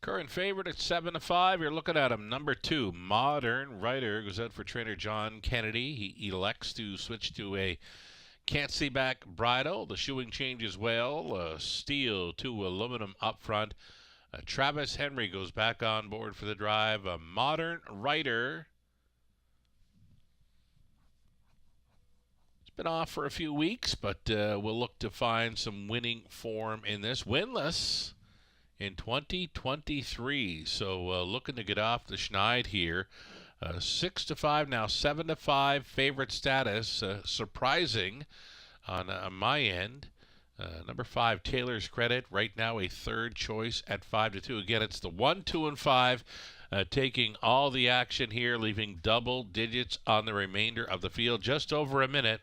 Current favorite at 7-5. You're looking at him. Number 2, Modern Rider, goes out for trainer John Kennedy. He elects to switch to a can't see back bridle. The shoeing changes well. Steel to aluminum up front. Travis Henry goes back on board for the drive. A Modern Rider. It's been off for a few weeks, but we'll look to find some winning form in this. Winless in 2023, so looking to get off the schneid here. 6-5 now, 7-5 favorite status. Surprising on my end. Number 5, Taylor's Credit, right now a third choice at 5-2. Again, it's the 1, 2, and 5 taking all the action here, leaving double digits on the remainder of the field. Just over a minute.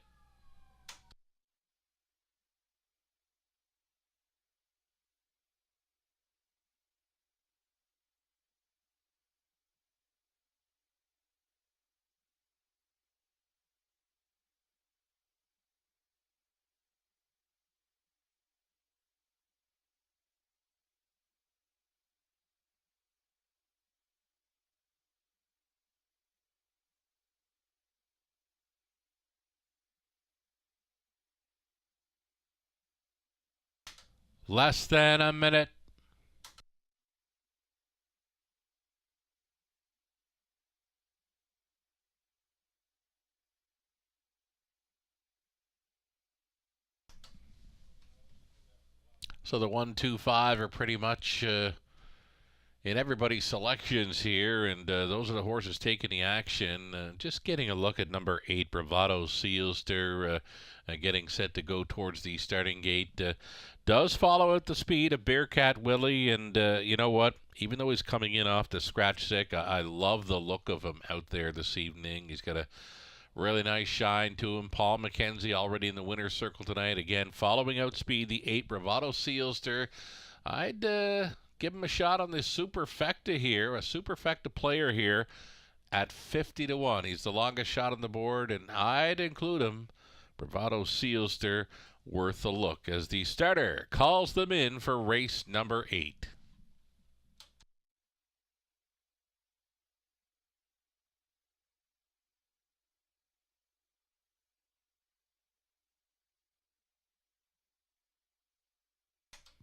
Less than a minute. So the 1-2-5 are pretty much in everybody's selections here, and those are the horses taking the action. Just getting a look at number 8, Bravado Sealster, getting set to go towards the starting gate. Does follow at the speed of Bearcat Willie, and you know what? Even though he's coming in off the scratch sick, I love the look of him out there this evening. He's got a really nice shine to him. Paul McKenzie already in the winner's circle tonight. Again, following outspeed the 8, Bravado Sealster. I'd give him a shot on this Superfecta here, a Superfecta player here at 50-1. He's the longest shot on the board, and I'd include him. Bravado Sealster, worth a look as the starter calls them in for race number 8.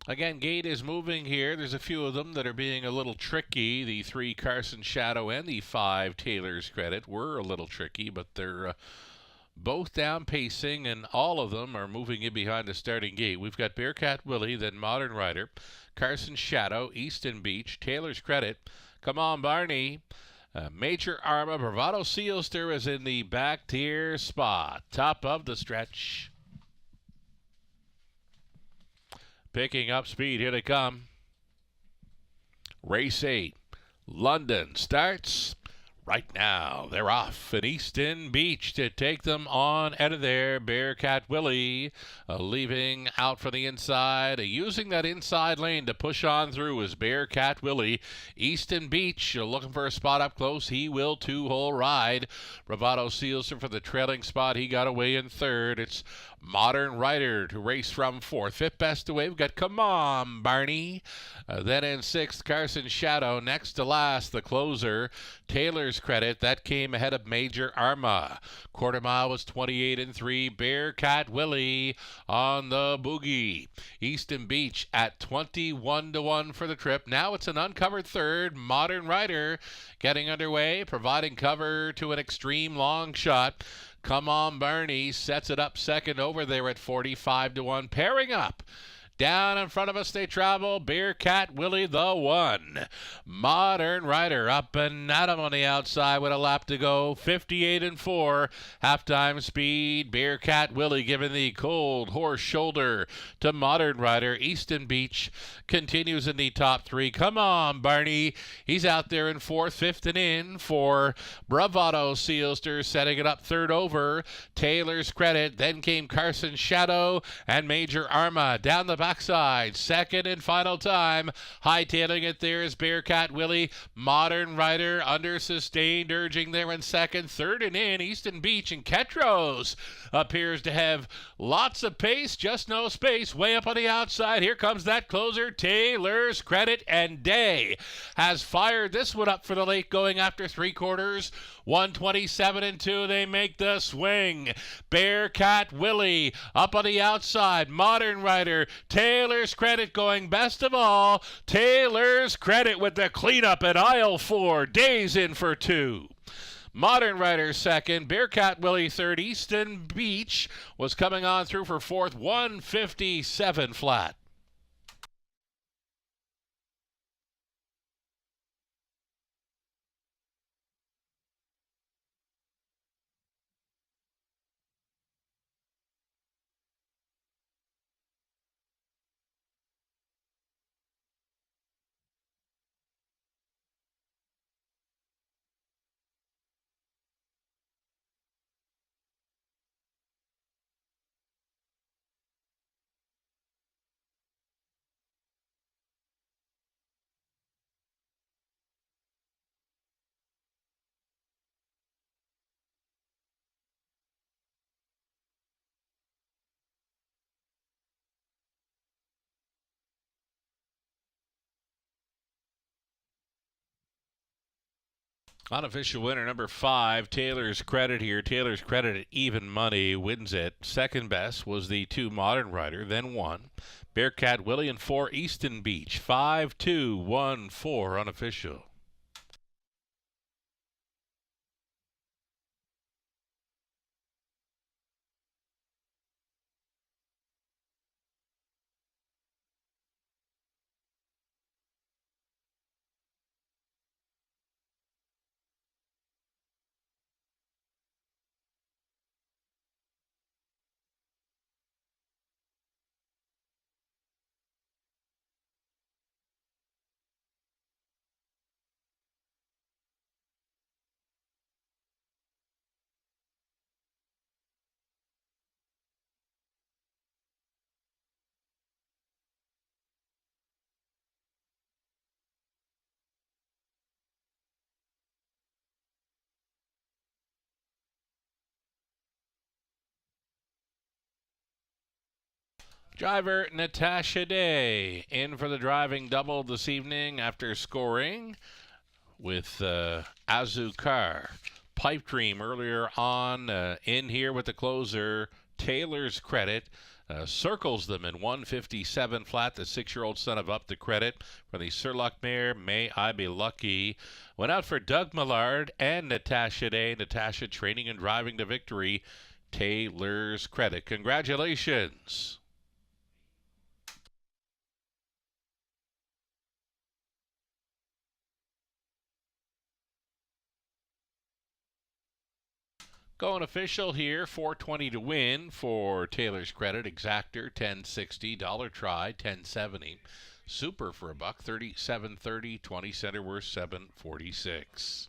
Again, gate is moving here. There's a few of them that are being a little tricky. The 3 Carson Shadow and the 5 Taylor's Credit were a little tricky, but they're both down pacing, and all of them are moving in behind the starting gate. We've got Bearcat Willie, then Modern Rider, Carson Shadow, Easton Beach, Taylor's Credit, Come On Barney, Major Arma, Bravado Sealster is in the back tier spot. Top of the stretch. Picking up speed, here they come. Race 8, London starts right now. They're off at Easton Beach to take them on out of there. Bearcat Willie leaving out for the inside. Using that inside lane to push on through is Bearcat Willie. Easton Beach looking for a spot up close. He will 2-hole ride. Bravado Sealster for the trailing spot. He got away in third. It's Modern Rider to race from 4th. 5th best away. We've got Come On Barney. Then in 6th, Carson Shadow. Next to last, the closer, Taylor's Credit. That came ahead of Major Arma. Quarter mile was 28-3. Bearcat Willie on the boogie. Easton Beach at 21-1 for the trip. Now it's an uncovered third. Modern Rider getting underway, providing cover to an extreme long shot. Come On Barney sets it up second over there at 45-1. Pairing up. Down in front of us they travel. Bearcat Willie the 1. Modern Rider up and at him on the outside with a lap to go. 58-4. Halftime speed. Bearcat Willie giving the cold horse shoulder to Modern Rider. Easton Beach continues in the top 3. Come On Barney. He's out there in 4th. 5th and in for Bravado Sealster, setting it up third over. Taylor's Credit. Then came Carson Shadow and Major Arma down the backside. Second and final time. Hightailing it there is Bearcat Willie. Modern Rider under sustained urging there in second. Third and in, Easton Beach, and Ketros appears to have lots of pace, just no space. Way up on the outside. Here comes that closer, Taylor's Credit, and Day has fired this one up for the late going after 3/4. 127-2. They make the swing. Bearcat Willie up on the outside. Modern Rider. Taylor's Credit going best of all. Taylor's Credit with the cleanup at aisle 4. Days in for 2. Modern Rider second. Bearcat Willie third. Easton Beach was coming on through for 4th. 157 flat. Unofficial winner number 5, Taylor's Credit here. Taylor's Credit at even money wins it. Second best was the 2 Modern Rider, then 1. Bearcat Willie and 4 Easton Beach. 5-2-1-4 unofficial. Driver Natasha Day in for the driving double this evening after scoring with Azukar. Pipe Dream earlier on in here with the closer. Taylor's Credit circles them in 157 flat. The 6-year-old son of Up the Credit for the Surluck mare. May I Be Lucky. Went out for Doug Millard and Natasha Day. Natasha training and driving to victory. Taylor's Credit. Congratulations. Going official here, 420 to win for Taylor's Credit. Exactor, 1060. Dollar try, 1070. Super for $1, 37.30. 20 center worth, 746.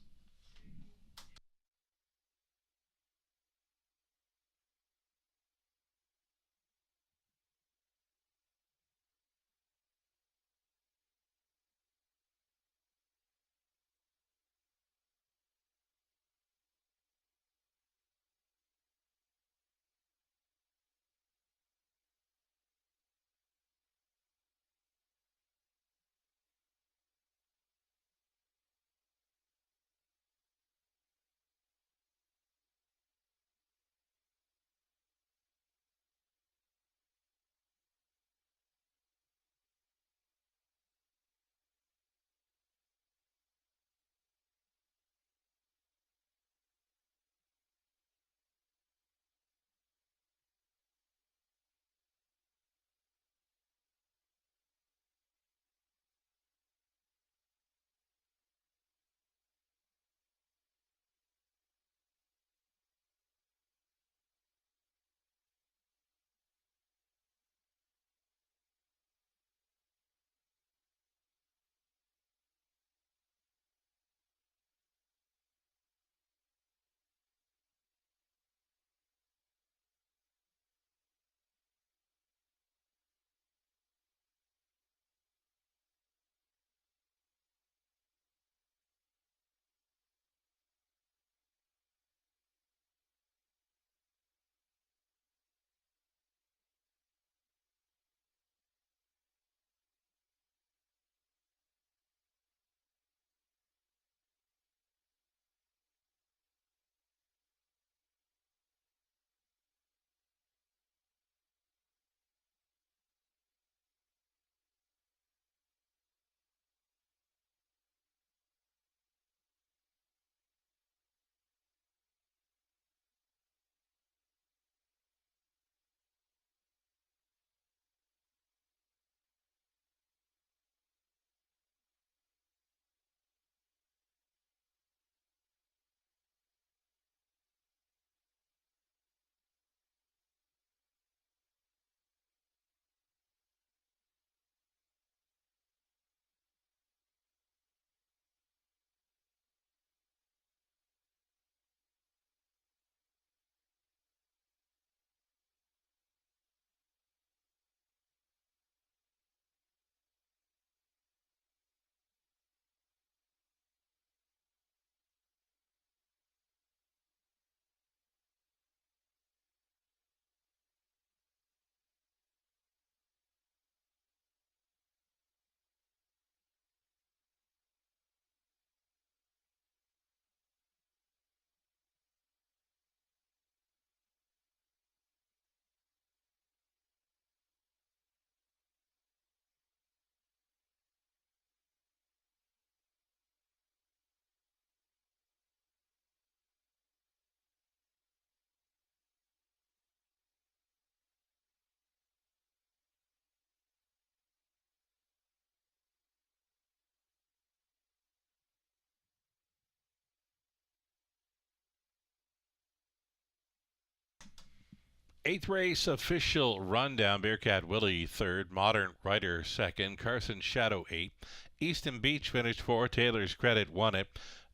Eighth race official rundown. Bearcat Willie third, Modern Rider second, Carson Shadow eighth, Easton Beach finished fourth, Taylor's Credit won it,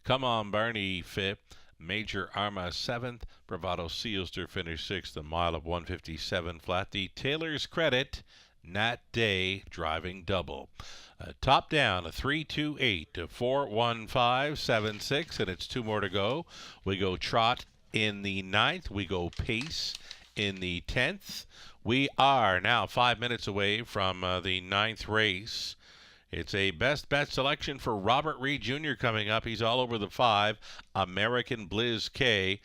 Come On Barney fifth, Major Arma seventh, Bravado Sealster finished sixth, a mile of 157 flat. The Taylor's Credit Nat Day driving double. Top down, a 3-2-8 to 4-1-5-7-6, and it's two more to go. We go trot in the ninth. We go pace in the 10th. We are now 5 minutes away from the ninth race. It's a best bet selection for Robert Reed Jr. coming up. He's all over the 5, American Blizz K.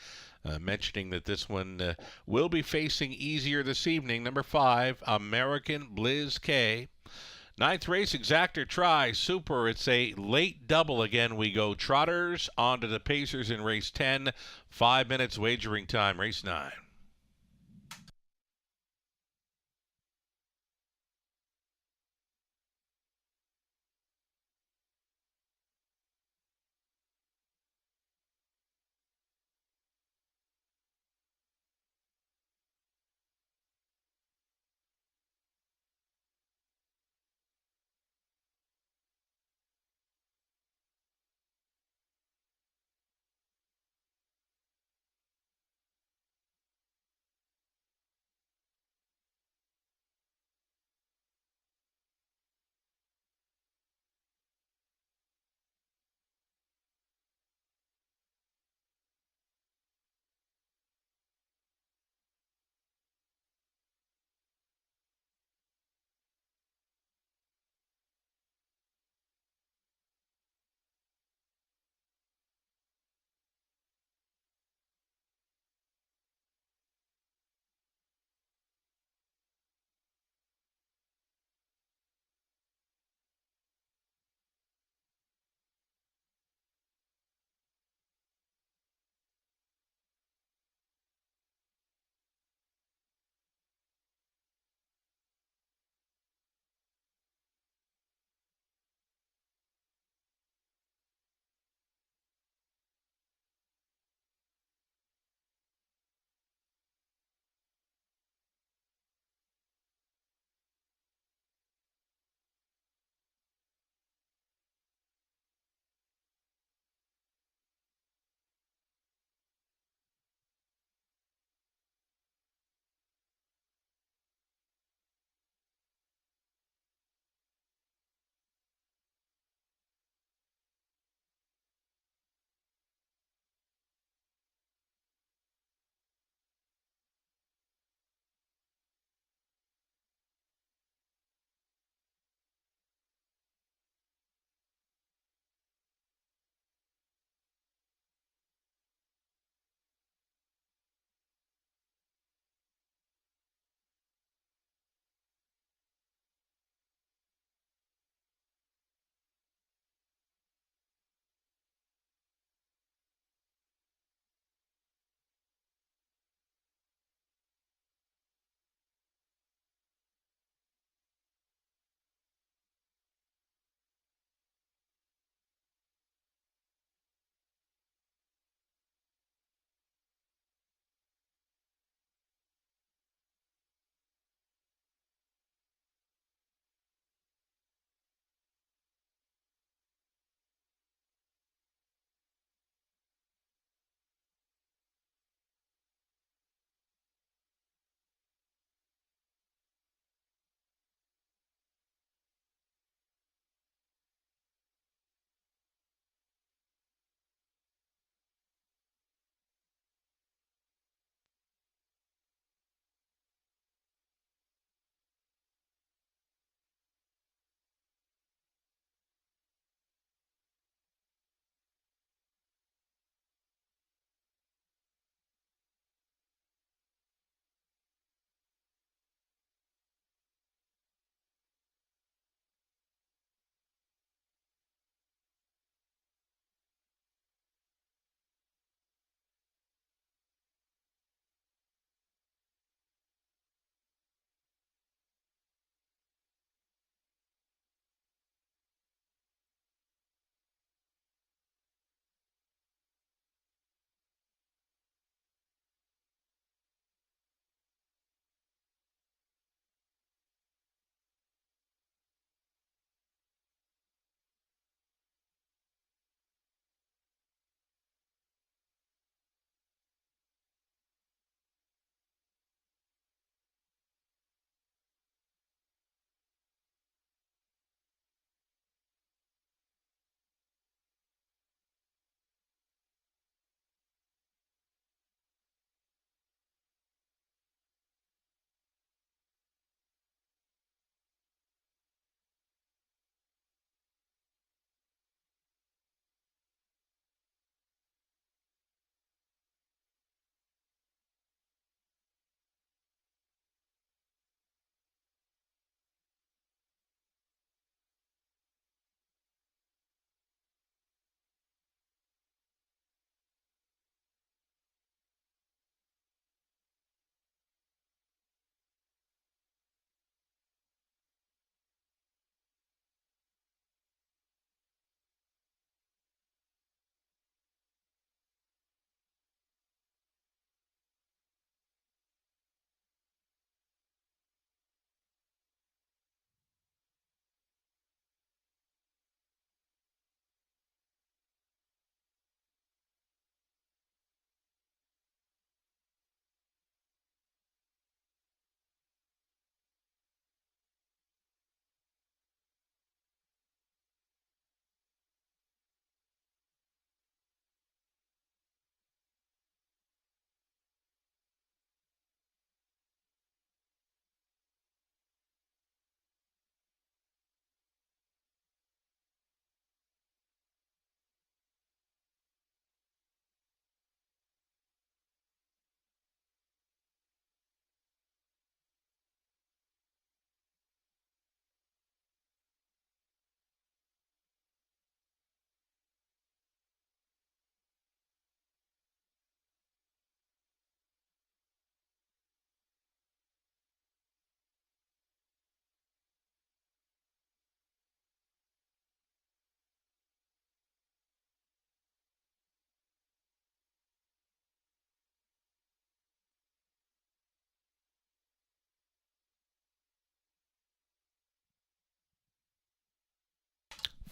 Mentioning that this one will be facing easier this evening. Number 5, American Blizz K. Ninth race, exactor try, super. It's a late double again. We go trotters onto the pacers in race 10. 5 minutes wagering time, race 9.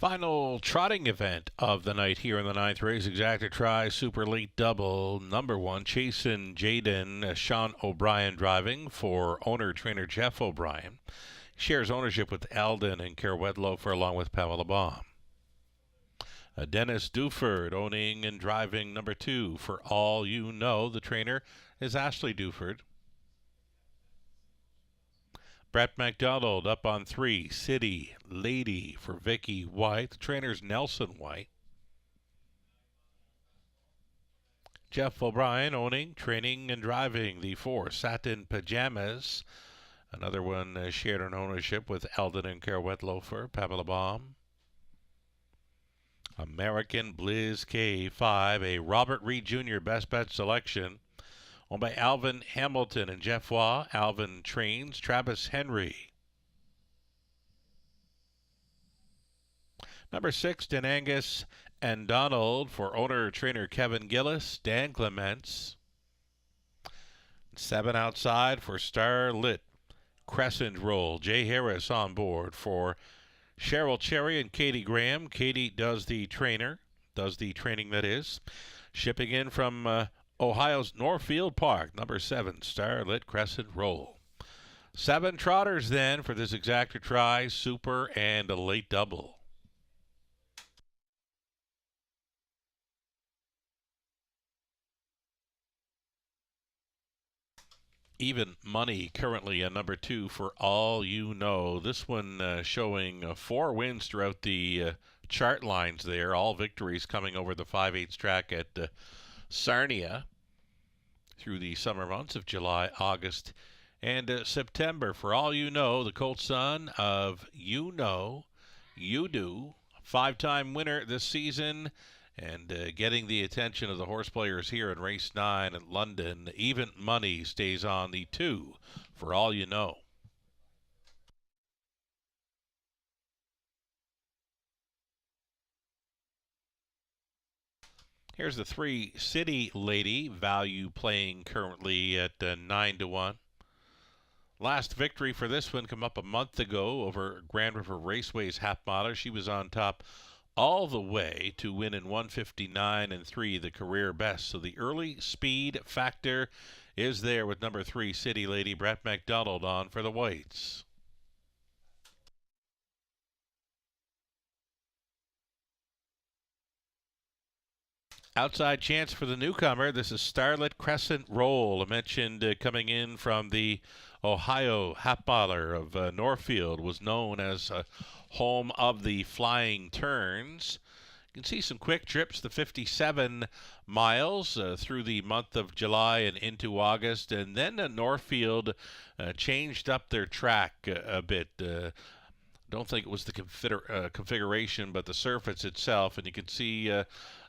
Final trotting event of the night here in the ninth race. Exacta Try Super Late Double. Number 1, Chasin' Jaden, Sean O'Brien driving for owner-trainer Jeff O'Brien. Shares ownership with Alden and Kerr Wedlofer along with Pamela Baum. Dennis Duford owning and driving number 2 for All You Know. The trainer is Ashley Duford. Brett McDonald up on 3, City Lady for Vicky White. The trainer's Nelson White. Jeff O'Brien owning, training, and driving the 4, Satin Pajamas. Another one shared in ownership with Eldon and Kerr Wedlofer, Pamela Baum. American Blizz K5, a Robert Reed Jr. Best Bet selection, owned by Alvin Hamilton and Jeff Waugh. Alvin trains Travis Henry. Number 6, Denangus and Donald for owner-trainer Kevin Gillis, Dan Clements. 7 outside for Starlit Crescent Roll. Jay Harris on board for Cheryl Cherry and Katie Graham. Katie does the training, that is. Shipping in from Ohio's Northfield Park, number 7, Starlit Crescent Roll. 7 trotters then for this Exacta Try, Super, and a Late Double. Even money currently a number 2 for All You Know. This one showing 4 wins throughout the chart lines there. All victories coming over the 5/8 track at Sarnia through the summer months of July, August, and September. For All You Know, the colt son of You Know, You Do, 5-time winner this season, and getting the attention of the horse players here in race 9 at London. Even money stays on the 2 for All You Know. Here's the 3, City Lady, value playing currently at 9-1. Last victory for this one come up a month ago over Grand River Raceway's half mile. She was on top all the way to win in 1:59.3, the career best. So the early speed factor is there with number 3, City Lady. Brett McDonald on for the Whites. Outside chance for the newcomer. This is Starlit Crescent Roll. I mentioned coming in from the Ohio Hapballer of Northfield, was known as home of the flying turns. You can see some quick trips, the 57 miles through the month of July and into August. And then Northfield changed up their track a bit. Don't think it was the configuration, but the surface itself. And you can see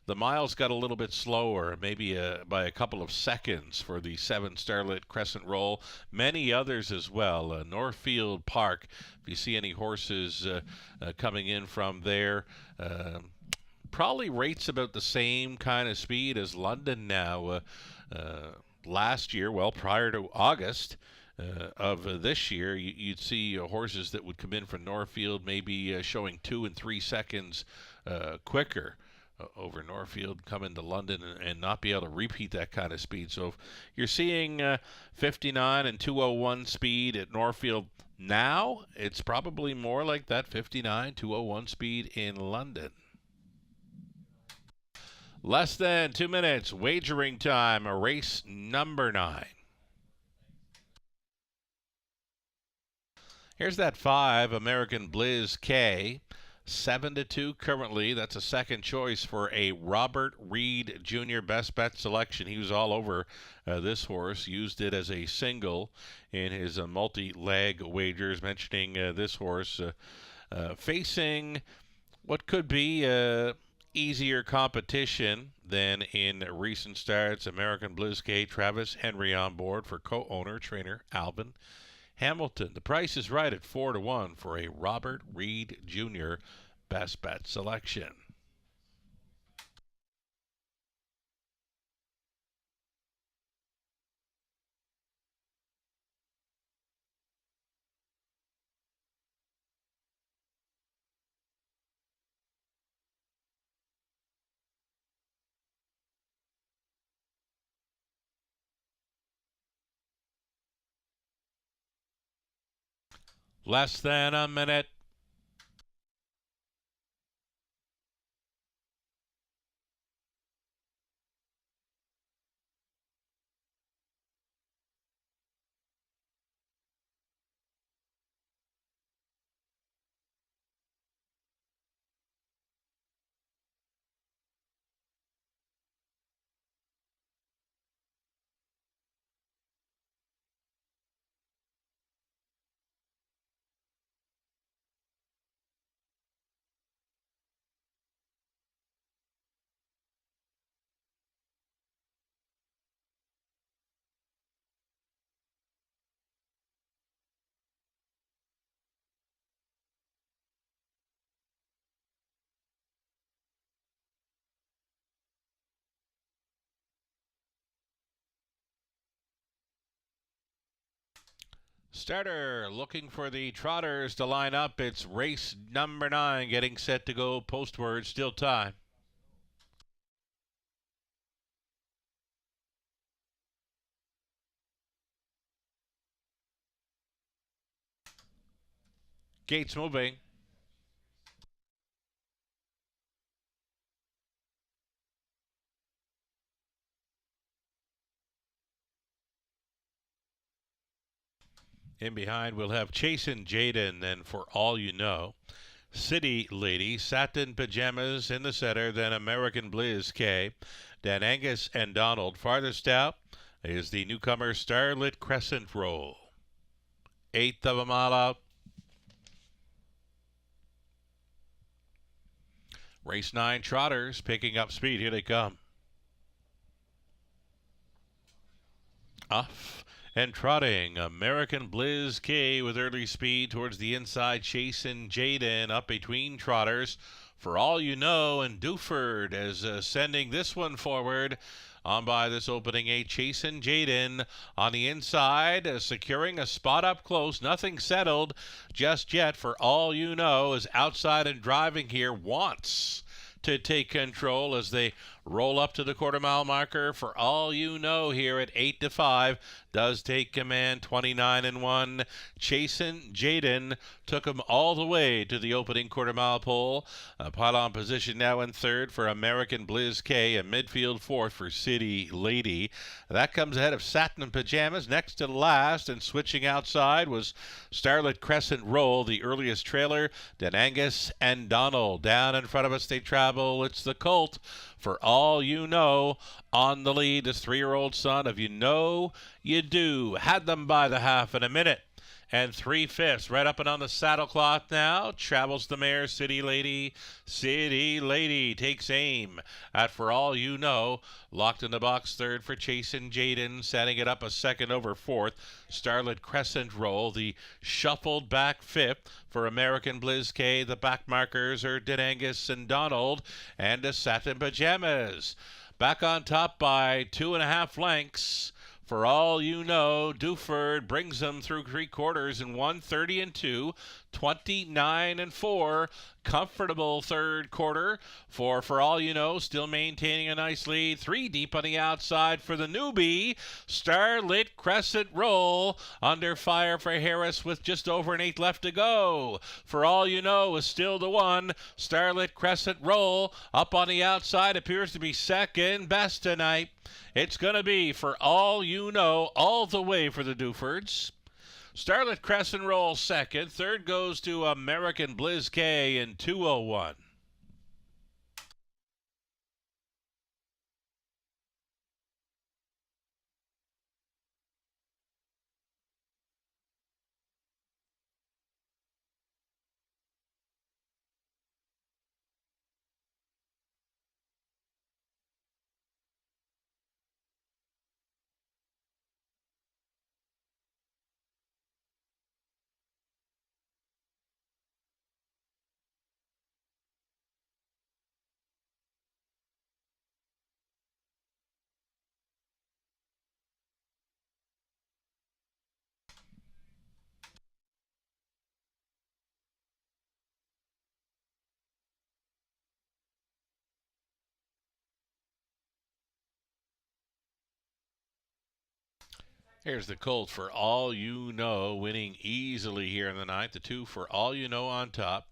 the miles got a little bit slower, maybe by a couple of seconds for the 7 Starlit Crescent Roll. Many others as well. Northfield Park, if you see any horses coming in from there, probably rates about the same kind of speed as London now. Last year, well, prior to August of this year, you'd see horses that would come in from Northfield maybe showing 2 and 3 seconds quicker over Northfield, come into London and not be able to repeat that kind of speed. So if you're seeing 59 and 201 speed at Northfield now, it's probably more like that 59, 201 speed in London. Less than 2 minutes, wagering time, race number 9. Here's that 5, American Blizz K. 7-2 currently. That's a second choice for a Robert Reed Jr. Best Bet selection. He was all over this horse. Used it as a single in his multi-leg wagers. Mentioning this horse facing what could be easier competition than in recent starts. American Blizz K. Travis Henry on board for co-owner trainer Alvin Hamilton. The price is right at 4-1 for a Robert Reed Jr. Best Bet selection. Less than a minute. Starter looking for the Trotters to line up. It's race number 9 getting set to go postward. Still time. Gates moving. In behind, we'll have Chasin' Jaden, and for all you know, City Lady, Satin Pajamas in the center, then American Blizz K, Dan Angus and Donald. Farthest out is the newcomer Starlit Crescent Roll. Eighth of a mile out. Race 9 Trotters picking up speed. Here they come. Off and trotting, American Blizz K with early speed towards the inside, chasing Jaden up between trotters. For all you know, and Duford is sending this one forward. On by this opening 8, chasing Jaden on the inside, securing a spot up close. Nothing settled just yet. For all you know, is outside and driving here, wants to take control as they roll up to the quarter-mile marker. For all you know, here at 8-5, does take command. 29-1. Chasin' Jaden took him all the way to the opening quarter-mile pole. Pylon position now in third for American Blizz K, and midfield fourth for City Lady. That comes ahead of Satin Pajamas. Next to last and switching outside was Starlit Crescent Roll, the earliest trailer. Then Angus and Donald. Down in front of us they travel. It's the Colt. For all you know, on the lead, his 3-year-old son of You Know You Do. Had them by the half in a minute. And 3/5 right up and on the saddle cloth now. Travels the mare, City Lady. City Lady takes aim at For All You Know. Locked in the box third for Chasin' Jaden. Setting it up a second over fourth. Starlit Crescent Roll. The shuffled back fifth for American Blizz K. The back markers are Denangus and Donald. And the Satin Pajamas. Back on top by 2.5 lengths. For all you know, Duford brings them through 3/4 in 1:30-2, 29-4. Comfortable third quarter for all you know, still maintaining a nice lead. 3 deep on the outside for the newbie. Starlit Crescent Roll under fire for Harris with just over an 8 left to go. For all you know is still the one. Starlit Crescent Roll up on the outside appears to be second best tonight. It's going to be For All You Know all the way for the Dufords. Starlit Crescent Roll second. Third goes to American Blizz K in 2:01. Here's the Colts for All You Know, winning easily here in the ninth. The 2 for All You Know on top.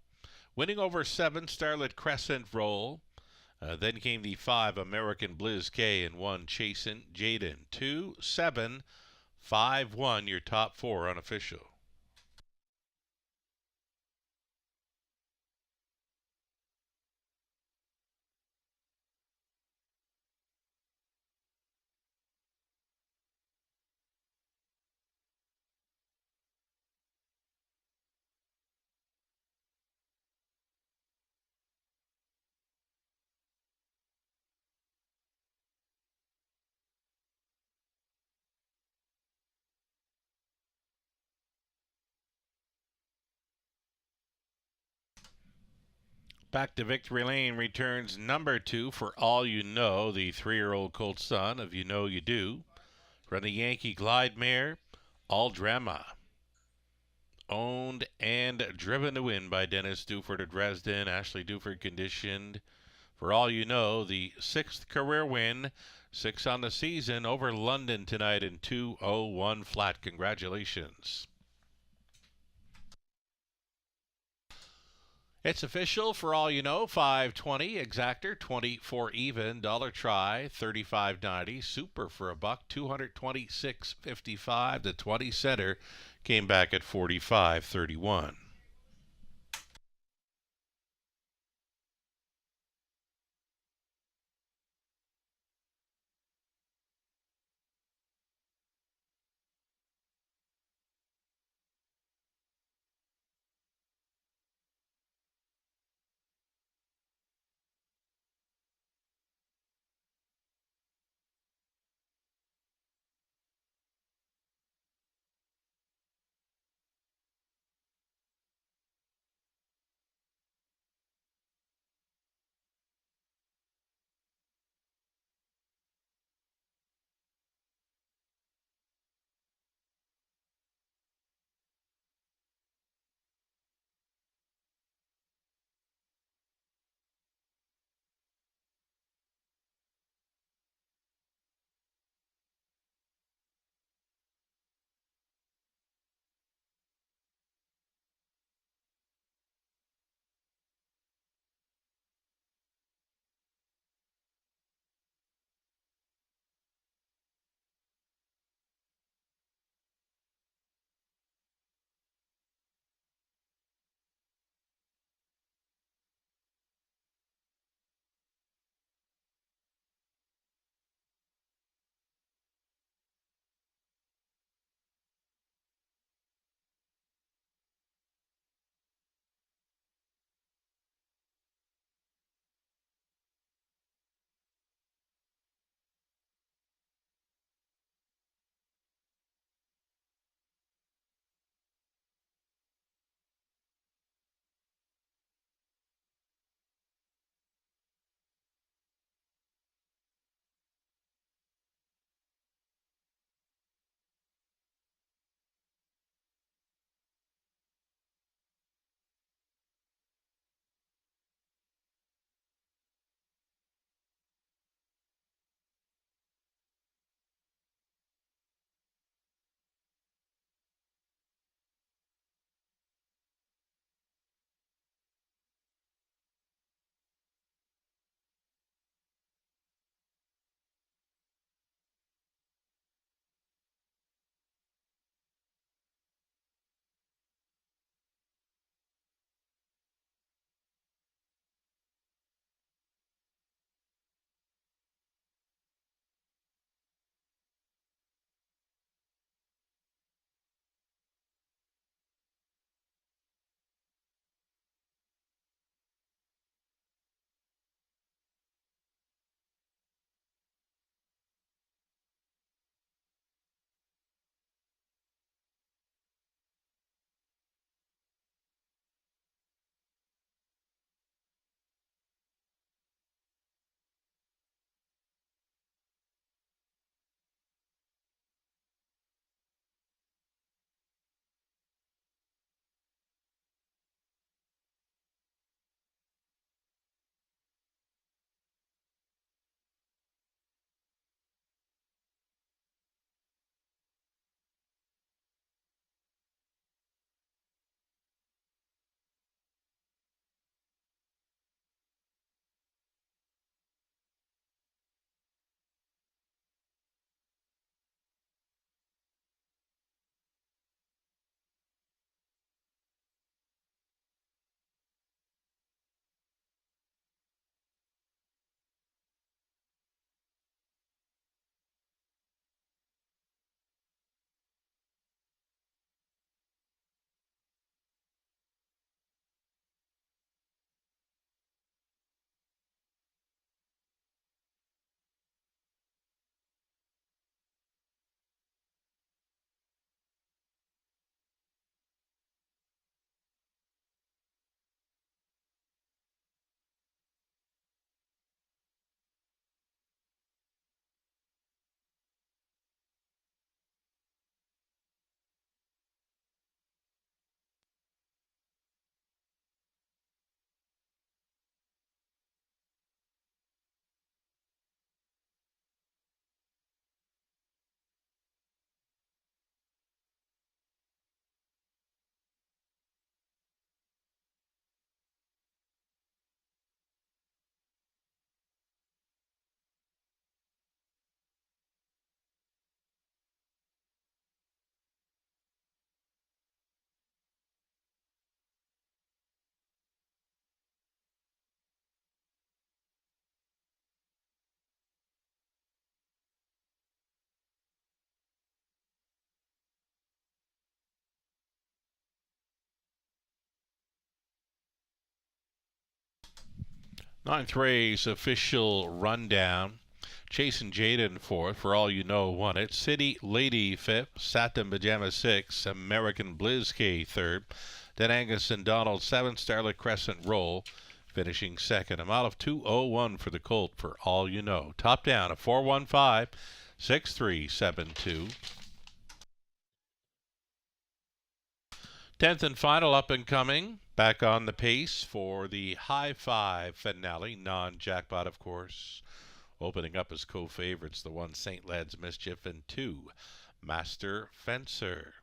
Winning over 7, Starlit Crescent Roll. Then came the 5, American Blizz K, and 1, Chasin' Jaden. 2, 7, 5, 1, your top 4 unofficial. Back to victory lane returns number 2 for All You Know, the 3-year-old Colt son of You Know You Do. Run the Yankee Glide Mare, All Drama. Owned and driven to win by Dennis Duford of Dresden. Ashley Duford conditioned. For All You Know, the 6th career win, 6 on the season over London tonight in 2:01 flat. Congratulations. It's official for All You Know, 520 exactor, 24 even, dollar try, 35.90, super for a buck, 226.55. The 20 center came back at 45.31. Ninth race official rundown. Chasing Jada in fourth, For All You Know won it. City Lady fifth, Satin Pajama sixth, American Blizz K third. Then Angus and Donald seventh, Starlit Crescent Roll finishing second. A mile of 2:01 for the Colt, For All You Know. Top down, a 4:15.6372. 10th and final up and coming. Back on the pace for the High Five finale. Non-jackpot, of course. Opening up as co-favorites, the one St. Lad's Mischief and two Master Fencer.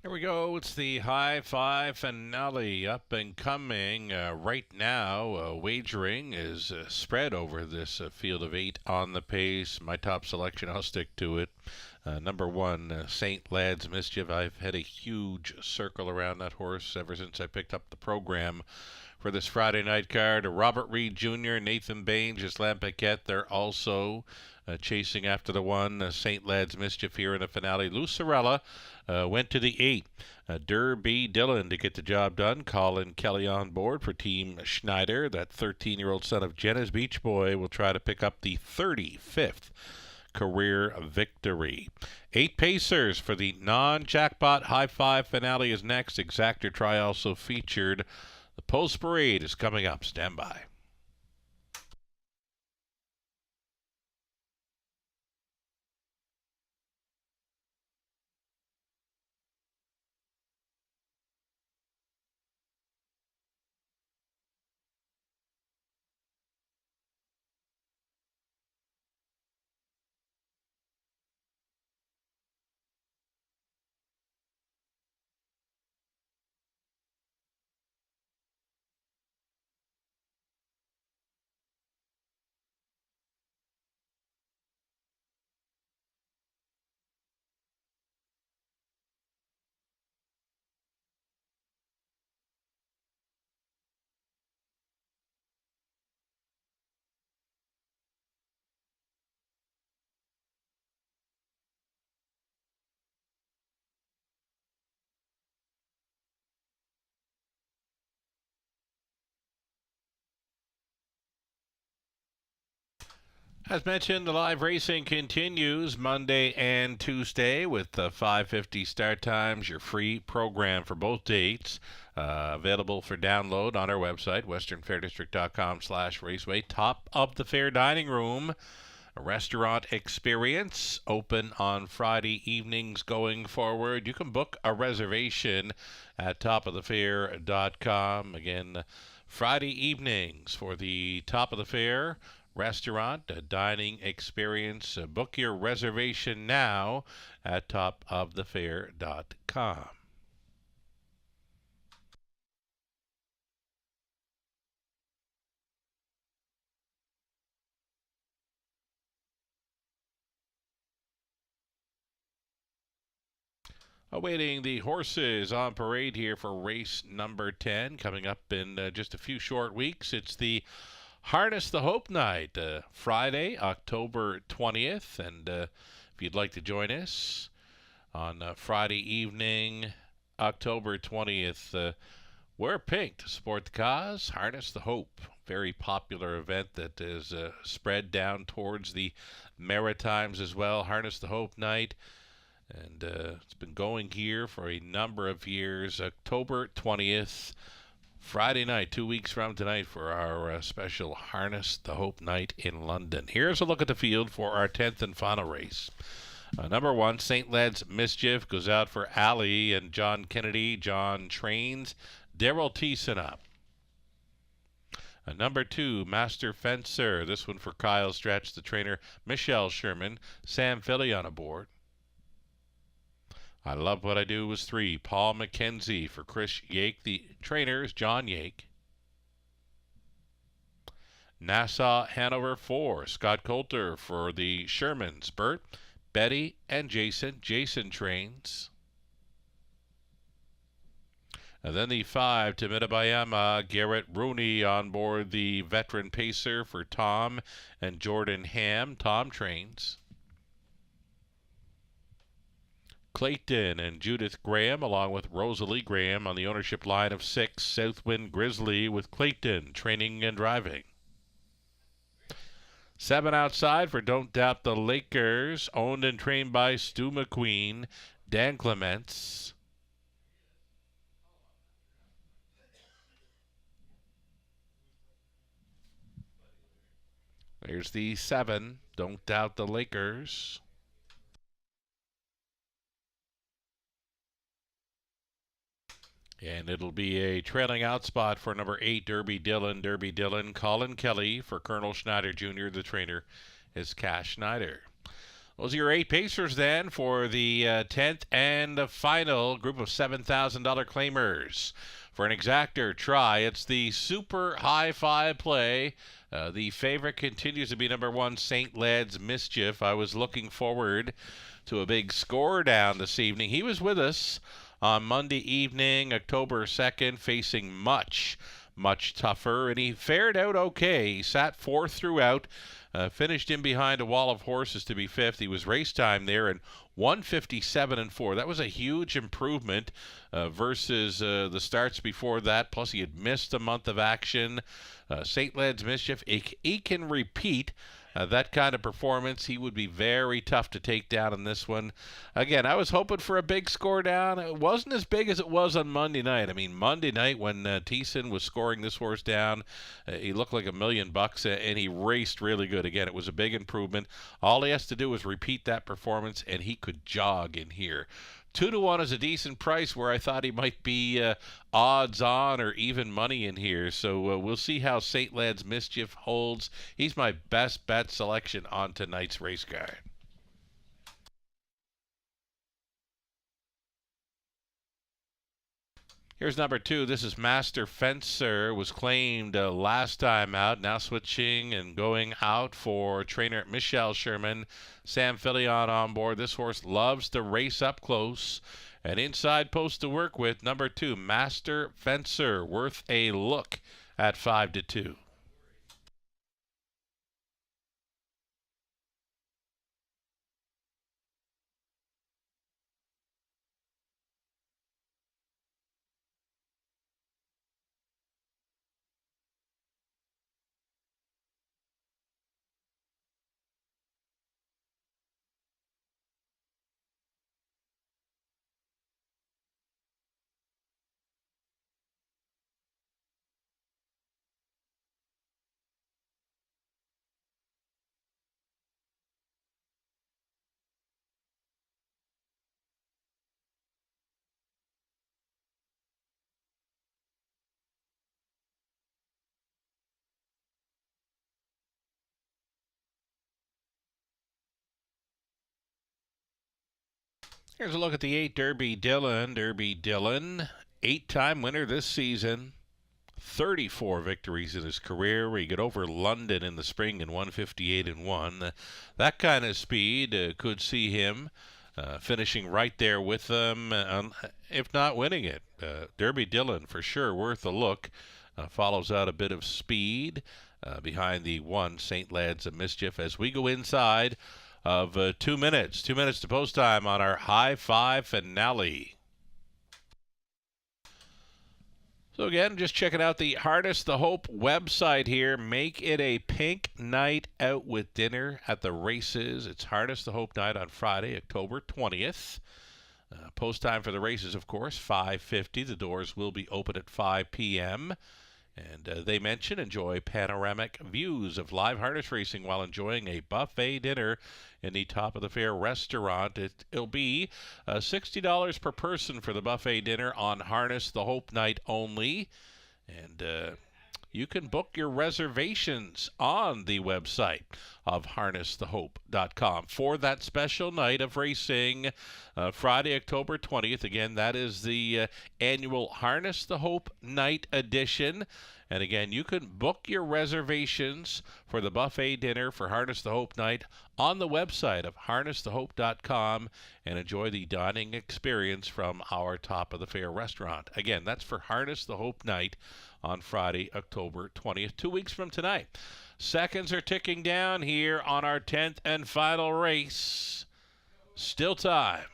Here we go. It's the High Five finale up and coming right now. Wagering is spread over this field of 8 on the pace. My top selection, I'll stick to it. Number 1, St. Lad's Mischief. I've had a huge circle around that horse ever since I picked up the program for this Friday night card. Robert Reed Jr., Nathan Bain, Giselle Paquette, they're also chasing after the one. St. Lad's Mischief here in the finale. Lucerella went to the 8. Derby Dillon to get the job done. Colin Kelly on board for Team Schneider. That 13-year-old son of Jenna's Beach Boy will try to pick up the 35th career victory. 8 pacers for the non-jackpot High Five finale is next. Exactor Try also featured. The Post Parade is coming up. Stand by. As mentioned, the live racing continues Monday and Tuesday with the 5:50 start times. Your free program for both dates. Available for download on our website, westernfairdistrict.com/raceway. Top of the fair dining room. A restaurant experience open on Friday evenings going forward. You can book a reservation at topofthefair.com. Again, Friday evenings for the Top of the Fair restaurant, a dining experience. Book your reservation now at topofthefair.com. Awaiting the horses on parade here for race number 10. Coming up in just a few short weeks, it's the Harness the Hope Night, Friday, October 20th. And if you'd like to join us on Friday evening, October 20th, wear pink to support the cause. Harness the Hope, very popular event that is spread down towards the Maritimes as well. Harness the Hope Night. And it's been going here for a number of years. October 20th, Friday night, 2 weeks from tonight, for our special Harness the Hope Night in London. Here's a look at the field for our 10th and final race. Number 1, St. Led's Mischief, goes out for Ali and John Kennedy. John trains. Daryl Thiessen up. Number 2, Master Fencer. This one for Kyle Stretch, the trainer. Michelle Sherman. Sam Philly on aboard. I Love What I Do was 3. Paul McKenzie for Chris Yake. The trainers, John Yake. Nassau Hanover 4. Scott Coulter for the Shermans. Bert, Betty, and Jason. Jason trains. And then the 5, Timidabayama. Garrett Rooney on board the veteran pacer for Tom and Jordan Ham. Tom trains. Clayton and Judith Graham, along with Rosalie Graham, on the ownership line of 6. Southwind Grizzly with Clayton training and driving. 7 outside for Don't Doubt the Lakers, owned and trained by Stu McQueen. Dan Clements. There's the 7, Don't Doubt the Lakers. And it'll be a trailing out spot for number 8, Derby Dillon. Colin Kelly for Colonel Schneider Jr. The trainer is Cash Schneider. Those are your 8 pacers then for the 10th and the final group of $7,000 claimers. For an exactor try, it's the Super Hi-Fi play. The favorite continues to be number 1, St. Led's Mischief. I was looking forward to a big score down this evening. He was with us on Monday evening, October 2nd, facing much tougher, and he fared out okay. He sat 4th throughout, finished in behind a wall of horses to be 5th. He was race time there in 1:57.4. That was a huge improvement versus the starts before that. Plus, he had missed a month of action. St. Led's Mischief, he can repeat that kind of performance. He would be very tough to take down in this one. Again, I was hoping for a big score down. It wasn't as big as it was on Monday night. I mean, Monday night when Thiessen was scoring this horse down, he looked like $1 million, and he raced really good. Again, it was a big improvement. All he has to do is repeat that performance, and he could jog in here. 2-1 is a decent price where I thought he might be odds on or even money in here. So we'll see how St. Led's Mischief holds. He's my best bet selection on tonight's race card. Here's number 2. This is Master Fencer. Was claimed last time out. Now switching and going out for trainer Michelle Sherman. Sam Fillion on board. This horse loves to race up close. An inside post to work with. Number 2, Master Fencer. Worth a look at 5-2. Here's a look at the 8 Derby Dillon. Derby Dillon, 8-time winner this season. 34 victories in his career, where he got over London in the spring in 158-1. That kind of speed could see him finishing right there with them, if not winning it. Derby Dillon, for sure, worth a look. Follows out a bit of speed behind the 1 St. Lads of Mischief as we go inside of 2 minutes. 2 minutes to post time on our High Five finale. So again, just checking out the Harness the Hope website here. Make it a pink night out with dinner at the races. It's Harness the Hope night on Friday, October 20th. Post time for the races, of course, 5:50. The doors will be open at 5 p.m. And they mention enjoy panoramic views of live harness racing while enjoying a buffet dinner in the Top of the Fair restaurant. It'll be $60 per person for the buffet dinner on Harness the Hope night only. And you can book your reservations on the website of harnessthehope.com for that special night of racing, Friday, October 20th. Again, that is the annual Harness the Hope Night edition. And again, you can book your reservations for the buffet dinner for Harness the Hope Night on the website of harnessthehope.com and enjoy the dining experience from our Top of the Fair restaurant. Again, that's for Harness the Hope Night on Friday, October 20th, 2 weeks from tonight. Seconds are ticking down here on our 10th and final race. Still time.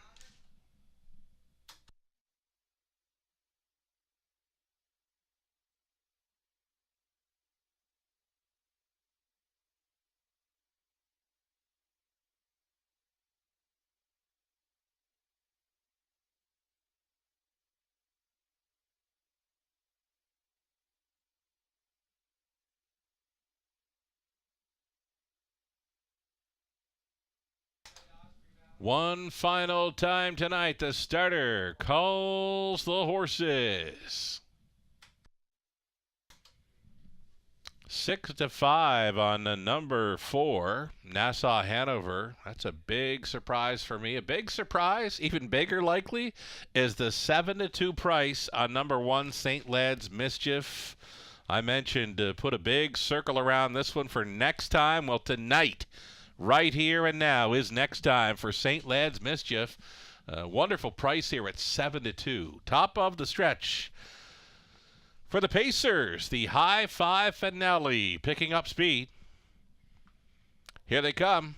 One final time tonight. The starter calls the horses. 6-5 on the number 4, Nassau Hanover. That's a big surprise for me. A big surprise, even bigger likely, is the 7-2 price on number 1, St. Lads Mischief. I mentioned put a big circle around this one for next time. Well, tonight, right here and now, is next time for St. Lads Mischief. Wonderful price here at 7-2. Top of the stretch. For the Pacers, the High Five finale, picking up speed. Here they come.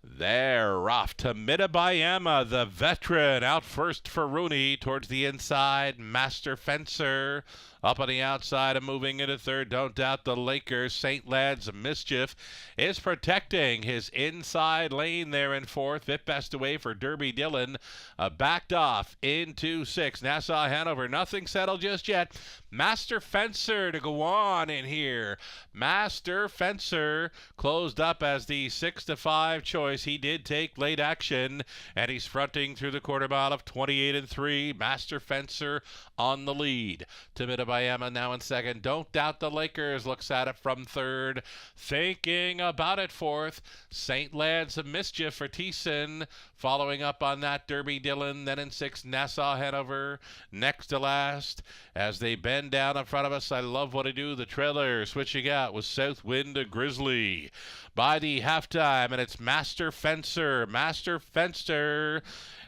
They're off to Mitabayama, the veteran, out first for Rooney, towards the inside, Master Fencer, up on the outside and moving into third. Don't doubt the Lakers. St. Lads Mischief is protecting his inside lane there in fourth. Fifth best away for Derby Dillon. Backed off into sixth. Nassau Hanover, nothing settled just yet. Master Fencer to go on in here. Master Fencer closed up as the 6-5 choice. He did take late action, and he's fronting through the quarter mile of 28-3. Master Fencer on the lead. To Mitabayama now in second. Don't doubt the Lakers. Looks at it from third. Thinking about it fourth. St. Lads of Mischief for Thiessen. Following up on that, Derby Dillon. Then in sixth, Nassau Hanover. Next to last, as they bend down in front of us, I love what I do. The trailer switching out with Southwind to Grizzly. By the halftime, and it's Master Fencer. Master Fencer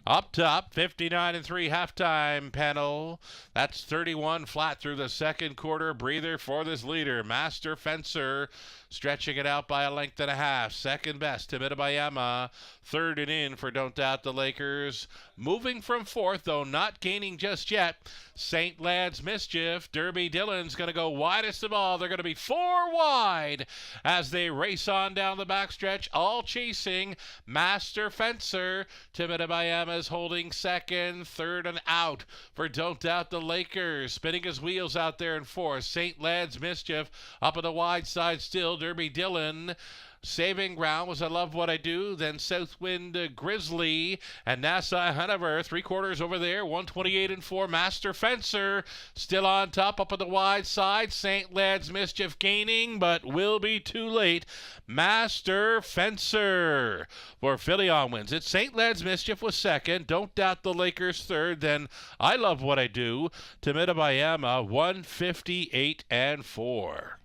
up top, 59-3 halftime panel. That's 31 flat through the second quarter. Breather for this leader, Master Fencer, stretching it out by a length and a half. Second best to Mitabayama. Third and in for Don't Doubt the Lakers. Moving from fourth, though not gaining just yet, St. Lads Mischief. Derby Dillon's going to go widest of all. They're going to be 4 wide as they race on down the backstretch, all chasing Master Fencer. Mitabayama is holding second. Third and out for Don't Doubt the Lakers. Spinning his wheels out there in fourth. St. Lads Mischief up on the wide side still. Derby Dillon Saving Ground was I Love What I Do. Then Southwind Grizzly and Nassau Hanover. 3/4 over there. 128-4. Master Fencer still on top up on the wide side. St. Led's Mischief gaining, but will be too late. Master Fencer for Philly-on wins. It's St. Led's Mischief was second. Don't Doubt the Lakers third. Then I Love What I Do. Tamidabayama 158-4.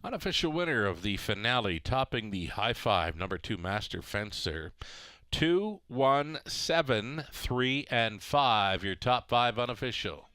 Unofficial winner of the finale, topping the high five, number 2 Master Fencer. 2, 1, 7, 3, and 5. Your top 5 unofficial.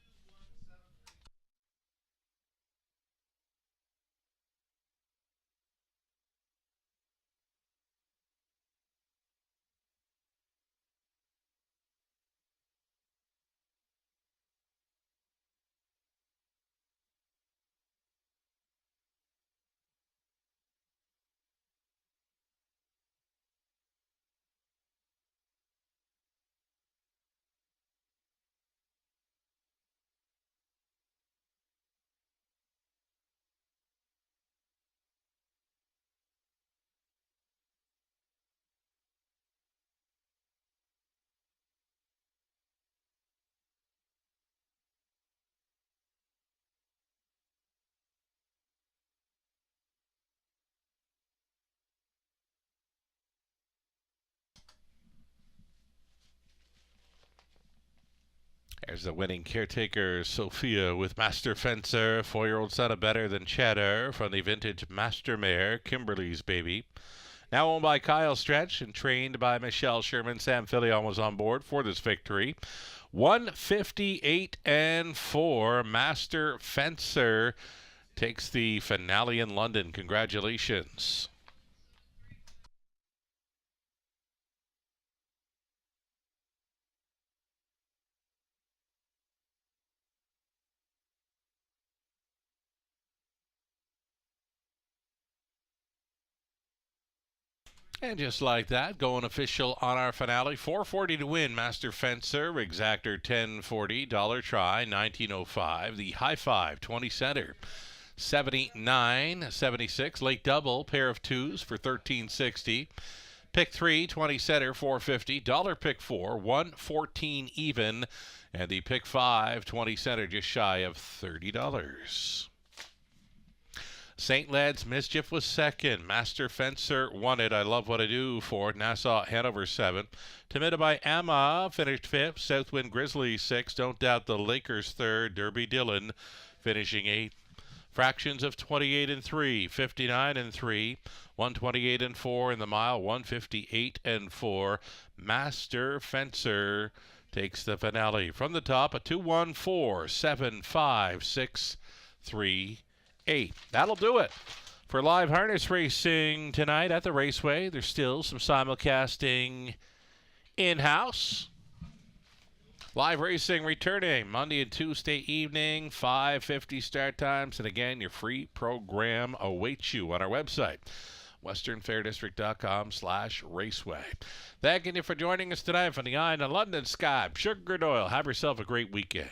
There's the winning caretaker, Sophia, with Master Fencer. 4-year-old son of Better Than Cheddar from the vintage Master Mare, Kimberly's Baby. Now owned by Kyle Stretch and trained by Michelle Sherman. Sam Fillion was on board for this victory. 158-4. Master Fencer takes the finale in London. Congratulations. And just like that, going official on our finale. 440 to win, Master Fencer. Exactor 1040. Dollar try 1905. The high five 20 center 79.76. Late double pair of twos for 1360. Pick 3 20 center 450. Dollar pick 4 114 even. And the pick 5 20 center just shy of $30. St. Led's Mischief was second. Master Fencer won it. I Love What I Do for Nassau Hanover 7. Tamidabayama finished 5th. Southwind Grizzly 6th. Don't Doubt the Lakers 3rd. Derby Dillon finishing 8th. Fractions of 28-3, 59-3, 128-4 in the mile, 158-4. Master Fencer takes the finale. From the top, a 2-1-4, 7-5-6-3. 8. That'll do it for live harness racing tonight at the Raceway. There's still some simulcasting in-house. Live racing returning Monday and Tuesday evening, 5:50 start times. And again, your free program awaits you on our website, westernfairdistrict.com/raceway. Thanking you for joining us tonight from the eye in the London sky. Sugar Doyle, have yourself a great weekend.